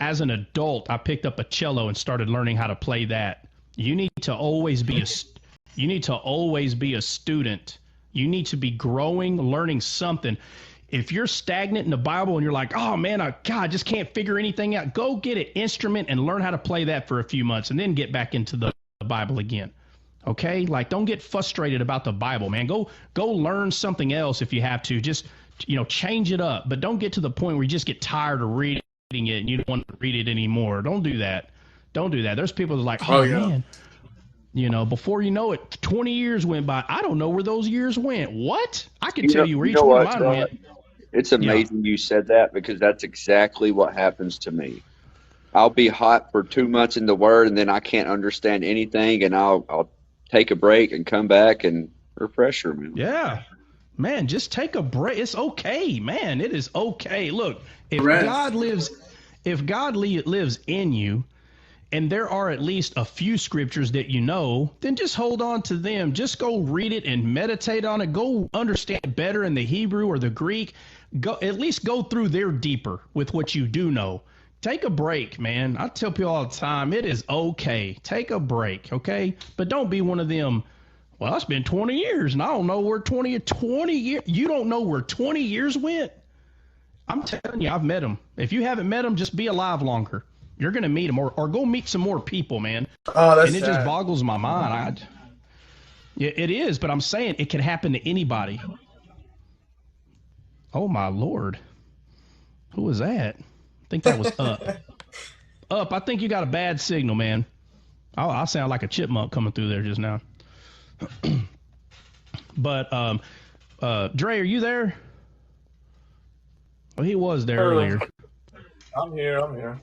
As an adult, I picked up a cello and started learning how to play that. You need to always be a student. You need to be growing, learning something. If you're stagnant in the Bible and you're like, oh man, I just can't figure anything out, go get an instrument and learn how to play that for a few months and then get back into the Bible again. Okay? Like, don't get frustrated about the Bible, man. Go learn something else if you have to. Just, change it up. But don't get to the point where you just get tired of reading it and you don't want to read it anymore. Don't do that. Don't do that. There's people that are like, man, before you know it, 20 years went by. I don't know where those years went. What? I can tell you where each one of mine went. It's amazing you said that, because that's exactly what happens to me. I'll be hot for 2 months in the Word, and then I can't understand anything, and I'll take a break and come back and refresher, man. Yeah. Man, just take a break. It's okay, man. It is okay. Look, if God lives in you, and there are at least a few scriptures that then just hold on to them. Just go read it and meditate on it. Go understand it better in the Hebrew or the Greek. At least go through there deeper with what you do know. Take a break, man. I tell people all the time, it is okay. Take a break, okay? But don't be one of them, well, it's been 20 years, and I don't know where 20 years. You don't know where 20 years went? I'm telling you, I've met them. If you haven't met them, just be alive longer. You're going to meet them, or go meet some more people, man. Oh, that's and it sad. just boggles my mind. Yeah, it is, but I'm saying it can happen to anybody. Oh, my Lord. Who was that? I think that was Up. Up, I think you got a bad signal, man. I sound like a chipmunk coming through there just now. But, Dre, are you there? Well, he was there earlier. I'm here.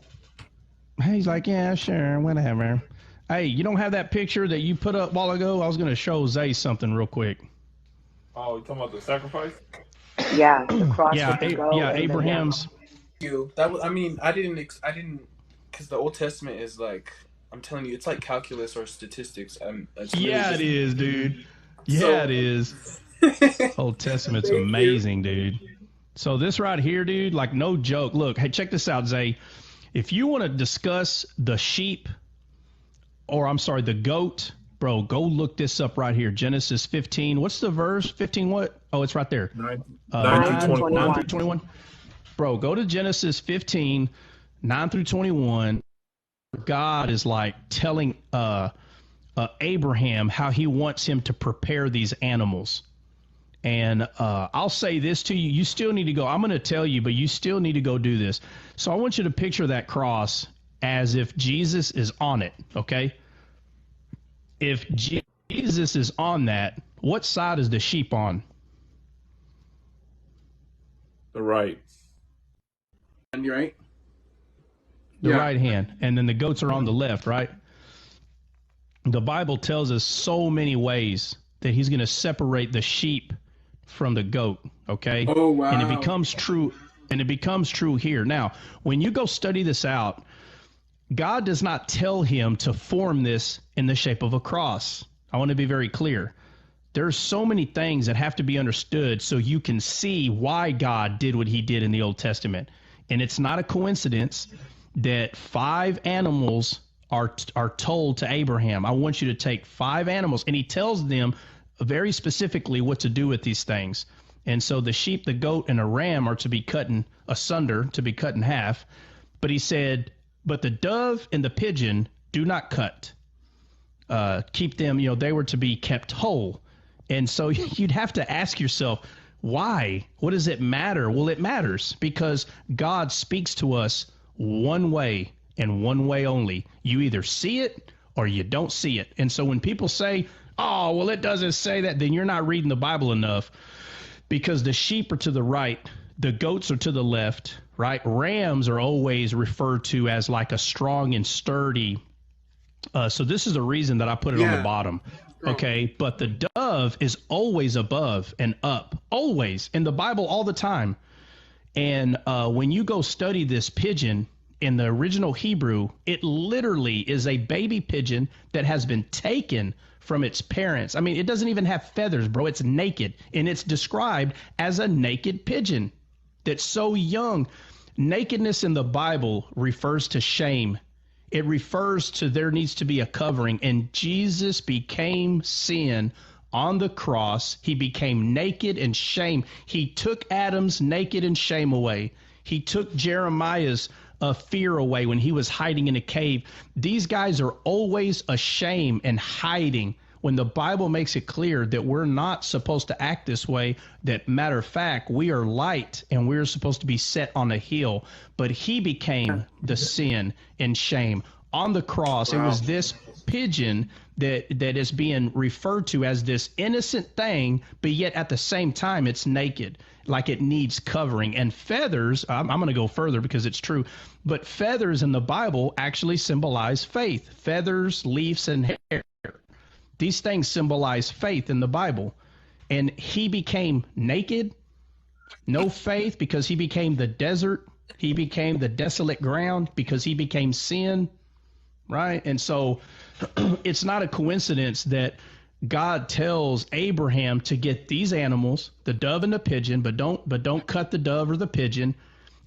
He's like, yeah, sure, whatever. Hey, you don't have that picture that you put up a while ago? I was going to show Zay something real quick. Oh, you talking about the sacrifice? Yeah, the cross Yeah, with the goat. Abraham's. That was, I didn't, because the Old Testament is like, I'm telling you, it's like calculus or statistics. Yeah, it is, dude. Yeah, it is. Old Testament's amazing, dude. So this right here, dude, like no joke. Look, hey, check this out, Zay. If you want to discuss the sheep, or I'm sorry, the goat Bro, go look this up right here. Genesis 15. What's the verse? 15 what? Oh, it's right there. 9 through 9 to 21. 9 through 21. Bro, go to Genesis 15, 9 through 21. God is like telling Abraham how he wants him to prepare these animals. And I'll say this to you. You still need to go. I'm going to tell you, but you still need to go do this. So I want you to picture that cross as if Jesus is on it, okay? If Jesus is on that, what side is the sheep on? The right. And you're right. The Yeah. right hand. And then the goats are on the left, right? The Bible tells us so many ways that he's going to separate the sheep from the goat, okay? Oh, wow. And it becomes true, here. Now, when you go study this out, God does not tell him to form this in the shape of a cross. I want to be very clear. There's so many things that have to be understood so you can see why God did what he did in the Old Testament. And it's not a coincidence that 5 animals are told to Abraham. I want you to take 5 animals, and he tells them very specifically what to do with these things. And so the sheep, the goat, and a ram are to be cut in asunder, to be cut in half. But he said, but the dove and the pigeon do not cut. Keep them, they were to be kept whole. And so you'd have to ask yourself, why? What does it matter? Well, it matters because God speaks to us one way and one way only. You either see it or you don't see it. And so when people say, oh, well, it doesn't say that, then you're not reading the Bible enough, because the sheep are to the right, the goats are to the left, right? Rams are always referred to as like a strong and sturdy. So this is the reason that I put it on the bottom. Okay, but the dove is always above and up, always in the Bible all the time. And when you go study this pigeon in the original Hebrew, it literally is a baby pigeon that has been taken from its parents. I mean, it doesn't even have feathers, bro. It's naked, and it's described as a naked pigeon that's so young. Nakedness in the Bible refers to shame. It refers to there needs to be a covering, and Jesus became sin on the cross. He became naked and shame. He took Adam's naked and shame away. He took Jeremiah's fear away when he was hiding in a cave. These guys are always ashamed and hiding when the Bible makes it clear that we're not supposed to act this way. That matter of fact, we are light and we're supposed to be set on a hill. But he became the sin and shame on the cross. Wow. It was this pigeon that is being referred to as this innocent thing, but yet at the same time it's naked, like it needs covering. And feathers, I'm going to go further because it's true, but feathers in the Bible actually symbolize faith. Feathers, leaves, and hair. These things symbolize faith in the Bible. And he became naked, no faith, because he became the desert. He became the desolate ground because he became sin, right? And so it's not a coincidence that God tells Abraham to get these animals, the dove and the pigeon, but don't cut the dove or the pigeon.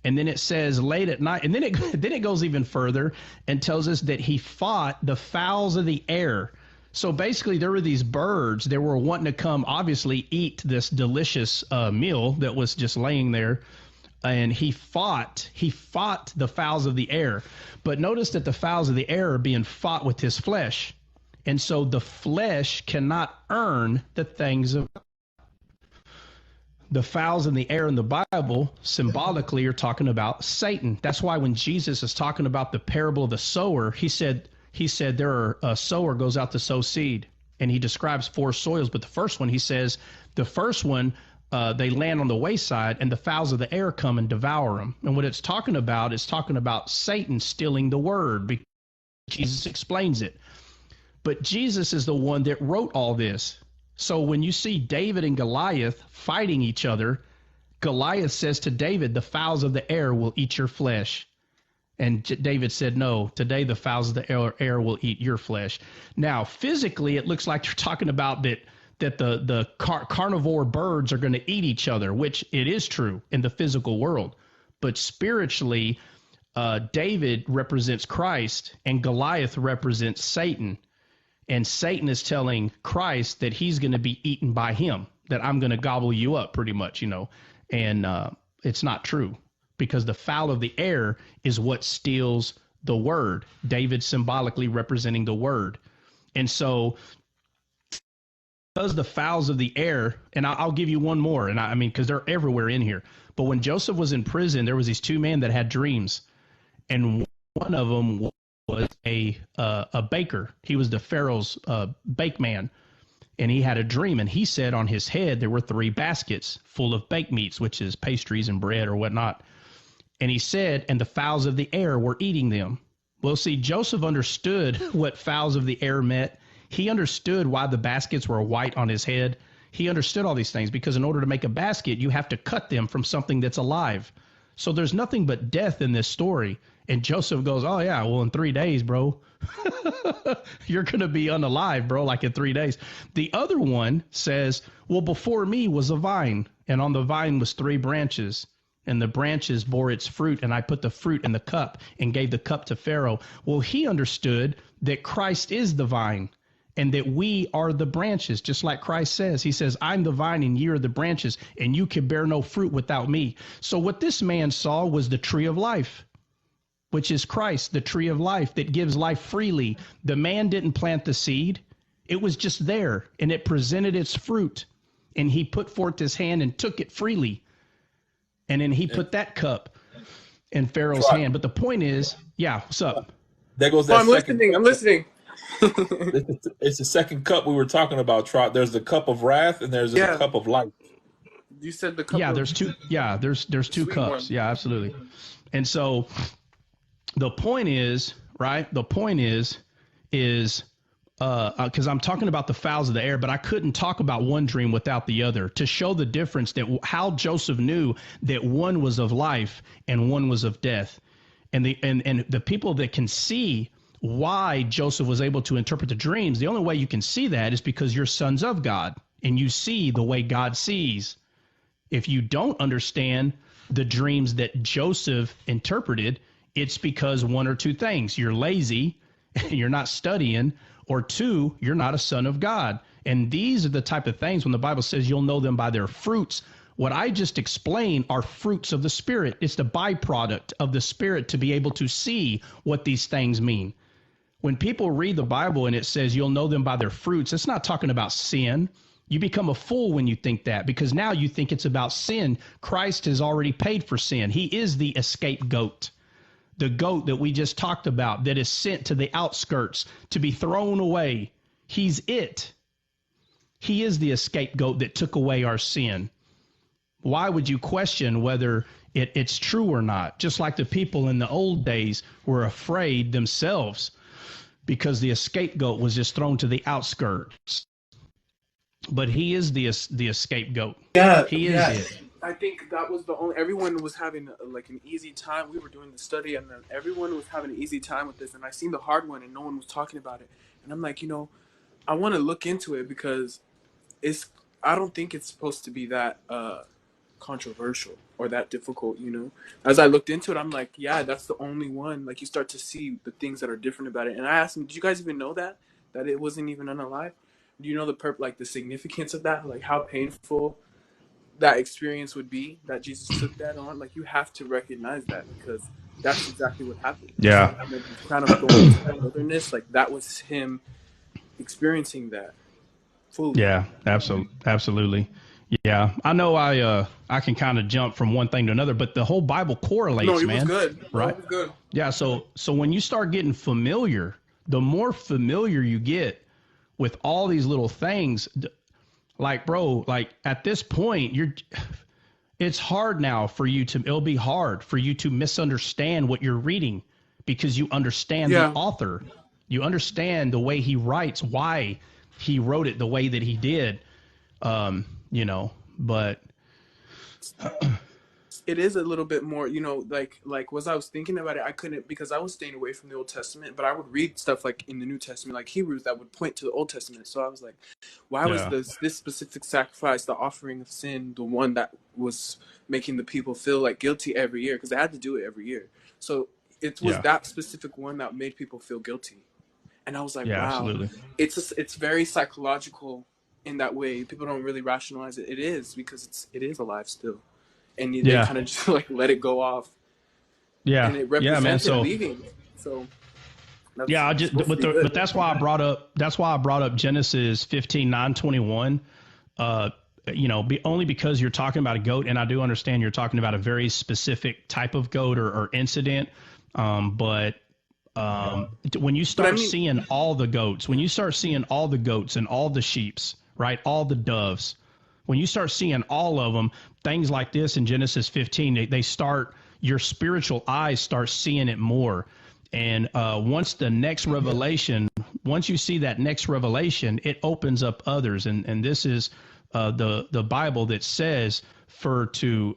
And then it says late at night, and then it goes even further and tells us that he fought the fowls of the air. So basically, there were these birds that were wanting to come, obviously, eat this delicious meal that was just laying there. And he fought the fowls of the air. But notice that the fowls of the air are being fought with his flesh. And so the flesh cannot earn the things of God. The fowls in the air in the Bible symbolically are talking about Satan. That's why when Jesus is talking about the parable of the sower, he said a sower goes out to sow seed, and he describes 4 soils. But the first one, he says, the first one, they land on the wayside, and the fowls of the air come and devour them. And what it's talking about is talking about Satan stealing the word, because Jesus explains it. But Jesus is the one that wrote all this. So when you see David and Goliath fighting each other, Goliath says to David, the fowls of the air will eat your flesh. And David said, no, today the fowls of the air will eat your flesh. Now, physically, it looks like you're talking about that the carnivore birds are going to eat each other, which it is true in the physical world. But spiritually, David represents Christ and Goliath represents Satan. And Satan is telling Christ that he's going to be eaten by him, that I'm going to gobble you up pretty much, and it's not true, because the fowl of the air is what steals the word, David symbolically representing the word. And so because the fowls of the air, and I'll give you one more, and I mean, because they're everywhere in here. But when Joseph was in prison, there was these two men that had dreams, and one of them was a baker. He was the Pharaoh's bake man, and he had a dream, and he said on his head there were 3 baskets full of baked meats, which is pastries and bread or whatnot. And he said, and the fowls of the air were eating them. Well, see, Joseph understood what fowls of the air meant. He understood why the baskets were white on his head. He understood all these things, because in order to make a basket, you have to cut them from something that's alive. So there's nothing but death in this story. And Joseph goes, oh, yeah, well, in 3 days, bro, you're going to be unalive, bro, like in 3 days. The other one says, well, before me was a vine, and on the vine was 3 branches. And the branches bore its fruit, and I put the fruit in the cup and gave the cup to Pharaoh. Well, he understood that Christ is the vine and that we are the branches, just like Christ says. He says, I'm the vine and ye are the branches, and you can bear no fruit without me. So what this man saw was the tree of life, which is Christ, the tree of life that gives life freely. The man didn't plant the seed. It was just there, and it presented its fruit, and he put forth his hand and took it freely. And then he put that cup in Pharaoh's hand. But the point is, yeah, what's up? There goes that. I'm listening. It's the second cup we were talking about, Trot. There's the cup of wrath, and there's the cup of life. You said the cup. Yeah, there's two. Yeah, there's 2 cups. One. Yeah, absolutely. And so the point is, right? The point is because I'm talking about the fowls of the air, but I couldn't talk about one dream without the other, to show the difference, that how Joseph knew that one was of life and one was of death. And the people that can see why Joseph was able to interpret the dreams, the only way you can see that is because you're sons of God and you see the way God sees. If you don't understand the dreams that Joseph interpreted, it's because 1 or 2 things: you're lazy, you're not studying, or 2, you're not a son of God. And these are the type of things when the Bible says you'll know them by their fruits. What I just explained are fruits of the Spirit. It's the byproduct of the Spirit to be able to see what these things mean. When people read the Bible and it says you'll know them by their fruits, it's not talking about sin. You become a fool when you think that, because now you think it's about sin. Christ has already paid for sin. He is the scapegoat. The goat that we just talked about, that is sent to the outskirts to be thrown away. He's it. He is the scapegoat that took away our sin. Why would you question whether it's true or not? Just like the people in the old days were afraid themselves because the scapegoat was just thrown to the outskirts. But he is the scapegoat. Yeah, he is it. I think that was the only. Everyone was having like an easy time. We were doing the study, and then everyone was having an easy time with this. And I seen the hard one, and no one was talking about it. And I'm like, I want to look into it, because I don't think it's supposed to be that controversial or that difficult. As I looked into it, I'm like, yeah, that's the only one. Like, you start to see the things that are different about it. And I asked him, did you guys even know that it wasn't even unalive? Do you know the significance of that? Like, how painful that experience would be that Jesus took that on? Like, you have to recognize that, because that's exactly what happened. Yeah. Kind of going to the wilderness, like that was him experiencing that fully. Yeah, absolutely. Yeah, I know I can kind of jump from one thing to another, but the whole Bible correlates, no, it man. Was good. Right? It was good. Yeah, so when you start getting familiar, the more familiar you get with all these little things, like, bro, like at this point, it's hard now for you it'll be hard for you to misunderstand what you're reading, because you understand the author. You understand the way he writes, why he wrote it the way that he did, but it is a little bit more, like was I was thinking about it, I couldn't, because I was staying away from the Old Testament, but I would read stuff like in the New Testament, like Hebrews, that would point to the Old Testament. So I was like, why was this specific sacrifice, the offering of sin, the one that was making the people feel like guilty every year? Because they had to do it every year. So it was that specific one that made people feel guilty. And I was like, Yeah, wow, absolutely. it's very psychological in that way. People don't really rationalize it. It is, because it is alive still, and they Yeah. kind of just like let it go off, Yeah. and it Yeah, man. represented So leaving. So yeah, that's supposed to be good. but that's why I brought up Genesis 15:9-21. Only because you're talking about a goat, and I do understand you're talking about a very specific type of goat or incident. But when you start seeing all the goats, when you start seeing all the goats and all the sheeps, right, all the doves, when you start seeing all of them, things like this in Genesis 15, they start, your spiritual eyes start seeing it more. And once you see that next revelation, it opens up others. And this is the Bible that says, for to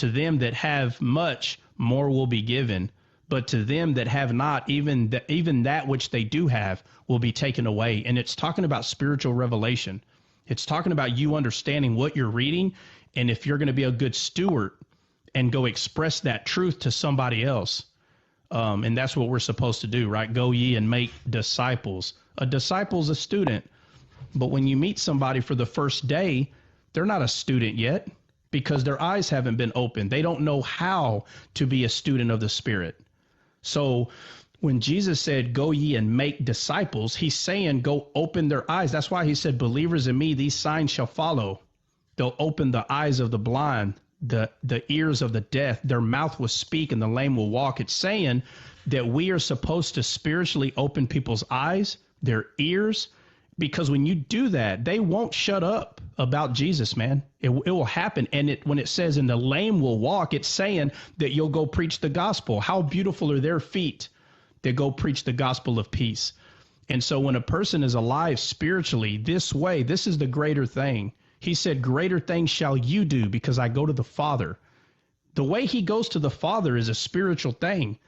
them that have much, more will be given. But to them that have not, even that which they do have will be taken away. And it's talking about spiritual revelation. It's talking about you understanding what you're reading, and if you're going to be a good steward and go express that truth to somebody else. And that's what we're supposed to do, right? Go ye and make disciples. A disciple's a student. But when you meet somebody for the first day, they're not a student yet because their eyes haven't been opened. They don't know how to be a student of the Spirit. So when Jesus said, go ye and make disciples, he's saying, go open their eyes. That's why he said, believers in me, these signs shall follow. They'll open the eyes of the blind, the ears of the deaf, their mouth will speak and the lame will walk. It's saying that we are supposed to spiritually open people's eyes, their ears, because when you do that, they won't shut up about Jesus, man. It will happen. And when it says, and the lame will walk, it's saying that you'll go preach the gospel. How beautiful are their feet that go preach the gospel of peace. And so when a person is alive spiritually this way, this is the greater thing. He said, greater things shall you do because I go to the Father. The way he goes to the Father is a spiritual thing.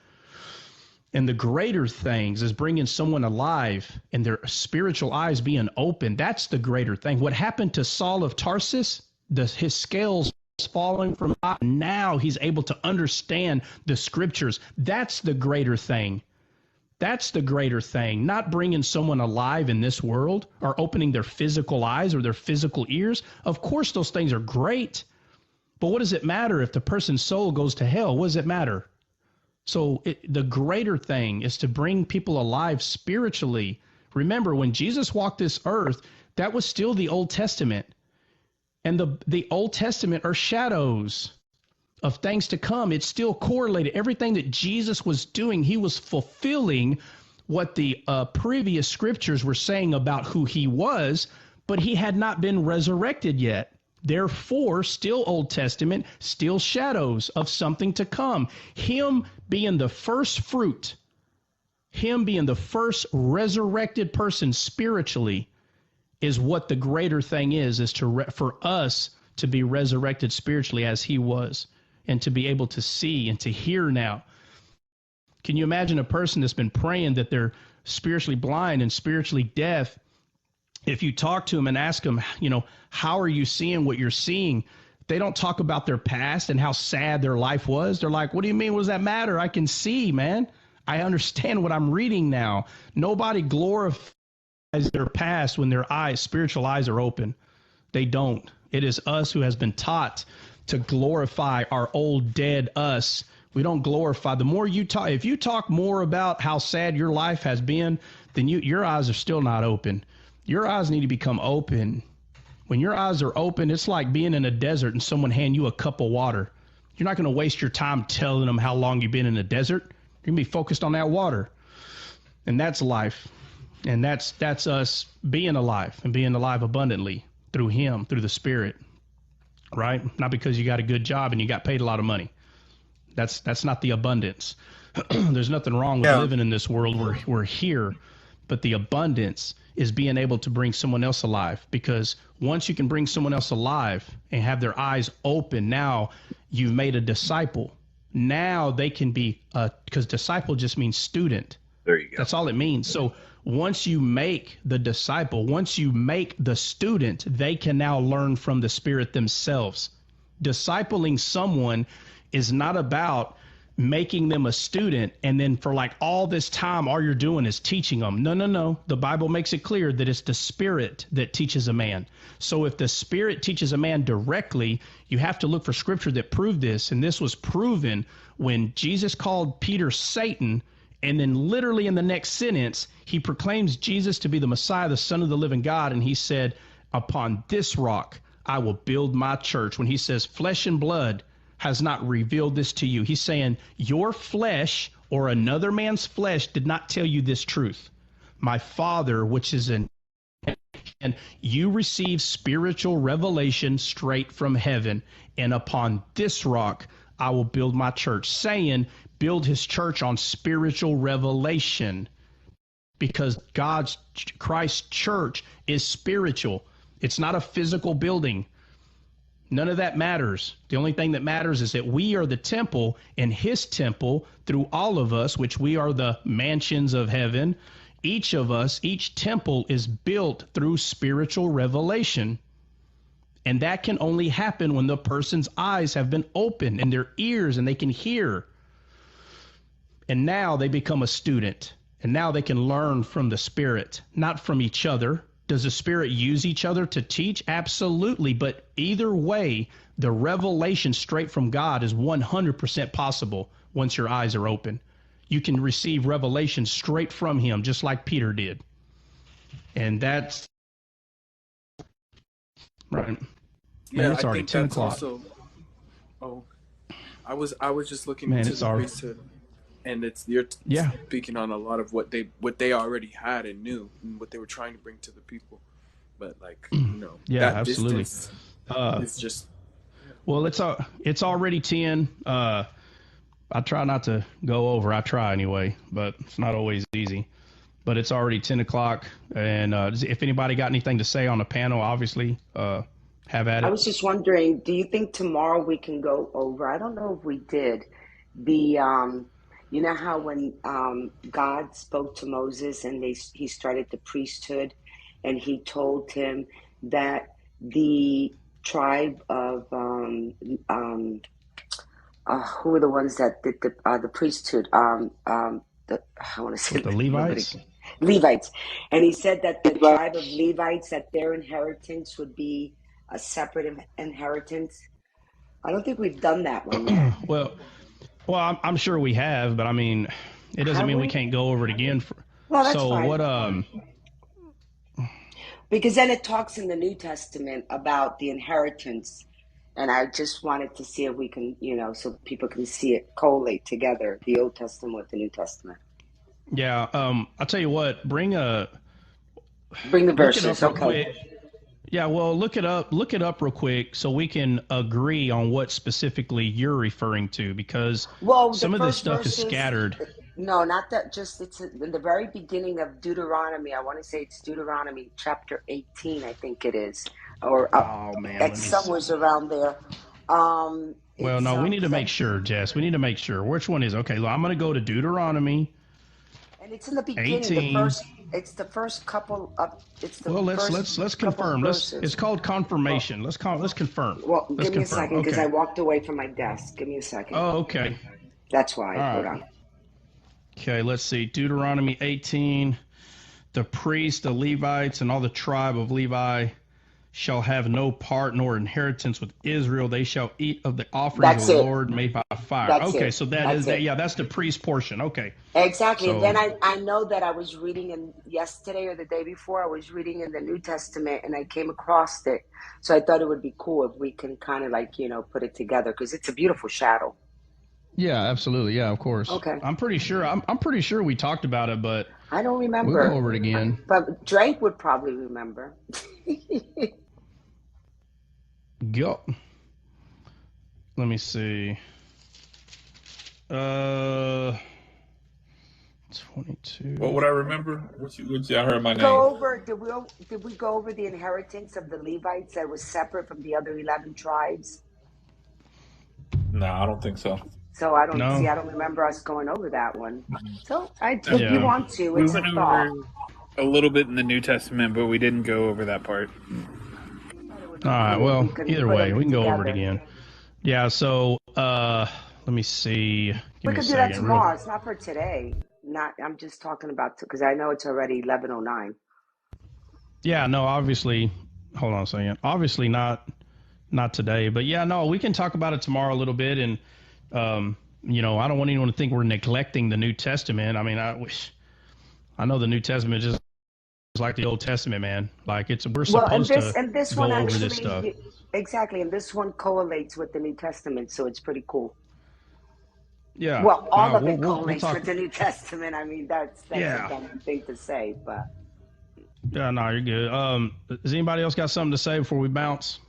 And the greater things is bringing someone alive and their spiritual eyes being open. That's the greater thing. What happened to Saul of Tarsus, his scales falling from God, now he's able to understand the scriptures. That's the greater thing. That's the greater thing, not bringing someone alive in this world or opening their physical eyes or their physical ears. Of course, those things are great. But what does it matter if the person's soul goes to hell? What does it matter? So the greater thing is to bring people alive spiritually. Remember, when Jesus walked this earth, that was still the Old Testament. And the Old Testament are shadows of things to come. It's still correlated. Everything that Jesus was doing, he was fulfilling what the previous scriptures were saying about who he was, but he had not been resurrected yet. Therefore, still Old Testament, still shadows of something to come. Him being the first fruit, him being the first resurrected person spiritually is what the greater thing is for us to be resurrected spiritually as he was and to be able to see and to hear now. Can you imagine a person that's been praying that they're spiritually blind and spiritually deaf? If you talk to them and ask them, how are you seeing what you're seeing? They don't talk about their past and how sad their life was. They're like, what do you mean? What does that matter? I can see, man. I understand what I'm reading now. Nobody glorifies their past when their spiritual eyes are open. They don't. It is us who has been taught to glorify our old dead us. We don't glorify. The more you talk, if you talk more about how sad your life has been, then your eyes are still not open. Your eyes need to become open. When your eyes are open, it's like being in a desert and someone hand you a cup of water. You're not going to waste your time telling them how long you've been in the desert. You're going to be focused on that water. And that's life. And that's us being alive and being alive abundantly through him, through the Spirit, right? Not because you got a good job and you got paid a lot of money. That's not the abundance. There's nothing wrong with living in this world. We're here. But the abundance is being able to bring someone else alive, because once you can bring someone else alive and have their eyes open, now you've made a disciple. Now they can be, because disciple just means student. There you go. That's all it means. So once you make the disciple, once you make the student, they can now learn from the Spirit themselves. Discipling someone is not about making them a student, and then for like all this time, all you're doing is teaching them. No, no, no. The Bible makes it clear that it's the Spirit that teaches a man. So if the Spirit teaches a man directly, you have to look for scripture that proved this. And this was proven when Jesus called Peter Satan, and then literally in the next sentence, he proclaims Jesus to be the Messiah, the Son of the living God. And he said, upon this rock, I will build my church. When he says flesh and blood has not revealed this to you, he's saying your flesh or another man's flesh did not tell you this truth. My Father, which is in, and you receive spiritual revelation straight from heaven. And upon this rock, I will build my church, saying, build his church on spiritual revelation, because Christ's church is spiritual. It's not a physical building. None of that matters. The only thing that matters is that we are the temple, and his temple through all of us, which we are the mansions of heaven. Each of us, each temple is built through spiritual revelation. And that can only happen when the person's eyes have been opened and their ears, and they can hear. And now they become a student. And now they can learn from the Spirit, not from each other. Does the Spirit use each other to teach? Absolutely. But either way, the revelation straight from God is 100% possible once your eyes are open. You can receive revelation straight from him, just like Peter did. And that's right. Yeah, Man, it's I already think 10 that's o'clock. also. Oh, I was just looking Man, into it's the already. priesthood, and you're Yeah. speaking on a lot of what they already had and knew, and what they were trying to bring to the people. But like, Yeah, that absolutely. distance is just. Well, it's already 10. I try not to go over. I try anyway, but it's not always easy. But it's already 10 o'clock. And if anybody got anything to say on the panel, obviously, have at I it. was just wondering, do you think tomorrow we can go over? I don't know if we did. The you know how when God spoke to Moses and he started the priesthood, and he told him that the tribe of who were the ones that did the priesthood? I want to say The Levites? Levites, and he said that the tribe of Levites, that their inheritance would be a separate inheritance. I don't think we've done that one yet. Well, I'm sure we have, but I mean, it doesn't Have mean we we? can't go over it again. Well, that's So fine. what? Because then it talks in the New Testament about the inheritance. And I just wanted to see if we can, so people can see it collate together, the Old Testament with the New Testament. Yeah. I'll tell you what. Bring the Look it verses, up real okay. quick. Yeah. Well, look it up real quick so we can agree on what specifically you're referring to, because Well, some the of this first stuff is verses, scattered. no, not that, just it's in the very beginning of Deuteronomy. I want to say it's Deuteronomy chapter 18, I think it is, or Oh man, let it's me. somewhere's around there. Well, It's no, we need to because make sure, Jess. We need to make sure which one is okay. Look, I'm going to go to Deuteronomy and it's in the beginning. 18. It's the first couple of. It's the Well, first let's couple confirm. verses. It's called confirmation. Let's confirm. Well, Let's give me a confirm. second because Okay. I walked away from my desk. Give me a second. Oh, okay. That's why. All Hold right. on. Okay, let's see. Deuteronomy 18. The priests, the Levites, and all the tribe of Levi shall have no part nor inheritance with Israel. They shall eat of the offerings That's of the it. Lord made by fire. That's Okay, it. so That's it. that's the priest portion. Okay. Exactly. And So, then I know that I was reading yesterday or the day before, I was reading in the New Testament and I came across it. So I thought it would be cool if we can kind of put it together because it's a beautiful shadow. yeah, absolutely. Yeah, of course. Okay. I'm pretty sure we talked about it, but I don't we'll remember. go over it again. But Drake would probably remember. Go. Let me see. 22. What would I remember? What y'all heard my name? Did we go over the inheritance of the Levites that was separate from the other 11 tribes? No, I don't think so. So I don't No. I don't remember us going over that one. So if Yeah. you want to, We it's a went thought. over a little bit in the New Testament, but we didn't go over that part. All right. Well, either way, we can go over it together. again. Yeah. So Let me see. Give We me a could do that second. Real. tomorrow. It's not for today. Not. I'm just talking about because I know it's already 11:09. Yeah, no, obviously. Hold on a second. Obviously not today, but yeah, no, we can talk about it tomorrow a little bit. And I don't want anyone to think we're neglecting the New Testament. I mean, I know the New Testament just like the Old Testament, man. Like we're Well, and supposed this to and this one go over this stuff. actually exactly, and this one correlates with the New Testament, so it's pretty cool. Yeah. Well, all of We'll it correlates talk. with the New Testament. I mean, that's a Yeah. dumb thing to say, but Yeah, no, you're good. Does anybody else got something to say before we bounce?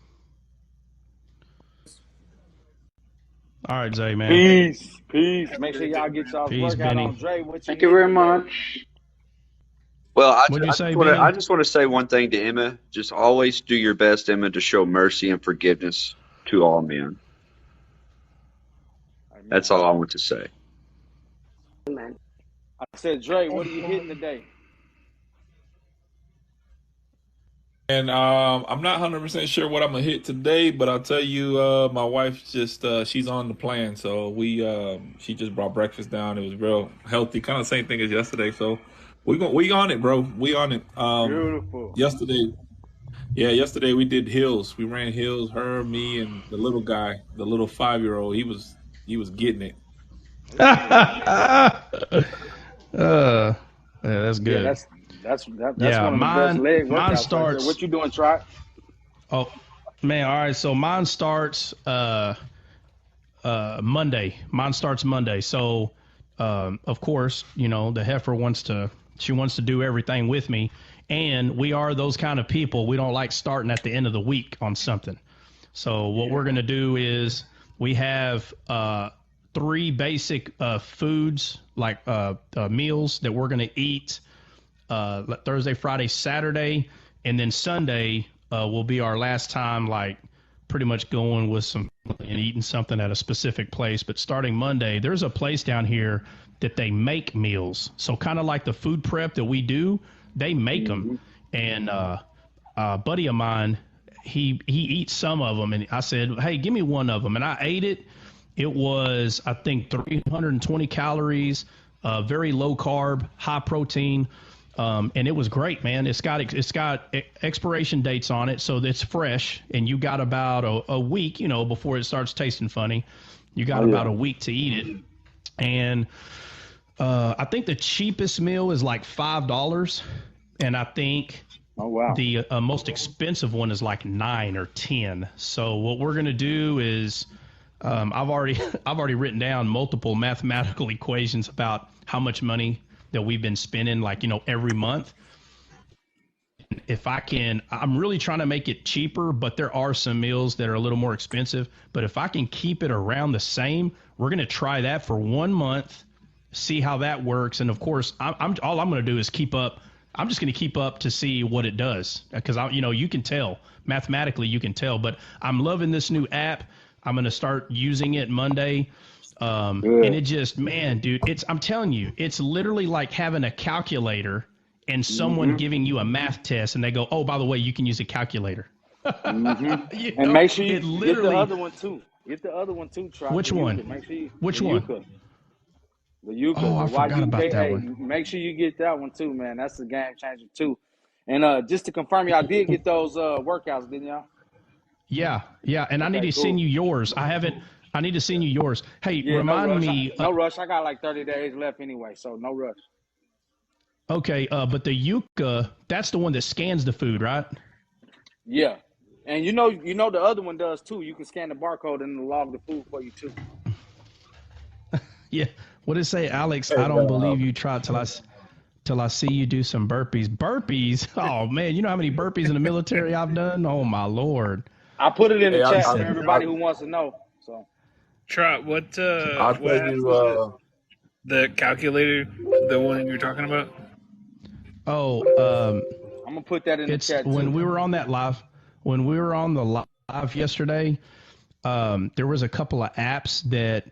All right, Zay, man. Peace. Make sure y'all get y'all's Peace, workout Benny. on. Dre, what Thank you very much. Well, What'd you say, Benny? I just want to say one thing to Emma. Just always do your best, Emma, to show mercy and forgiveness to all men. That's all I want to say. amen. I said, Dre, what are you hitting today? And I'm not 100% sure what I'm gonna hit today, but I'll tell you, my wife just she's on the plan. So she just brought breakfast down. It was real healthy, kind of same thing as yesterday. So we on it, bro. We on it. Beautiful. Yesterday we did hills. We ran hills. Her, me, and the little guy, the little 5-year-old. He was getting it. Yeah, that's good. Yeah, that's one of the mine, best leg mine workouts. starts. Right, what you doing, Trot? Oh, man. All right. So mine starts Monday. Mine starts Monday. So, of course, the heifer wants to do everything with me. And we are those kind of people. We don't like starting at the end of the week on something. So what we're going to do is we have 3 basic foods, like meals that we're going to eat Thursday, Friday, Saturday, and then Sunday will be our last time, like pretty much going with some and eating something at a specific place. But starting Monday, there's a place down here that they make meals. So kind of like the food prep that we do, they make them. And a buddy of mine, he eats some of them, and I said, hey, give me one of them. And I ate it. It was, I think, 320 calories, very low carb, high protein. And it was great, man. It's got expiration dates on it, so it's fresh, and you got about a week, before it starts tasting funny. You got about a week to eat it. And I think the cheapest meal is like $5, and I think the most expensive one is like $9 or $10. So what we're gonna do is I've already written down multiple mathematical equations about how much money that we've been spending, like, every month. If I can, I'm really trying to make it cheaper, but there are some meals that are a little more expensive. But if I can keep it around the same, we're going to try that for 1 month, see how that works. And of course, all I'm going to do is keep up. I'm just going to keep up to see what it does, because you can tell mathematically, you can tell. But I'm loving this new app. I'm going to start using it Monday. And it just, man, dude, I'm telling you, it's literally like having a calculator and someone giving you a math test, and they go, oh, by the way, you can use a calculator. And make sure you get the other one too. Get the other one too, Trot. Which one? Make sure Which one? The Yucca. Oh, I forgot about that one. Make sure you get that one too, man. That's a game changer too. And just to confirm, y'all did get those workouts, didn't y'all? Yeah. And I need to send you yours. I need to send you yours. Hey, remind me. No rush. I got like 30 days left anyway, so no rush. Okay, but the Yucca, that's the one that scans the food, right? Yeah. And you know the other one does too. You can scan the barcode and it'll log the food for you too. Yeah. What did it say, Alex? I don't believe you tried till I see you do some burpees. Burpees? Oh, man, you know how many burpees in the military I've done? Oh, my Lord. I put it in the chat for everybody who wants to know. So, Trot, what the calculator, the one you're talking about? Oh, I'm gonna put that in the chat too. When we were on the live yesterday, there was a couple of apps that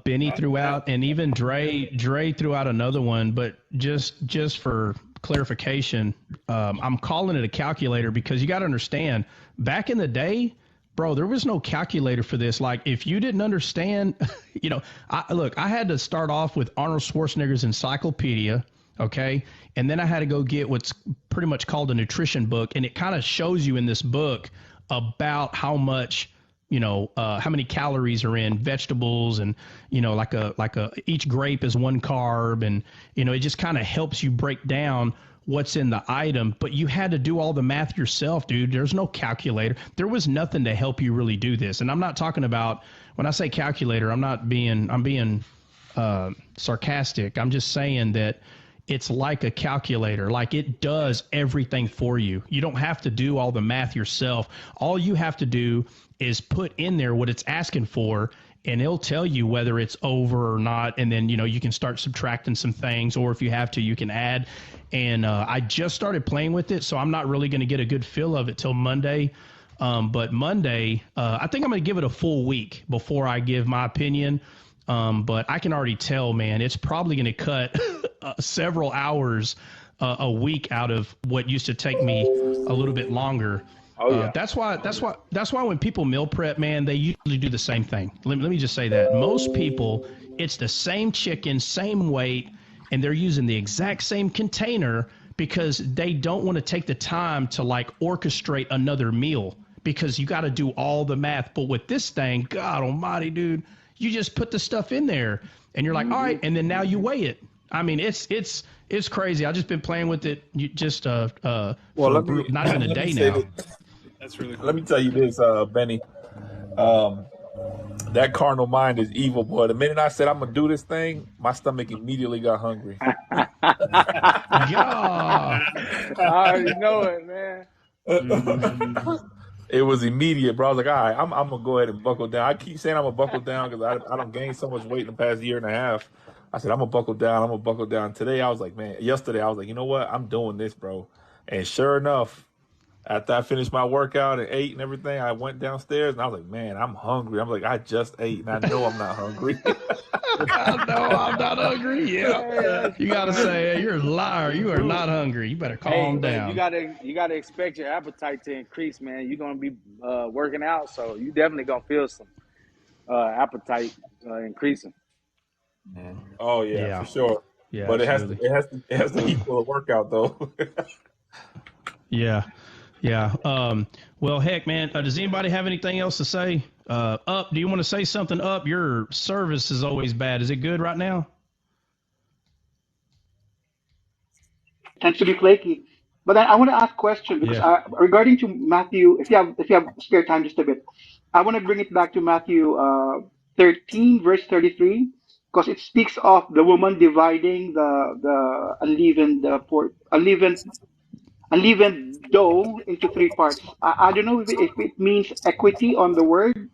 Benny threw out, and even Dre threw out another one. But just for clarification, I'm calling it a calculator because you got to understand, back in the day, bro, there was no calculator for this. Like, if you didn't understand, I had to start off with Arnold Schwarzenegger's encyclopedia, okay? And then I had to go get what's pretty much called a nutrition book. And it kind of shows you in this book about how much, how many calories are in vegetables, and, each grape is one carb. And, it just kind of helps you break down what's in the item, but you had to do all the math yourself, dude. There's no calculator. There was nothing to help you really do this. And I'm not talking about, when I say calculator, I'm being sarcastic. I'm just saying that it's like a calculator. Like, it does everything for you. You don't have to do all the math yourself. All you have to do is put in there what it's asking for, and it'll tell you whether it's over or not. And then, you can start subtracting some things, or if you have to, you can add. And I just started playing with it, so I'm not really going to get a good feel of it till Monday. But Monday, I think I'm going to give it a full week before I give my opinion. But I can already tell, man, it's probably going to cut several hours a week out of what used to take me a little bit longer. Oh yeah. That's why when people meal prep, man, they usually do the same thing. Let me just say that. Most people, it's the same chicken, same weight, and they're using the exact same container because they don't want to take the time to orchestrate another meal, because you got to do all the math. But with this thing, God almighty, dude, you just put the stuff in there and you're like, all right, and then now you weigh it. I mean, it's crazy. I've just been playing with it for not even a day now. That's really cool. Let me tell you this, Benny. That carnal mind is evil, boy. The minute I said I'm gonna do this thing, my stomach immediately got hungry. Yeah. I already know it, man. It was immediate, bro. I was like, all right, I'm gonna go ahead and buckle down. I keep saying I'm gonna buckle down because I don't gain so much weight in the past year and a half. I said, I'm gonna buckle down. Today, I was like, yesterday, I was like, you know what? I'm doing this, bro. And sure enough, after I finished my workout and ate and everything, I went downstairs and I was like, man, I'm hungry. I'm like, I just ate and I know I'm not hungry. I know I'm not hungry. Yeah. You got to say, hey, you're a liar. You are not hungry. You better calm down. You gotta expect your appetite to increase, man. You're gonna be working out, so you definitely gonna feel some appetite increasing. Oh yeah, for sure. Yeah, but absolutely. it has to equal a workout though. Yeah. Well, heck, man, does anybody have anything else to say? Up, do you want to say something? Up, your service is always bad. Is it good right now? Tends to be flaky. But I want to ask a question because regarding to Matthew, if you have spare time just a bit, I want to bring it back to Matthew 13 verse 33, because it speaks of the woman dividing the unleavened dough into three parts. I don't know if it means equity on the word.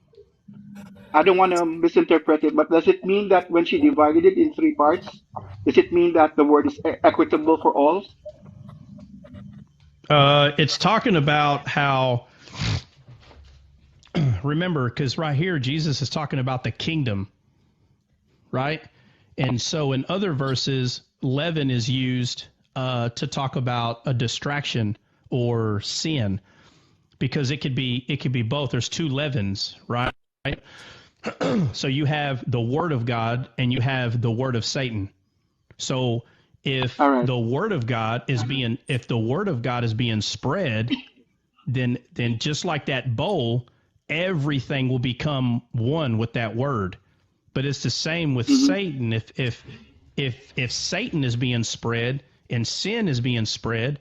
I don't want to misinterpret it, but does it mean that when she divided it in three parts, does it mean that the word is equitable for all? It's talking about how, remember, because right here, Jesus is talking about the kingdom, right? And so in other verses, leaven is used to talk about a distraction or sin, because it could be both. There's two leavens, right? So you have the word of God and you have the word of Satan. So if the word of God is being spread, then just like that bowl, everything will become one with that word. But it's the same with Satan. If Satan is being spread and sin is being spread,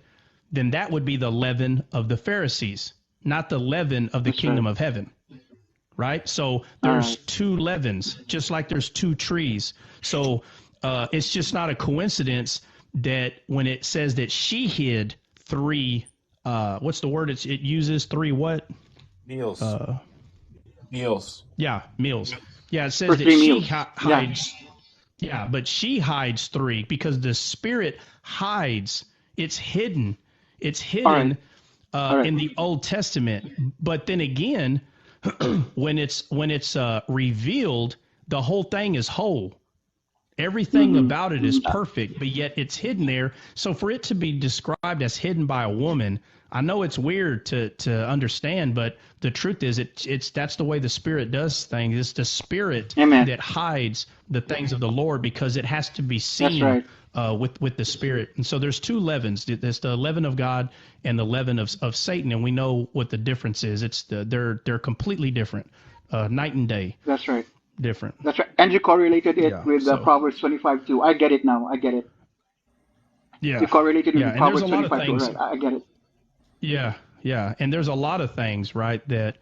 then that would be the leaven of the Pharisees, not the leaven of the kingdom of heaven. Right? So there's two leavens, just like there's two trees. So it's just not a coincidence that when it says that she hid three, what's the word it uses? Three what? Meals. Meals. Yeah, meals. Yeah, it says that she hides. Yeah, but she hides three because the Spirit hides. It's hidden. It's hidden in the Old Testament. But then again, when it's revealed, the whole thing is whole. Everything about it is perfect, but yet it's hidden there. So for it to be described as hidden by a woman, I know it's weird to understand, but the truth is it's that's the way the Spirit does things. It's the Spirit Amen. that hides the things of the Lord because it has to be That's seen right. with the Spirit. And so there's two leavens. There's the leaven of God and the leaven of Satan, and we know what the difference is. They're completely different, night and day. That's right. Different. That's right. And you correlated it Yeah. with So Proverbs 25:2. I get it now. I get it. You yeah, correlated it yeah, with and there's a Proverbs lot of 25:2. things. Right. I get it. Yeah, yeah, and there's a lot of things, right, that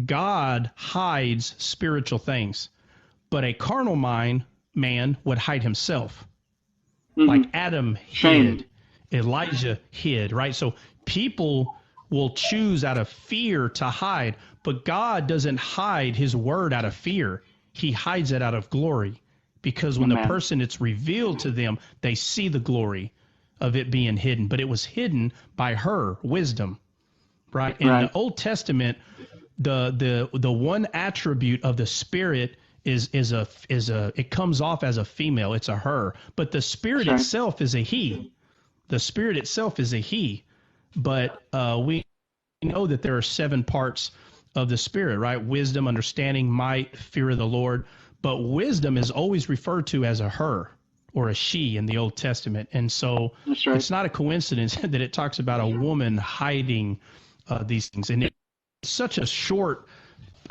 God hides spiritual things, but a carnal man would hide himself, like Adam hid, Shame. Elijah hid, right? So people will choose out of fear to hide, but God doesn't hide his word out of fear. He hides it out of glory, because when the Amen. person it's revealed to them, they see the glory of it being hidden. But it was hidden by her wisdom, right? In the Right. Old Testament, the one attribute of the Spirit is a it comes off as a female. It's a her, but the Spirit That's right. itself is a he. The Spirit itself is a he, but we know that there are 7 parts of the Spirit, right? Wisdom, understanding, might, fear of the Lord. But wisdom is always referred to as a her or a she in the Old Testament. And so That's right. it's not a coincidence that it talks about a woman hiding these things. And it's such a short,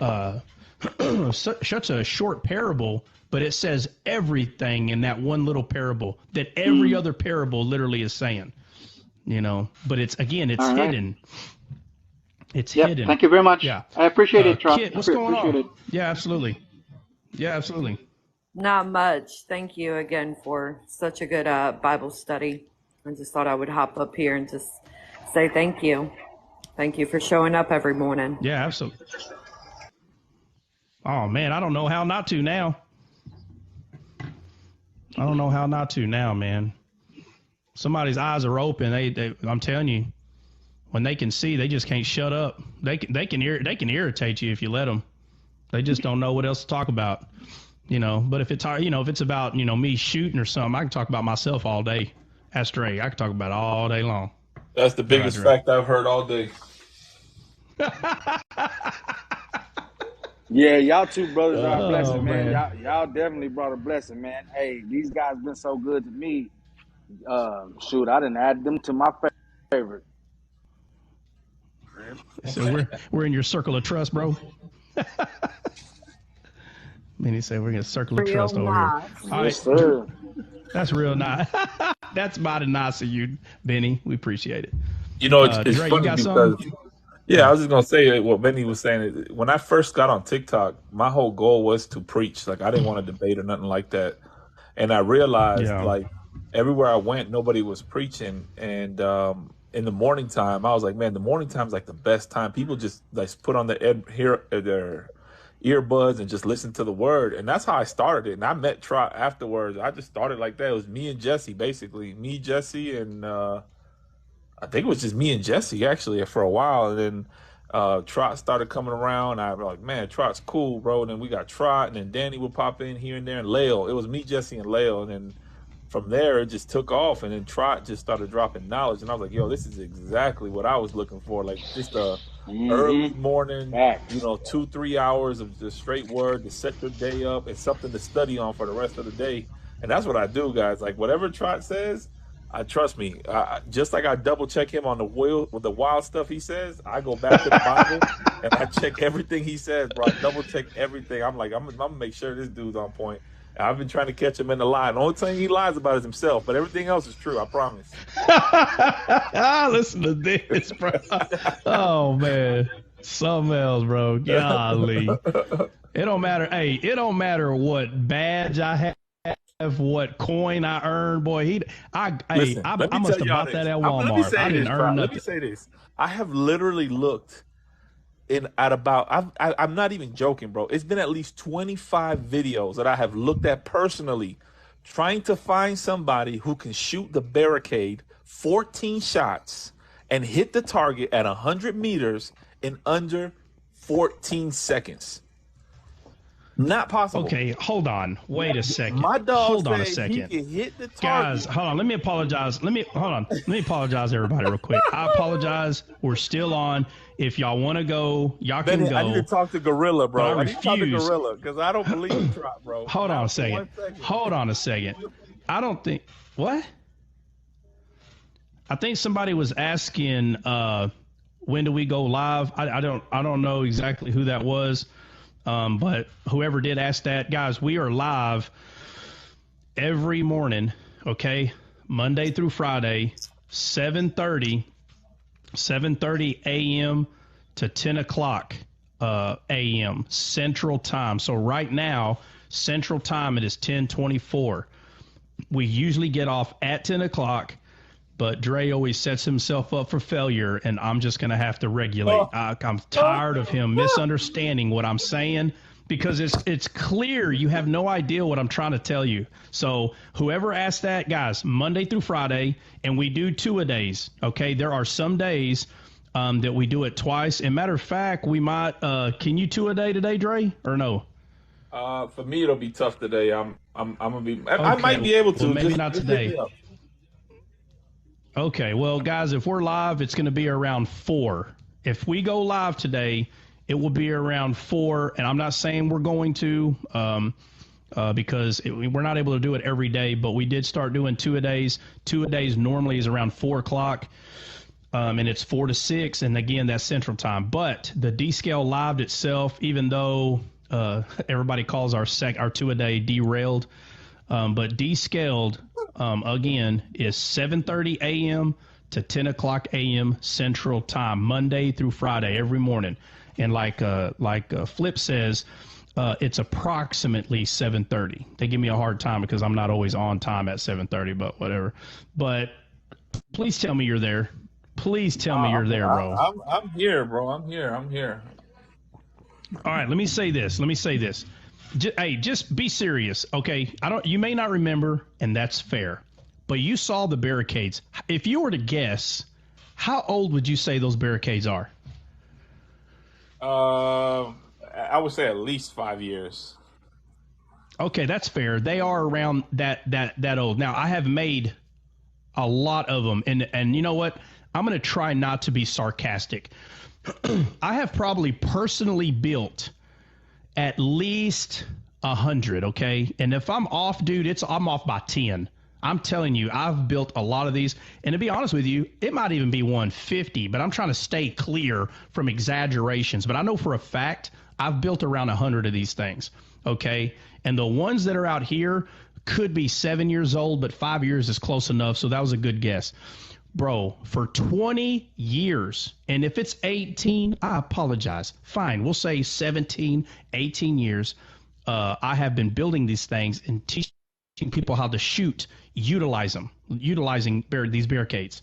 such a short parable, but it says everything in that one little parable that every other parable literally is saying, but it's, again, it's All right. hidden. It's Yep. hidden. Thank you very much. Yeah. I appreciate it, Trot. Kit, what's going Appreciate on? it. Yeah, absolutely. Yeah, absolutely. Not much. Thank you again for such a good Bible study. I just thought I would hop up here and just say thank you. Thank you for showing up every morning. Yeah, absolutely. Oh, man, I don't know how not to now. I don't know how not to now, man. Somebody's eyes are open. I'm telling you, when they can see, they just can't shut up. They can irritate you if you let them. They just don't know what else to talk about, But if it's about me shooting or something, I can talk about myself all day. That's Dre. I can talk about it all day long. That's the biggest fact I've heard all day. Yeah, y'all two brothers are a blessing, Oh, man. man. Y'all definitely brought a blessing, man. Hey, these guys been so good to me. Shoot, I didn't add them to my favorite. So we're in your circle of trust, bro. He said we're in a circle of Real trust over here. nice. All right. Yes, sir. That's real nice. That's mighty nice of you, Benny. We appreciate it. It's Dre, funny you got because something? I was just gonna say what Benny was saying. When I first got on TikTok, my whole goal was to preach. Like I didn't want to debate or nothing like that. And I realized Yeah. like everywhere I went, nobody was preaching. And in the morning time, I was like, man, the morning time is like the best time. People just like put on their earbuds and just listen to the word. And that's how I started it. And I met Trot afterwards. I just started like that. It was me and Jesse, basically. Me, Jesse, and I think it was just me and Jesse actually for a while. And then Trot started coming around. I was like, man, Trot's cool, bro. And then we got Trot, and then Danny would pop in here and there, and Lale. It was me, Jesse, and Lale. And then from there, it just took off. And then Trot just started dropping knowledge. And I was like, yo, this is exactly what I was looking for. Like just a early morning, Facts. 2-3 hours of just straight word to set your day up and something to study on for the rest of the day. And that's what I do, guys. Like whatever Trot says, trust me. Just like I double check him on the wild stuff he says, I go back to the Bible and I check everything he says, bro. I double check everything. I'm like, I'm gonna make sure this dude's on point. And I've been trying to catch him in the lie. The only thing he lies about is himself, but everything else is true. I promise. Listen to this, bro. Oh man, something else, bro. Golly, it don't matter. Hey, it don't matter what badge I have, what coin I earn, boy. I must have bought that at Walmart. I didn't earn nothing. Let me say this. I have literally looked at about, I'm not even joking, bro. It's been at least 25 videos that I have looked at personally, trying to find somebody who can shoot the barricade 14 shots and hit the target at 100 meters in under 14 seconds. Not possible. Okay, hold on. Wait a second. My dog Hold on a said he second. can hit the target. Guys, hold on. Let me apologize. Let me apologize, everybody, real quick. I apologize. We're still on. If y'all want to go, y'all can Benny, go. I need to talk to Gorilla, bro. But I need to talk to refuse. Gorilla because I don't believe Trot, bro. Hold on a second. Hold on a second. I don't think what? I think somebody was asking when do we go live? I don't know exactly who that was. But whoever did ask that, guys, we are live every morning, okay? Monday through Friday, 7:30 a.m. to 10 o'clock a.m. Central Time. So right now, Central Time, it is 10:24. We usually get off at 10 o'clock, but Dre always sets himself up for failure, and I'm just going to have to regulate. I'm tired of him misunderstanding what I'm saying because it's clear you have no idea what I'm trying to tell you. So whoever asked that, guys, Monday through Friday, and we do two-a-days, okay? There are some days that we do it twice. And matter of fact, we might can you two-a-day today, Dre, or no? For me, it'll be tough today. I'm gonna be. I might be able to. Well, maybe just, not just today. hit me up. Okay, well, guys, if we're live, it's going to be around 4. If we go live today, it will be around 4, and I'm not saying we're going to because we're not able to do it every day, but we did start doing two-a-days. Two-a-days normally is around 4 o'clock, and it's 4 to 6, and again, that's Central Time. But the D-Scale Live itself, even though everybody calls our two-a-day derailed, but D-Scaled, again, is 7:30 a.m. to 10 o'clock a.m. Central Time, Monday through Friday, every morning. And like Flip says, it's approximately 7:30. They give me a hard time because I'm not always on time at 7:30, but whatever. But please tell me you're there. Please tell me you're there, bro. I'm here, bro. I'm here. All right, let me say this. Hey, just be serious, okay? You may not remember, and that's fair. But you saw the barricades. If you were to guess, how old would you say those barricades are? I would say at least 5 years. Okay, that's fair. They are around that old. Now, I have made a lot of them, and you know what? I'm going to try not to be sarcastic. I have probably personally built at least 100, okay? And if I'm off, dude, I'm off by 10. I'm telling you, I've built a lot of these. And to be honest with you, it might even be 150, but I'm trying to stay clear from exaggerations. But I know for a fact I've built around 100 of these things, okay? And the ones that are out here could be 7 years old, but 5 years is close enough, so that was a good guess. Bro, for 20 years, and if it's 18, I apologize. Fine, we'll say 17, 18 years, I have been building these things and teaching people how to shoot, utilizing these barricades.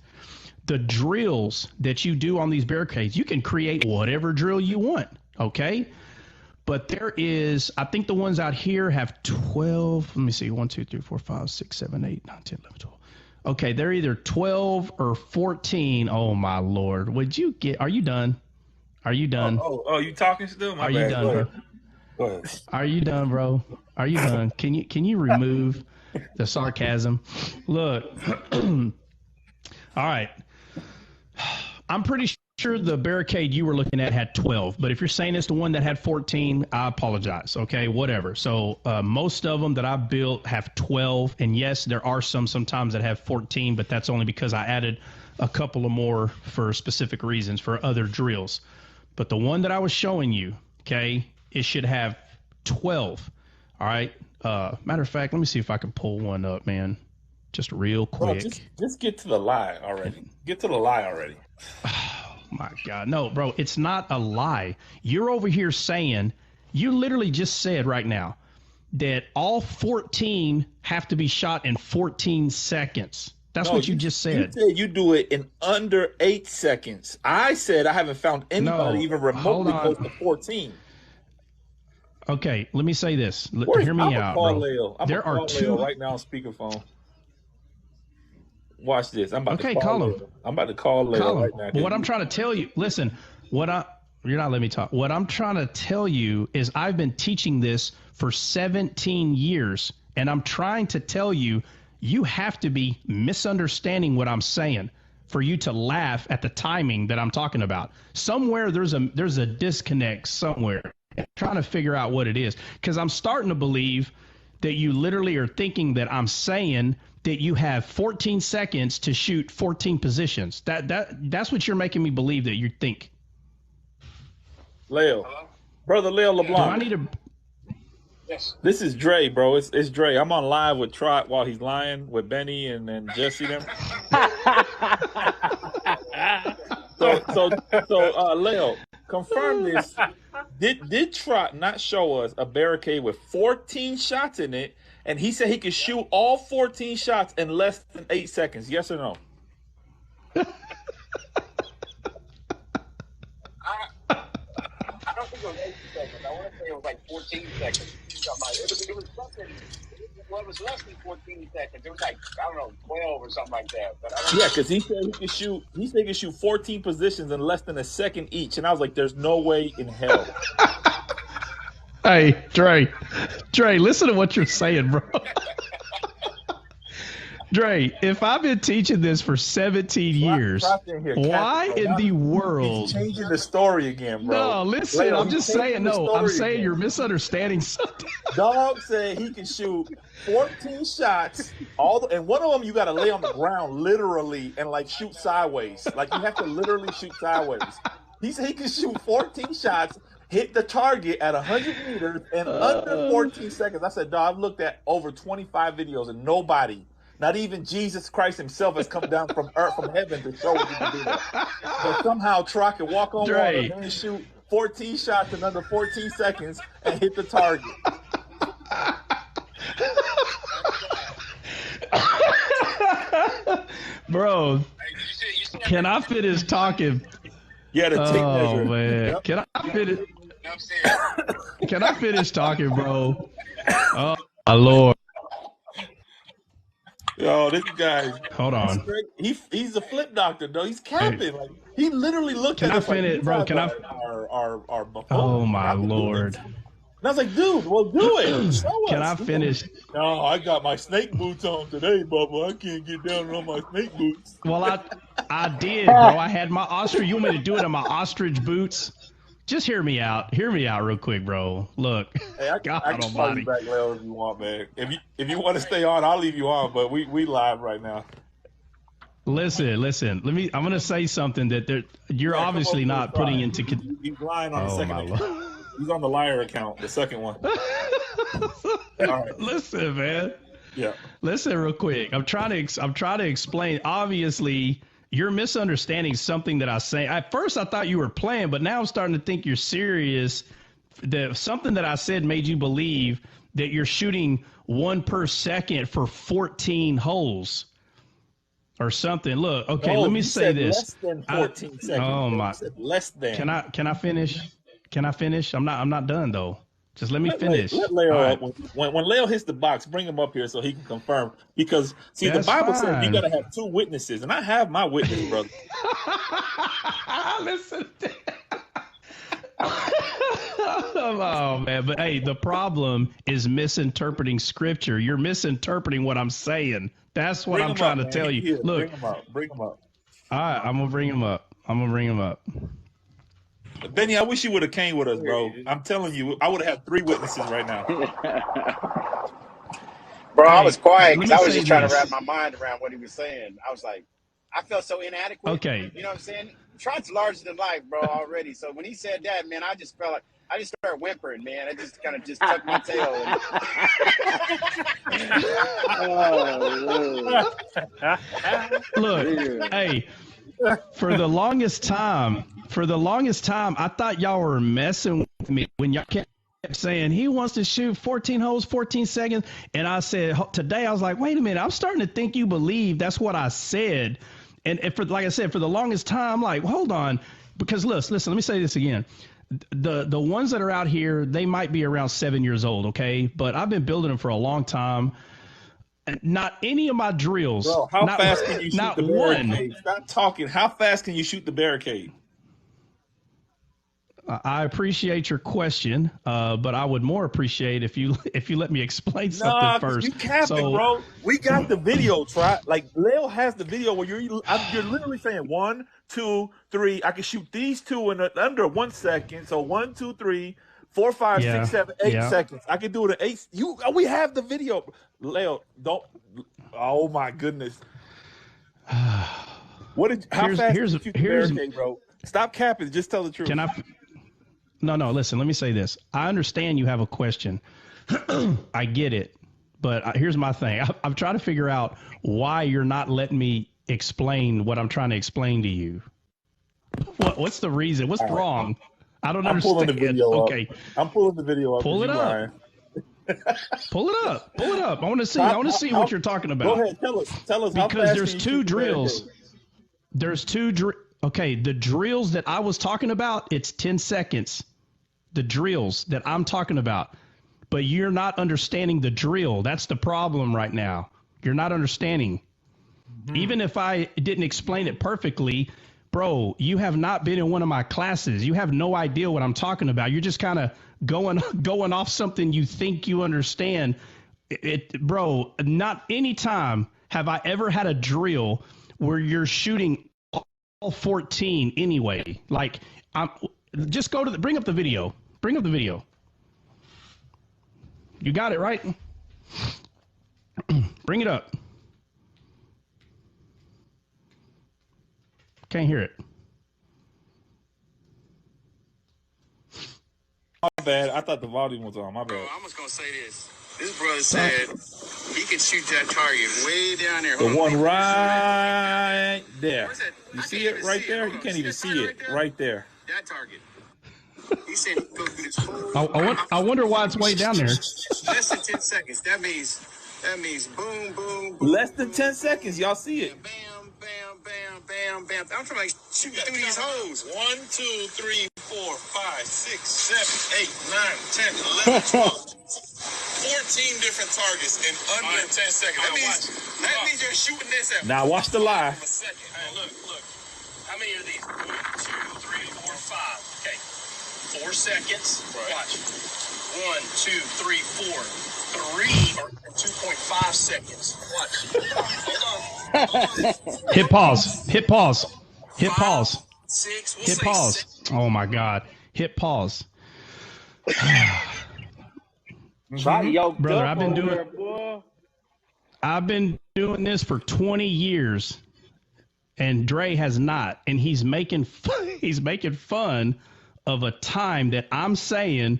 The drills that you do on these barricades, you can create whatever drill you want, okay? But there is, I think the ones out here have 12, let me see, 1, 2, 3, 4, 5, 6, 7, 8, 9, 10, 11, 12. Okay, they're either 12 or 14. Oh, my Lord. Are you done? Are you done? Oh, you talking still? My Are bad. you done, bro? Go ahead. Are you done, bro? Are you done? Can you remove the sarcasm? Look. All right. I'm pretty sure the barricade you were looking at had 12, but if you're saying it's the one that had 14, I apologize. Okay, whatever. So most of them that I built have 12, and yes, there are sometimes that have 14, but that's only because I added a couple of more for specific reasons for other drills. But the one that I was showing you, okay, it should have 12. All right. Matter of fact, let me see if I can pull one up, man. Just real quick. Bro, just get to the lie already. Get to the lie already. Oh, my God. No, bro, it's not a lie. You're over here saying, you literally just said right now that all 14 have to be shot in 14 seconds. That's what you just said. You said you do it in under 8 seconds. I said I haven't found anybody even remotely close to 14. Okay, let me say this. Hear me out, bro. There are two right now on speakerphone. Watch this. I'm about to call him. I'm about to call Leo right now. But what I'm trying to tell you, listen, You're not letting me talk. What I'm trying to tell you is I've been teaching this for 17 years, and I'm trying to tell you, you have to be misunderstanding what I'm saying for you to laugh at the timing that I'm talking about. Somewhere there's a disconnect somewhere. I'm trying to figure out what it is, because I'm starting to believe that you literally are thinking that I'm saying that you have 14 seconds to shoot 14 positions. That's what you're making me believe that you think. Leo, brother Leo Do I LeBlanc. need to? Yes. This is Dre, bro. It's Dre. I'm on live with Trot while he's lying with Benny and Jesse them. So Leo, confirm this. Did Trot not show us a barricade with 14 shots in it, and he said he could shoot all 14 shots in less than 8 seconds? Yes or no? I don't think it was 8 seconds. I want to say it was like 14 seconds. It was something. Well, it was less than 14 seconds. It was like, I don't know, 12 or something like that. But Yeah, because he said he could shoot. He said he could shoot 14 positions in less than a second each, and I was like, "There's no way in hell." Hey, Dre, listen to what you're saying, bro. Dre, if I've been teaching this for 17 years, why in the world? He's changing the story again, bro. No, listen, Leo, I'm just saying, no, I'm saying again. you're misunderstanding something. Dog said he can shoot 14 shots, and one of them you got to lay on the ground literally and like shoot sideways. Like you have to literally shoot sideways. He said he can shoot 14 shots, hit the target at 100 meters in under 14 seconds. I said, dog, I've looked at over 25 videos and nobody, not even Jesus Christ himself, has come down from earth, from heaven to show you can do that. But somehow Troy can walk on water and shoot 14 shots in under 14 seconds and hit the target. Bro, can I finish talking? Yeah, the tape measure. Oh man, yep. Can I finish talking, bro? Oh my Lord. Yo, this guy. Hold on. He's a flip doctor, though. He's capping. Hey. Like he literally looked at us like, bro? Can I? Oh my Lord. And I was like, dude, well, do it. Show Can us. I finish? No, I got my snake boots on today, Bubba. I can't get down on my snake boots. Well, I did, bro. I had my ostrich. You want me to do it in my ostrich boots? Just hear me out. Hear me out real quick, bro. Look. Hey, I can call you back, Leo, if you want, man. If you want to stay on, I'll leave you on, but we live right now. Listen. I'm gonna say something that you're obviously not putting into. He's lying on the second account. He's on the liar account, the second one. All right. Listen, man. Yeah. Listen, real quick. I'm trying to explain. Obviously, you're misunderstanding something that I say. At first, I thought you were playing, but now I'm starting to think you're serious. That something that I said made you believe that you're shooting 1 per second for 14 holes. Or something. Look, okay, let me say this. Less than 14 seconds. Oh my! Less than. Can I finish? Can I finish? I'm not done though. Just let me finish. Let Leo up. When Leo hits the box, bring him up here so he can confirm. Because see, the Bible says you gotta have 2 witnesses, and I have my witness, brother. Listen. Oh man, but hey, the problem is misinterpreting scripture. You're misinterpreting what I'm saying. That's what I'm trying to tell you. Look, bring him up. All right, I'm gonna bring him up. Benny, I wish you would have came with us, bro. I'm telling you, I would have had 3 witnesses right now. Bro, I was quiet because I was just trying to wrap my mind around what he was saying. I was like, I felt so inadequate. Okay. You know what I'm saying? Trot's larger than life, bro, already. So when he said that, man, I just felt like I just started whimpering, man. I just kind of just tucked my tail in. Look, hey, for the longest time, I thought y'all were messing with me when y'all kept saying he wants to shoot 14 holes, 14 seconds. And I said, today, I was like, wait a minute, I'm starting to think you believe that's what I said. And for, like I said, for the longest time, I'm like, hold on, because listen, let me say this again. The ones that are out here, they might be around 7 years old, okay? But I've been building them for a long time. Not any of my drills. Bro, how fast can you shoot the barricade? One. Stop talking. How fast can you shoot the barricade? I appreciate your question, but I would more appreciate if you let me explain something Nah, cause first. you capping, So bro. We got the video. Try like Leo has the video where you're literally saying 1, 2, 3. I can shoot these two in under 1 second. So 1, 2, 3, 4, 5, 6, yeah, 7, 8 yeah. seconds. I can do it in 8. We have the video. Leo, don't. Oh my goodness. How fast did you shoot the barricade, bro? Stop capping. Just tell the truth. Can I? No. Listen, let me say this. I understand you have a question. I get it, but here's my thing. I'm trying to figure out why you're not letting me explain what I'm trying to explain to you. What's the reason? What's wrong? I don't understand. Pulling the video okay. up. I'm pulling the video up. Pull it up. Pull it up. Pull it up. I want to see. I want to see what you're talking about. Go ahead. Tell us. Because there's two drills. There's two okay, the drills that I was talking about, it's 10 seconds. The drills that I'm talking about. But you're not understanding the drill. That's the problem right now. You're not understanding. Mm-hmm. Even if I didn't explain it perfectly, bro, you have not been in one of my classes. You have no idea what I'm talking about. You're just kind of going off something you think you understand. Bro, not any time have I ever had a drill where you're shooting all 14 anyway. Like, just bring up the video. Bring up the video. You got it, right? Bring it up. Can't hear it. My bad. I thought the volume was on. My bad. Bro, I'm just going to say this. This brother said he can shoot that target way down there. The one right there. You see it right there? You can't even see it right there. That target. He said he can go through this whole... I wonder why it's way down there. Less than 10 seconds. That means boom, boom, boom. Less than 10 seconds. Y'all see it. Bam, bam, bam, bam, bam. I'm trying to shoot through these holes. 1, 2, 3, 4, 5, 6, 7, 8, 9, 10, 11, 12. 14 different targets in under 10 seconds. That means you're shooting this at... Now watch the lie. Hey, look. How many are these? 1, 2, 3, 4, 5. Okay. 4 seconds. Right. Watch. 1, 2, 3, 4. 3 or 2.5 seconds. Watch. Hold on. Hit pause. Hit pause. Hit 5, pause. 6. Hit pause. 7. Oh my God. Hit pause. Try yoked Brother, up I've been doing this for 20 years, and Dre has not, and he's making fun of a time that I'm saying.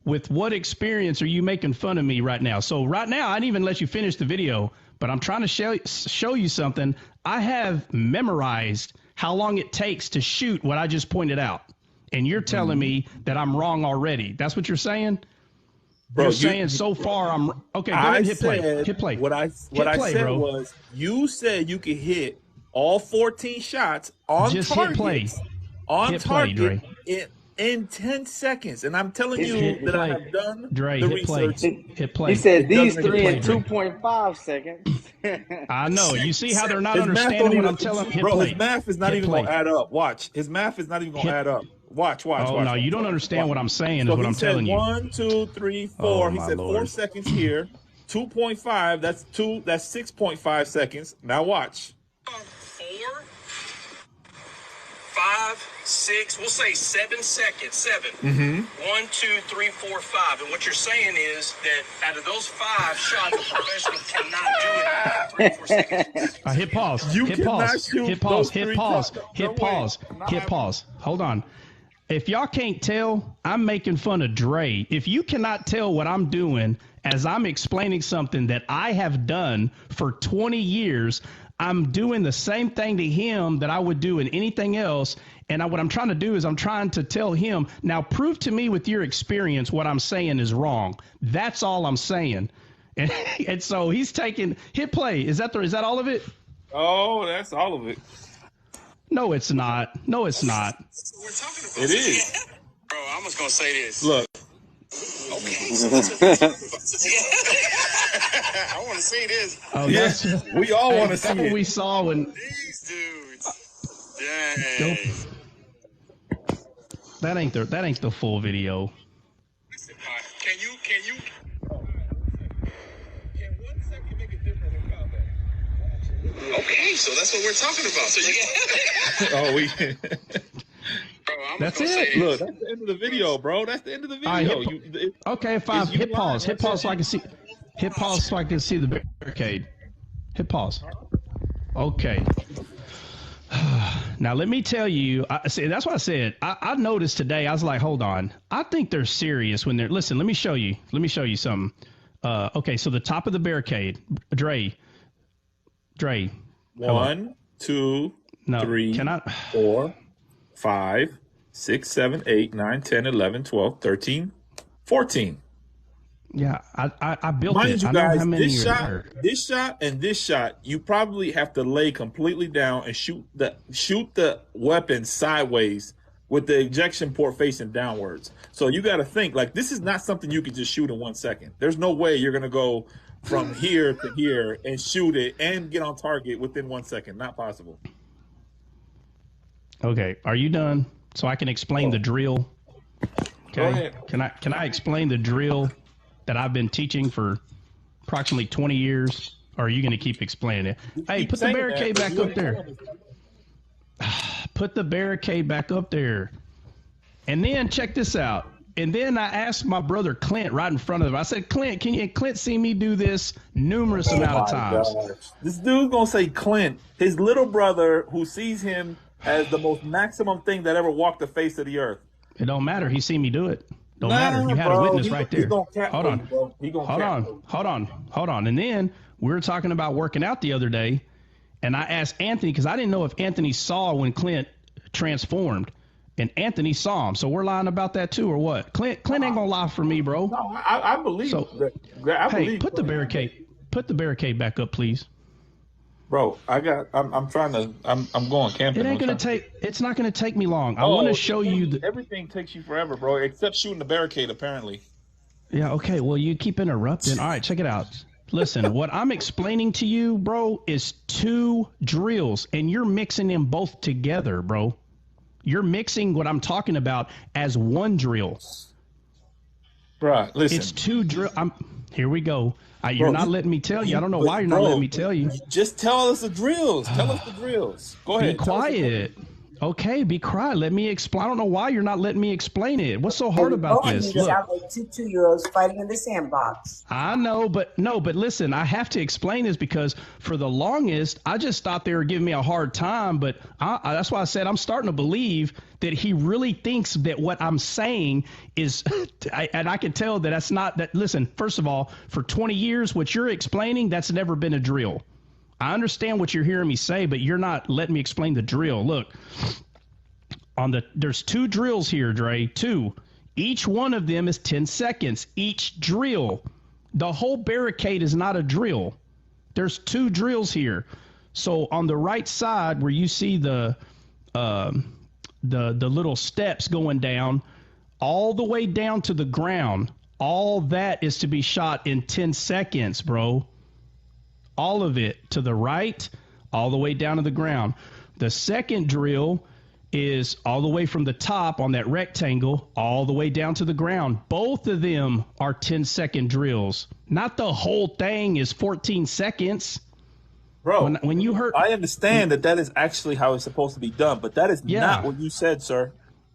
With what experience are you making fun of me right now? So right now, I didn't even let you finish the video, but I'm trying to show you something. I have memorized how long it takes to shoot what I just pointed out, and you're telling me that I'm wrong already. That's what you're saying? Bro, you're saying so far I'm okay. Go ahead, hit play. Hit play. What I said was, you said you could hit all 14 shots on just target. Hit play. On hit target play, in 10 seconds, and I'm telling you that I have done the research. Hit play. He said these 3 in 2.5 seconds. I know. You see how they're not understanding what I'm telling them? Bro, his math is not even going to add up. Watch. His math is not even going to add up. Watch. Oh, no, you don't understand what I'm saying is what I'm telling you. 1, 2, 3, 4. He said 4 seconds here. 2.5. That's 6.5 seconds. Now watch. 4, 5, 6, we'll say 7 seconds. 7. 1, 2, 3, 4, 5. And what you're saying is that out of those 5 shots, a professional cannot do it in 3 or 4 seconds. Hit pause. Hit pause. Hold on. If y'all can't tell, I'm making fun of Dre. If you cannot tell what I'm doing as I'm explaining something that I have done for 20 years, I'm doing the same thing to him that I would do in anything else. And what I'm trying to do is I'm trying to tell him, now prove to me with your experience what I'm saying is wrong. That's all I'm saying. And so he's taking hit play. Is that all of it? Oh, that's all of it. No, it's not. No, it's not. We're talking about it is. Bro, I'm just going to say this. Look. Okay. I want to see this. Oh, yes. We all want to see it. That's what we saw when these dudes. Dang. That ain't the full video. Can 1 second make a difference in combat? Okay, so that's what we're talking about. So you Bro, That's it. Look, that's the end of the video, bro. That's the end of the video. Right, okay, fine. Hit pause. Hit pause so I can see. Hit pause so I can see the barricade. Hit pause. Okay. Now let me tell you. See, that's what I said. I noticed today. I was like, hold on. I think they're serious when they're. Listen. Let me show you. Let me show you something. Okay. So the top of the barricade, Dre. 1, 2, no, 3, 4, 5, 6, 7, 8, 9, 10, 11, 12, 13, 14. Yeah, I built Mind it. you I know guys, how many this are shot, there. this shot, and this shot, you probably have to lay completely down and shoot the weapon sideways with the ejection port facing downwards. So you got to think, like, this is not something you can just shoot in 1 second. There's no way you're gonna go from here to here and shoot it and get on target within 1 second. Not possible. Okay, are you done? So I can explain the drill. Okay, can I explain the drill that I've been teaching for approximately 20 years? Or are you going to keep explaining it? Hey, put the barricade back up there. Put the barricade back up there. And then check this out. And then I asked my brother Clint right in front of him. I said, Clint, Clint see me do this numerous amount of times. Gosh. This dude's going to say Clint, his little brother who sees him as the most maximum thing that ever walked the face of the earth. It don't matter. He seen me do it. Don't matter. You had a witness right there. Hold on. And then we were talking about working out the other day, and I asked Anthony because I didn't know if Anthony saw when Clint transformed, and Anthony saw him. So we're lying about that too, or what? Clint ain't gonna lie for me, bro. No, I believe. So, hey, put the barricade back up, please. Bro, I'm going camping. It's not gonna take me long. I want to show you everything takes you forever, bro, except shooting the barricade apparently. Yeah, okay. Well, you keep interrupting. All right, check it out. Listen, what I'm explaining to you, bro, is 2 drills, and you're mixing them both together, bro. You're mixing what I'm talking about as 1 drill. Bro, listen. It's 2 drill. Here we go. You're not letting me tell you. I don't know why you're not letting me tell you. Just tell us the drills. Tell us the drills. Go ahead. Be quiet. Okay, be quiet. Let me explain. I don't know why you're not letting me explain it. What's so hard about this? You sound like 2 2-year-olds fighting in the sandbox. I know, but listen, I have to explain this because for the longest, I just thought they were giving me a hard time. But that's why I said I'm starting to believe that he really thinks that what I'm saying is, and I can tell that that's not that. Listen, first of all, for 20 years, what you're explaining, that's never been a drill. I understand what you're hearing me say, but you're not letting me explain the drill. Look, there's 2 drills here, Dre. 2. Each one of them is 10 seconds. Each drill. The whole barricade is not a drill. There's 2 drills here. So on the right side where you see the little steps going down, all the way down to the ground, all that is to be shot in 10 seconds, bro. All of it to the right, all the way down to the ground. The second drill is all the way from the top on that rectangle, all the way down to the ground. Both of them are 10-second drills. Not the whole thing is 14 seconds. Bro, when you heard, I understand that is actually how it's supposed to be done, but that is not what you said, sir.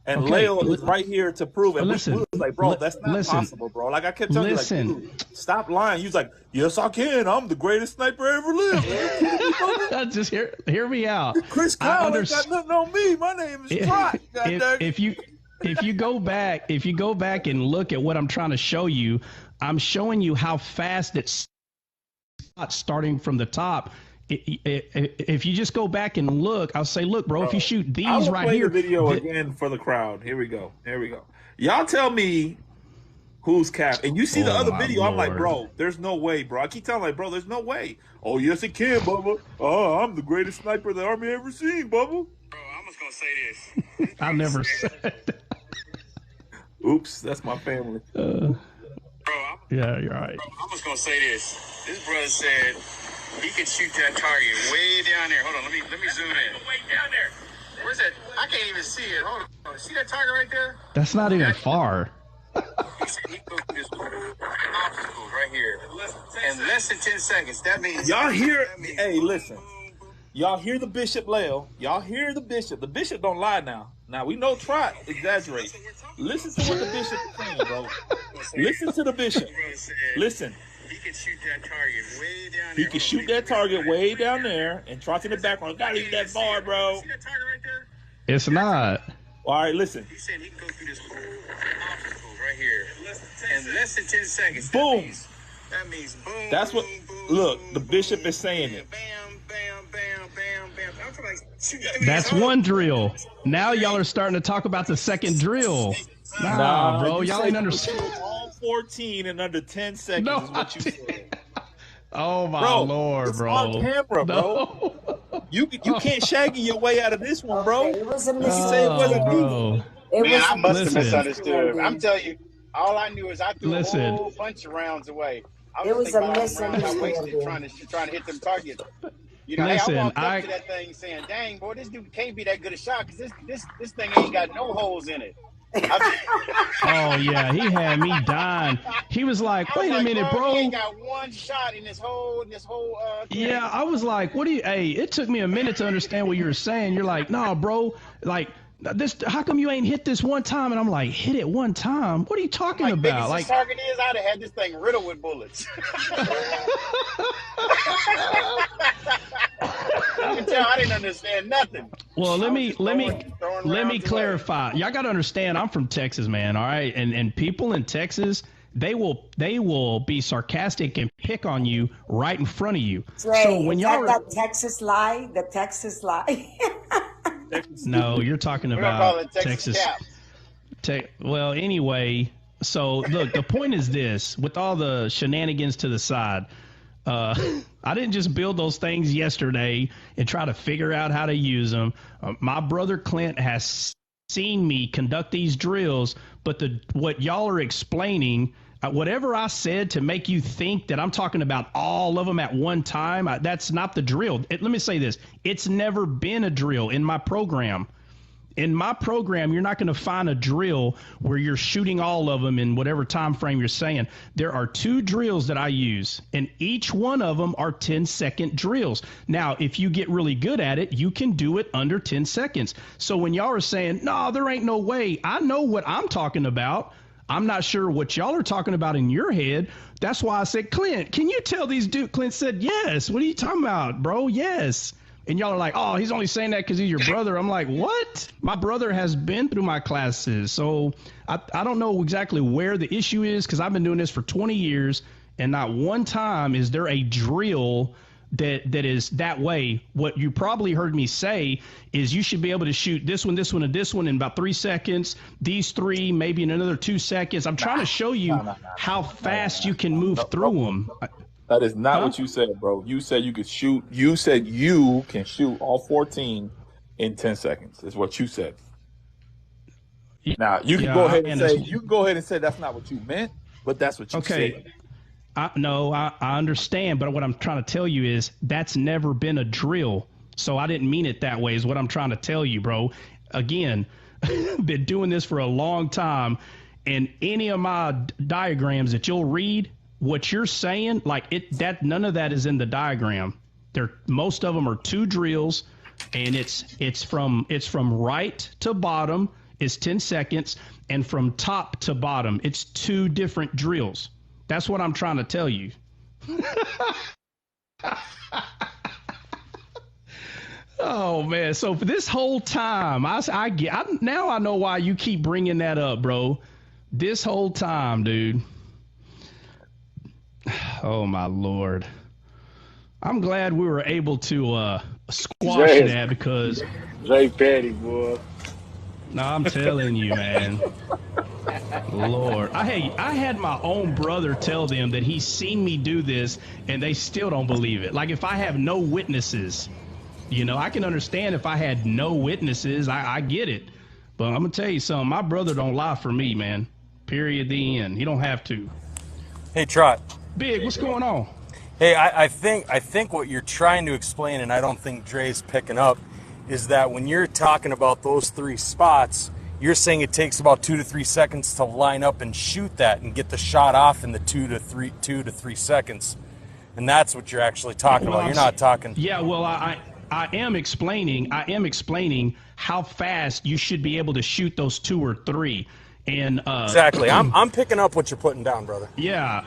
And Leo is right here to prove it. Listen, we was like, bro, that's not possible, bro. Like I kept telling you, like, dude, stop lying. You was like, yes, I can. I'm the greatest sniper ever lived. Just hear me out. Chris Kyle ain't got nothing on me. My name is Trot. If you go back and look at what I'm trying to show you, I'm showing you how fast it's starting from the top. If you just go back and look, I'll say, look, bro, if you shoot these right here. The video again for the crowd. Here we go. Y'all tell me who's cap. And you see the other video, Lord. I'm like, bro, there's no way, bro. I keep telling like, bro, there's no way. Oh, yes, it can, Bubba. Oh, I'm the greatest sniper the Army ever seen, Bubba. Bro, I'm just going to say this. I never said that. Oops, that's my family. Yeah, you're right. Bro, I'm just going to say this. This brother said he could shoot that target way down there. Hold on, let me zoom in. Way down there. Where's that? I can't even see it. Hold on. See that target right there? That's not even far. He said he goes through this obstacle right here in less than 10 seconds. That means Y'all hear? Hey, listen. Y'all hear the bishop, Leo? Y'all hear the bishop? The bishop don't lie now. Now we know Trot exaggerates. Listen to what the bishop is saying, bro. Listen to the bishop. Listen. He can shoot that target way down there. He can shoot that target way down there, and Trot's in the background. Gotta leave that far, bro. See that target right there? It's not. All right, listen. He said he can go through this whole obstacle right here in less than 10 seconds. Boom. That means boom. That's what. Boom, Look, boom, the bishop is saying it. Bam, bam, bam, bam, bam. I'm talking like shoot that. That's one drill. Now y'all are starting to talk about the second drill. Nah, bro, y'all ain't understand. All 14 in under 10 seconds No, is what you said. Oh my Bro, Lord, it's bro. on camera, bro. No. You can't shaggy your way out of this one, bro. Okay, it was a You say it wasn't me. Bro. It Man, was I must have Listen. misunderstood. I'm telling you, all I knew is I threw Listen. a whole bunch of rounds away. I It was was thinking a about all the rounds I wasted misunderstanding. trying to hit them targets. You know, Listen, hey, I walked up I- to that thing saying, "Dang, boy, this dude can't be that good a shot because this thing ain't got no holes in it." Oh yeah, he had me dying. He was like, "Wait a minute, He bro." ain't got one shot in this whole thing. Yeah, I was like, "What do you?" Hey, it took me a minute to understand what you were saying. You're like, "Nah, bro, like this. How come you ain't hit this one time?" And I'm like, "Hit it one time? What are you talking Like, big about?" as Like, this target is, I'd have had this thing riddled with bullets. I can tell I didn't understand nothing. well, let me throwing rounds away. clarify. Y'all got to understand, I'm from Texas, man. All right, and people in Texas, they will be sarcastic and pick on you right in front of you. Trey, So when is y'all that Texas lie? The Texas lie? no, you're talking We're gonna call about it Texas Cap. Well, anyway, so look, the point is this: with all the shenanigans to the side, I didn't just build those things yesterday and try to figure out how to use them. My brother Clint has seen me conduct these drills, but what y'all are explaining, whatever I said to make you think that I'm talking about all of them at one time, that's not the drill. Let me say this: it's never been a drill in my program. In my program, you're not going to find a drill where you're shooting all of them in whatever time frame you're saying. There are 2 drills that I use, and each one of them are 10-second drills. Now, if you get really good at it, you can do it under 10 seconds. So when y'all are saying, no, there ain't no way, I know what I'm talking about. I'm not sure what y'all are talking about in your head. That's why I said, Clint, can you tell these dudes? Clint said, yes. What are you talking about, bro? Yes. And y'all are like, oh, he's only saying that because he's your brother. I'm like, what? My brother has been through my classes. So I don't know exactly where the issue is because I've been doing this for 20 years, and not one time is there a drill that is that way. What you probably heard me say is you should be able to shoot this one, and this one in about 3 seconds, these 3 maybe in another 2 seconds. I'm trying to show you how fast you can move through them. That is not what you said, bro. You said you could shoot. You said you can shoot all 14 in 10 seconds. Is what you said. Now you can go ahead and say that's not what you meant, but that's what you said. I understand, but what I'm trying to tell you is that's never been a drill. So I didn't mean it that way is what I'm trying to tell you, bro. Again, been doing this for a long time, and any of my diagrams that you'll read, what you're saying, none of that is in the diagram. Most of them are 2 drills, and it's from right to bottom is 10 seconds, and from top to bottom it's 2 different drills. That's what I'm trying to tell you. Oh man! So for this whole time, now I know why you keep bringing that up, bro. This whole time, dude. Oh my Lord! I'm glad we were able to squash that because Jay Petty, boy. No, I'm telling you, man. Lord, I had my own brother tell them that he's seen me do this, and they still don't believe it. Like if I have no witnesses, I can understand if I had no witnesses. I get it, but I'm gonna tell you something. My brother don't lie for me, man. Period. The end. He don't have to. Hey, Trot. Big, what's going on? Hey, I think what you're trying to explain, and I don't think Dre's picking up, is that when you're talking about those 3 spots, you're saying it takes about 2 to 3 seconds to line up and shoot that and get the shot off in the 2 to 3 seconds. And that's what you're actually talking about. You're not talking. Yeah, well, I am explaining how fast you should be able to shoot those 2 or 3. And exactly. I'm picking up what you're putting down, brother. Yeah.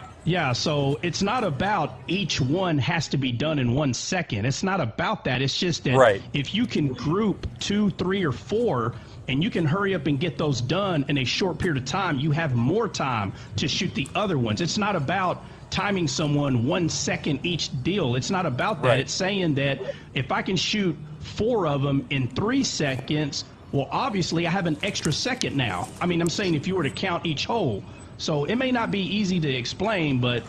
So it's not about each one has to be done in 1 second. It's not about that. It's just that if you can group 2, 3, or 4, and you can hurry up and get those done in a short period of time, you have more time to shoot the other ones. It's not about timing someone 1 second each deal. It's not about that. It's saying that if I can shoot 4 of them in 3 seconds, well, obviously I have an extra second now. I mean, I'm saying if you were to count each hole. So it may not be easy to explain, but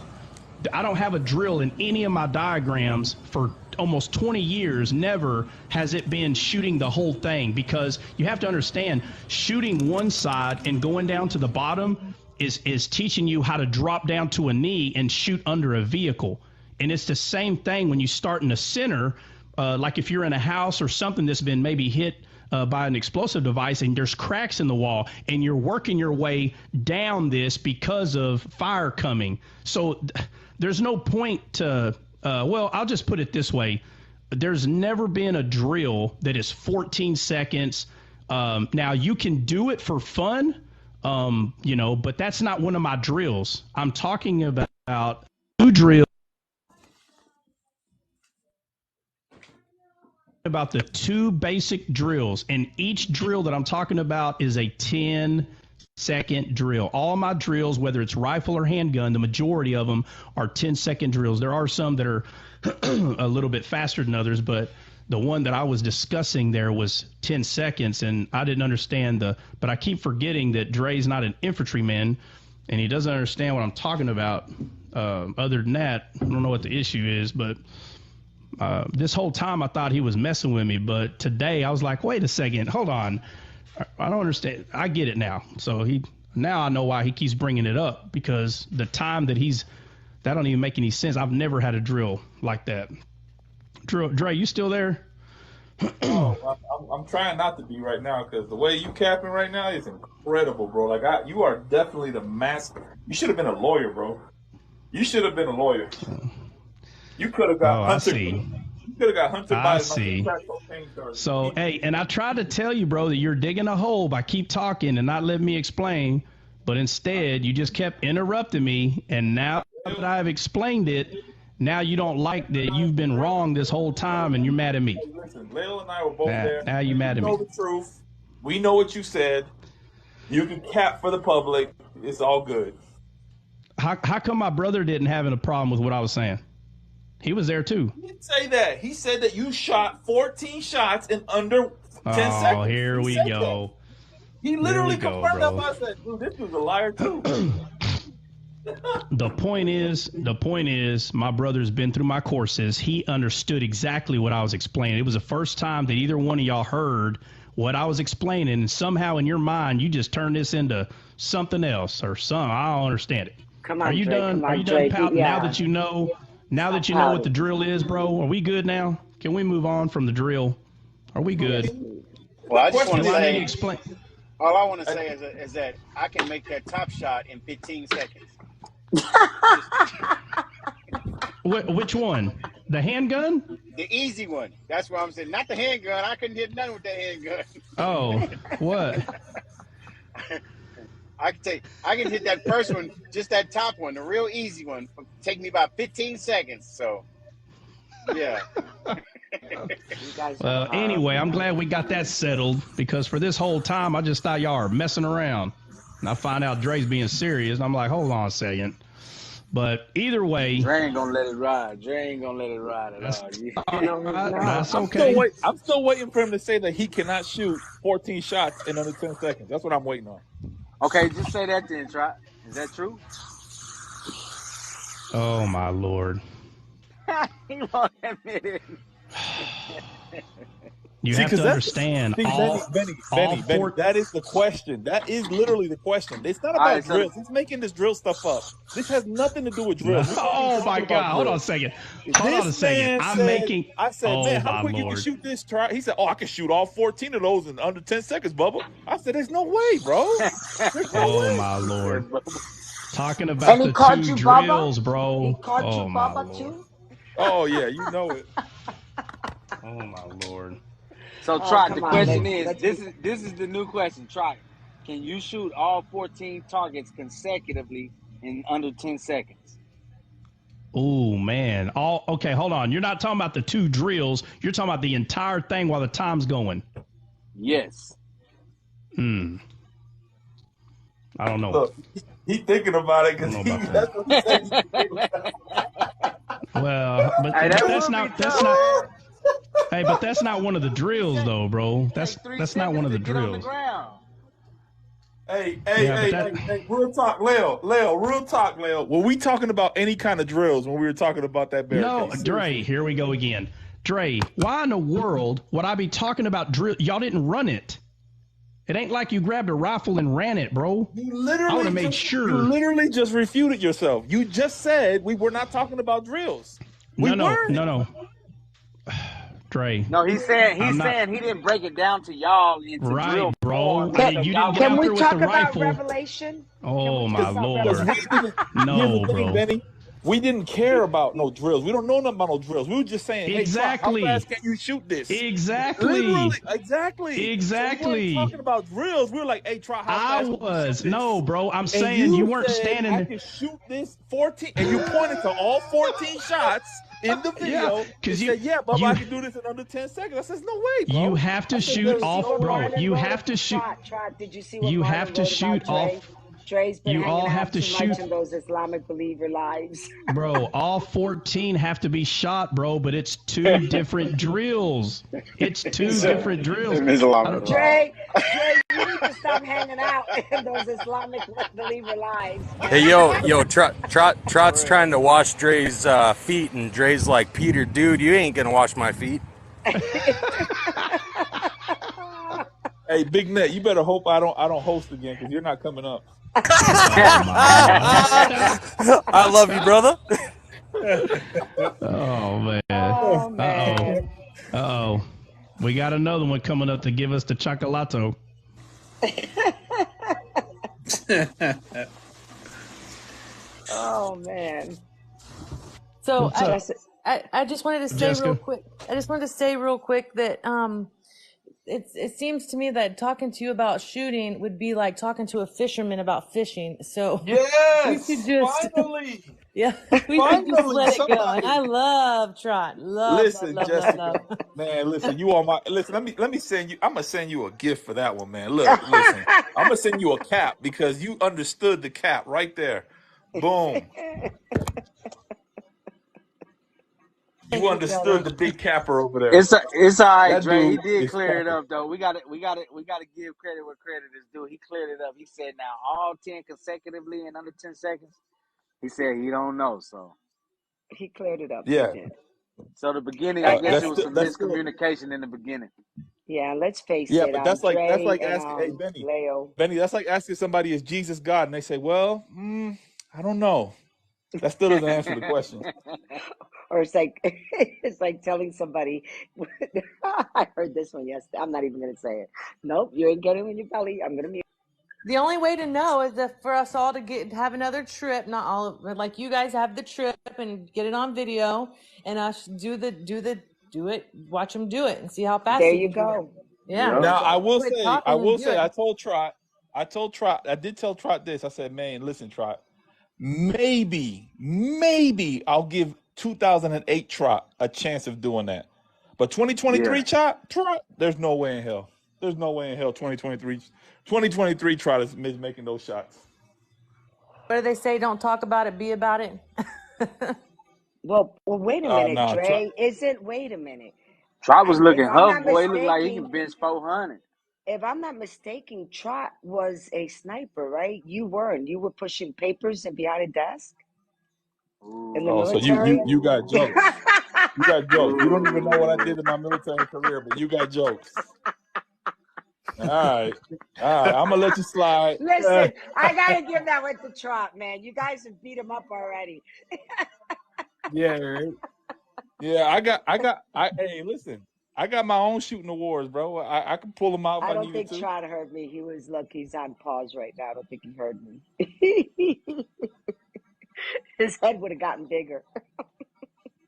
I don't have a drill in any of my diagrams for almost 20 years. Never has it been shooting the whole thing, because you have to understand, shooting one side and going down to the bottom is teaching you how to drop down to a knee and shoot under a vehicle. And it's the same thing when you start in the center, like if you're in a house or something that's been maybe hit by an explosive device and there's cracks in the wall and you're working your way down this because of fire coming. So there's no point to, well, I'll just put it this way. There's never been a drill that is 14 seconds. Now you can do it for fun, but that's not one of my drills. I'm talking about 2 drills. About the 2 basic drills, and each drill that I'm talking about is a 10-second drill. All my drills, whether it's rifle or handgun, the majority of them are 10-second drills. There are some that are a little bit faster than others, but the one that I was discussing there was 10 seconds, and I didn't understand but I keep forgetting that Dre's not an infantryman, and he doesn't understand what I'm talking about. Other than that, I don't know what the issue is, but this whole time I thought he was messing with me, but today I was like, wait a second, hold on. I don't understand. I get it now. So now I know why he keeps bringing it up, because the time that that don't even make any sense. I've never had a drill like that. Dre, you still there? I'm trying not to be right now, because the way you capping right now is incredible, bro. Like you are definitely the master. You should have been a lawyer, bro. You should have been a lawyer. You could have got hunted. You could have got hunted by cocaine charges. So, hey, and I tried to tell you, bro, that you're digging a hole by keep talking and not letting me explain, but instead you just kept interrupting me, and now that I've explained it, now you don't like that you've been wrong this whole time, and you're mad at me. Hey, listen, Lil and I were both there. Now you're mad at me. We know the truth. We know what you said. You can cap for the public. It's all good. How come my brother didn't have a problem with what I was saying? He was there too. He didn't say that. He said that you shot 14 shots in under 10 seconds. Oh, here we go. He literally confirmed that. I said, dude, this dude's a liar too. The point is, my brother's been through my courses. He understood exactly what I was explaining. It was the first time that either one of y'all heard what I was explaining, and somehow in your mind you just turned this into something else or some. I don't understand it. Come on, Are you Dre, done? Are you Dre, done pouting yeah. now that you know? Now that you know what the drill is, bro? Are we good now? Can we move on from the drill? Are we good? Well, I just want to say, explain. all I want to say is that I can make that top shot in 15 seconds. Which one? The handgun? The easy one. That's what I'm saying. Not the handgun. I couldn't hit nothing with that handgun. Oh, what? I can hit that first one, just that top one, the real easy one. Take me about 15 seconds. So, yeah. Well, anyway, I'm glad we got that settled, because for this whole time I just thought y'all were messing around, and I find out Dre's being serious. And I'm like, hold on a second. But either way, Dre ain't gonna let it ride. Dre ain't gonna let it ride at all. That's okay. I'm still waiting for him to say that he cannot shoot 14 shots in under 10 seconds. That's what I'm waiting on. Okay, just say that then, Trot. Is that true? Oh my Lord. He won't admit it. You See, have because to that's understand see, all Benny. four. That is the question. That is literally the question. It's not All right, about so drills. He's making this drill stuff up. This has nothing to do with No, drills. We're not even oh my talking about God! Hold on a drills. second. Hold on This a second. man I'm said, making. I said, Oh man, how my quick you can Lord. shoot this try? He said, oh, I can shoot all 14 of those in under 10 seconds, Bubba. I said, there's no way, bro. There's no Oh way. my Lord. Talking And about he the caught two you, Baba. drills, He bro. caught you, Oh my Baba, Lord. too. Oh, yeah, you know it. Oh my Lord. so Oh, Trot, the come on, question is, let's be. this is the new question, Trot. Can you shoot all 14 targets consecutively in under 10 seconds? Oh man. All okay, hold on. You're not talking about the two drills. You're talking about the entire thing while the time's going. Yes. I don't know. Look, he thinking about it I don't because know about that. that's what he said. Well, Hey, but that that's would be not tough, man. hey, but that's not one of the drills though, bro. Take three That's not one seconds of to the get on the drills. ground. Yeah, but that Real talk, Leo, real talk, Leo. Were we talking about any kind of drills when we were talking about that no, barricade? Dre, Seriously. here we go again. Dre, why in the world would I be talking about drill? Y'all didn't run it. It ain't like you grabbed a rifle and ran it, bro. I would have made You sure. literally just refuted yourself. You just said we were not talking about drills. We weren't. No. Dre, No, he's saying I'm not he didn't break it down to y'all into right, drill bro. form, like Can, so You y'all didn't get would can out we there with the talk about rifle. Revelation? Can we Oh talk my about Because Lord. Revelation? here's the No, thing, bro. Benny. We didn't care about no drills. We don't know nothing about no drills. We were just saying, hey, Trot, how Exactly. fast can you shoot this? Exactly. Literally, exactly. So we weren't Exactly. talking about drills. We were like, hey, Trot, how I fast can you shoot was. this? No, bro. I'm And saying you you weren't said, standing I there. can shoot this 14. And you pointed to all 14 shots in the Yeah, video and because said, yeah, Bubba, I you can do this in under 10 seconds. I said, no way, you bro. have I to said, Did shoot you there's see off, what no bro. way. Marlon You wrote? have to shoot. Trot. Did you see what You have Marlon to wrote shoot about off. Dre? Dre's been You hanging all have out to too much shoot, in those Islamic believer lives. bro. All 14 have to be shot, bro. But it's two different drills. It's two different drills. I don't. Dre, you need to stop hanging out in those Islamic believer lives, Hey, man. Trot's trying to wash Dre's feet, and Dre's like, Peter, dude, you ain't gonna wash my feet. Hey, Big Net, you better hope I don't host again because you're not coming up. Oh my I love you, brother. Lord. Oh man. Oh Uh man. oh. We got another one coming up to give us the chocolato. Oh man. So What's up, I just wanted to say Jessica? real quick. I just wanted to say real quick that it seems to me that talking to you about shooting would be like talking to a fisherman about fishing. So we should just finally. yeah, we should just Finally, let it go. And somebody. I love Trot. Love, Listen, love, love, love, Jessica. love. Man, listen, you are my listen, let me send you. I'm gonna send you a gift for that one, man. Look, listen. I'm gonna send you a cap because you understood the cap right there. Boom. Thank You you, brother. understood the big capper over there. It's all right, That Dre. He dude did is clear it funny. up though. We got to give credit where credit is due. He cleared it up. He said now all 10 consecutively in under 10 seconds. He said he don't know. So He cleared it up. He Yeah. did. so the beginning, I guess it was some That's still miscommunication in the beginning. Yeah, let's face yeah, it. but that's Dre like and asking, hey Benny, Leo. that's like asking somebody, is Jesus God? And they say, well, I don't know. That still doesn't answer the question. Or it's like telling somebody. I heard this one yesterday. I'm not even gonna say it. Nope, you ain't getting it in your belly. I'm gonna mute. The only way to know is for us all to have another trip. Not all of, like you guys have the trip and get it on video, and us do it. Watch them do it and see how fast There they you can do it. go. Yeah. There you Now I go. will Quit say, talking and do it. I did tell Trot this. I said, man, listen, Trot, maybe I'll give 2008 Trot a chance of doing that. But 2023 Trot, there's no way in hell. There's no way in hell 2023 Trot is making those shots. What do they say? Don't talk about it, be about it. Well, wait a minute, No, Trot. Dre. Wait a minute. Trot was If looking I'm tough, not boy. He looked like he mistaken, can bench 400. if I'm not mistaken, Trot was a sniper, right? You weren't. You were pushing papers and behind a desk in the Oh, so military. you got jokes. You got jokes. You don't even know what I did in my military career, but you got jokes. All right. I'm gonna let you slide. Listen, I gotta give that one to Trot, man. You guys have beat him up already. Yeah, right. Yeah, hey, listen. I got my own shooting awards, bro. I can pull them out if I I don't needed think to. Trot heard me. He was lucky he's on pause right now. I don't think he heard me. His head would have gotten bigger.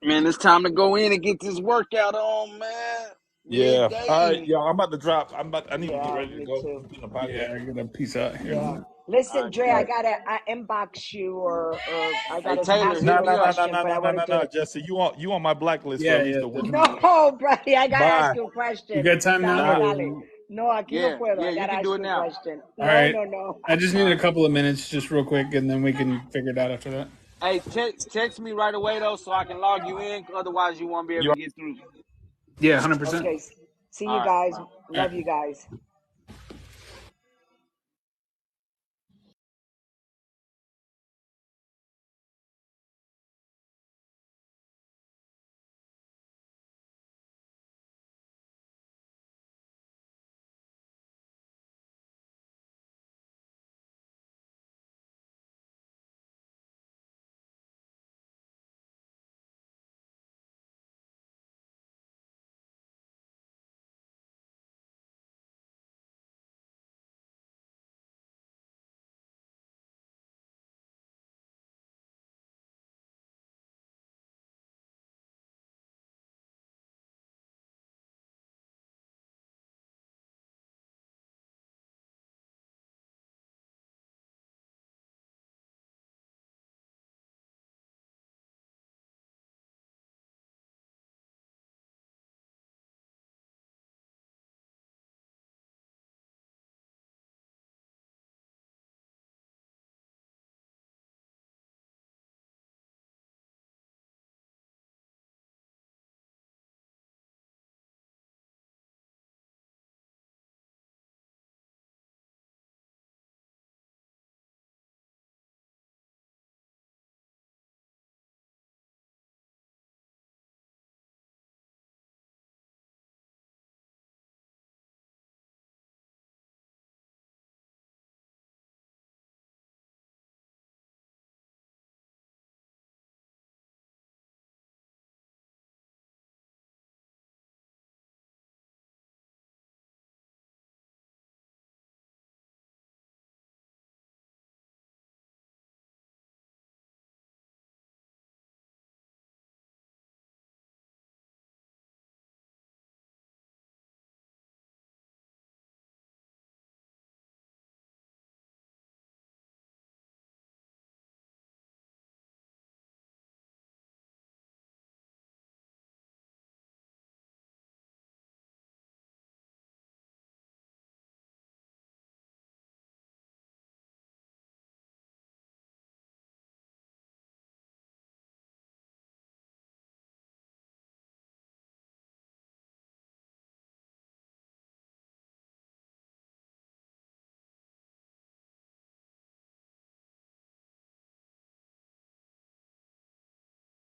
Man, it's time to go in and get this workout on, man. Yeah. All right, Midday. y'all. I'm about to drop. I need to get Yeah, ready to me go. too. Put in the Yeah, podcast. I gotta peace out here. Yeah. All Listen, right, Dre, All I right. gotta inbox you or I hey gotta Taylor, ask you hit No, a me no, no, up. no, question, no, but I no, no, wanted no, no, to. Jesse. You on my blacklist for Yeah, at yeah, least a week. definitely. No, buddy, I gotta ask Bye. you a You question. got time now? Dale, Nah. dale. No, aquí no Yeah, puedo. yeah, I you gotta can do ask it you a now. question. All No, right. no, no. I just need All a right. couple of minutes, just real quick, and then we can figure it out after that. Hey, text me right away though, so I can log you in. Otherwise, you won't be able You to get through. Yeah, 100%. Okay. See All you right, guys. bye. All right. Love you guys.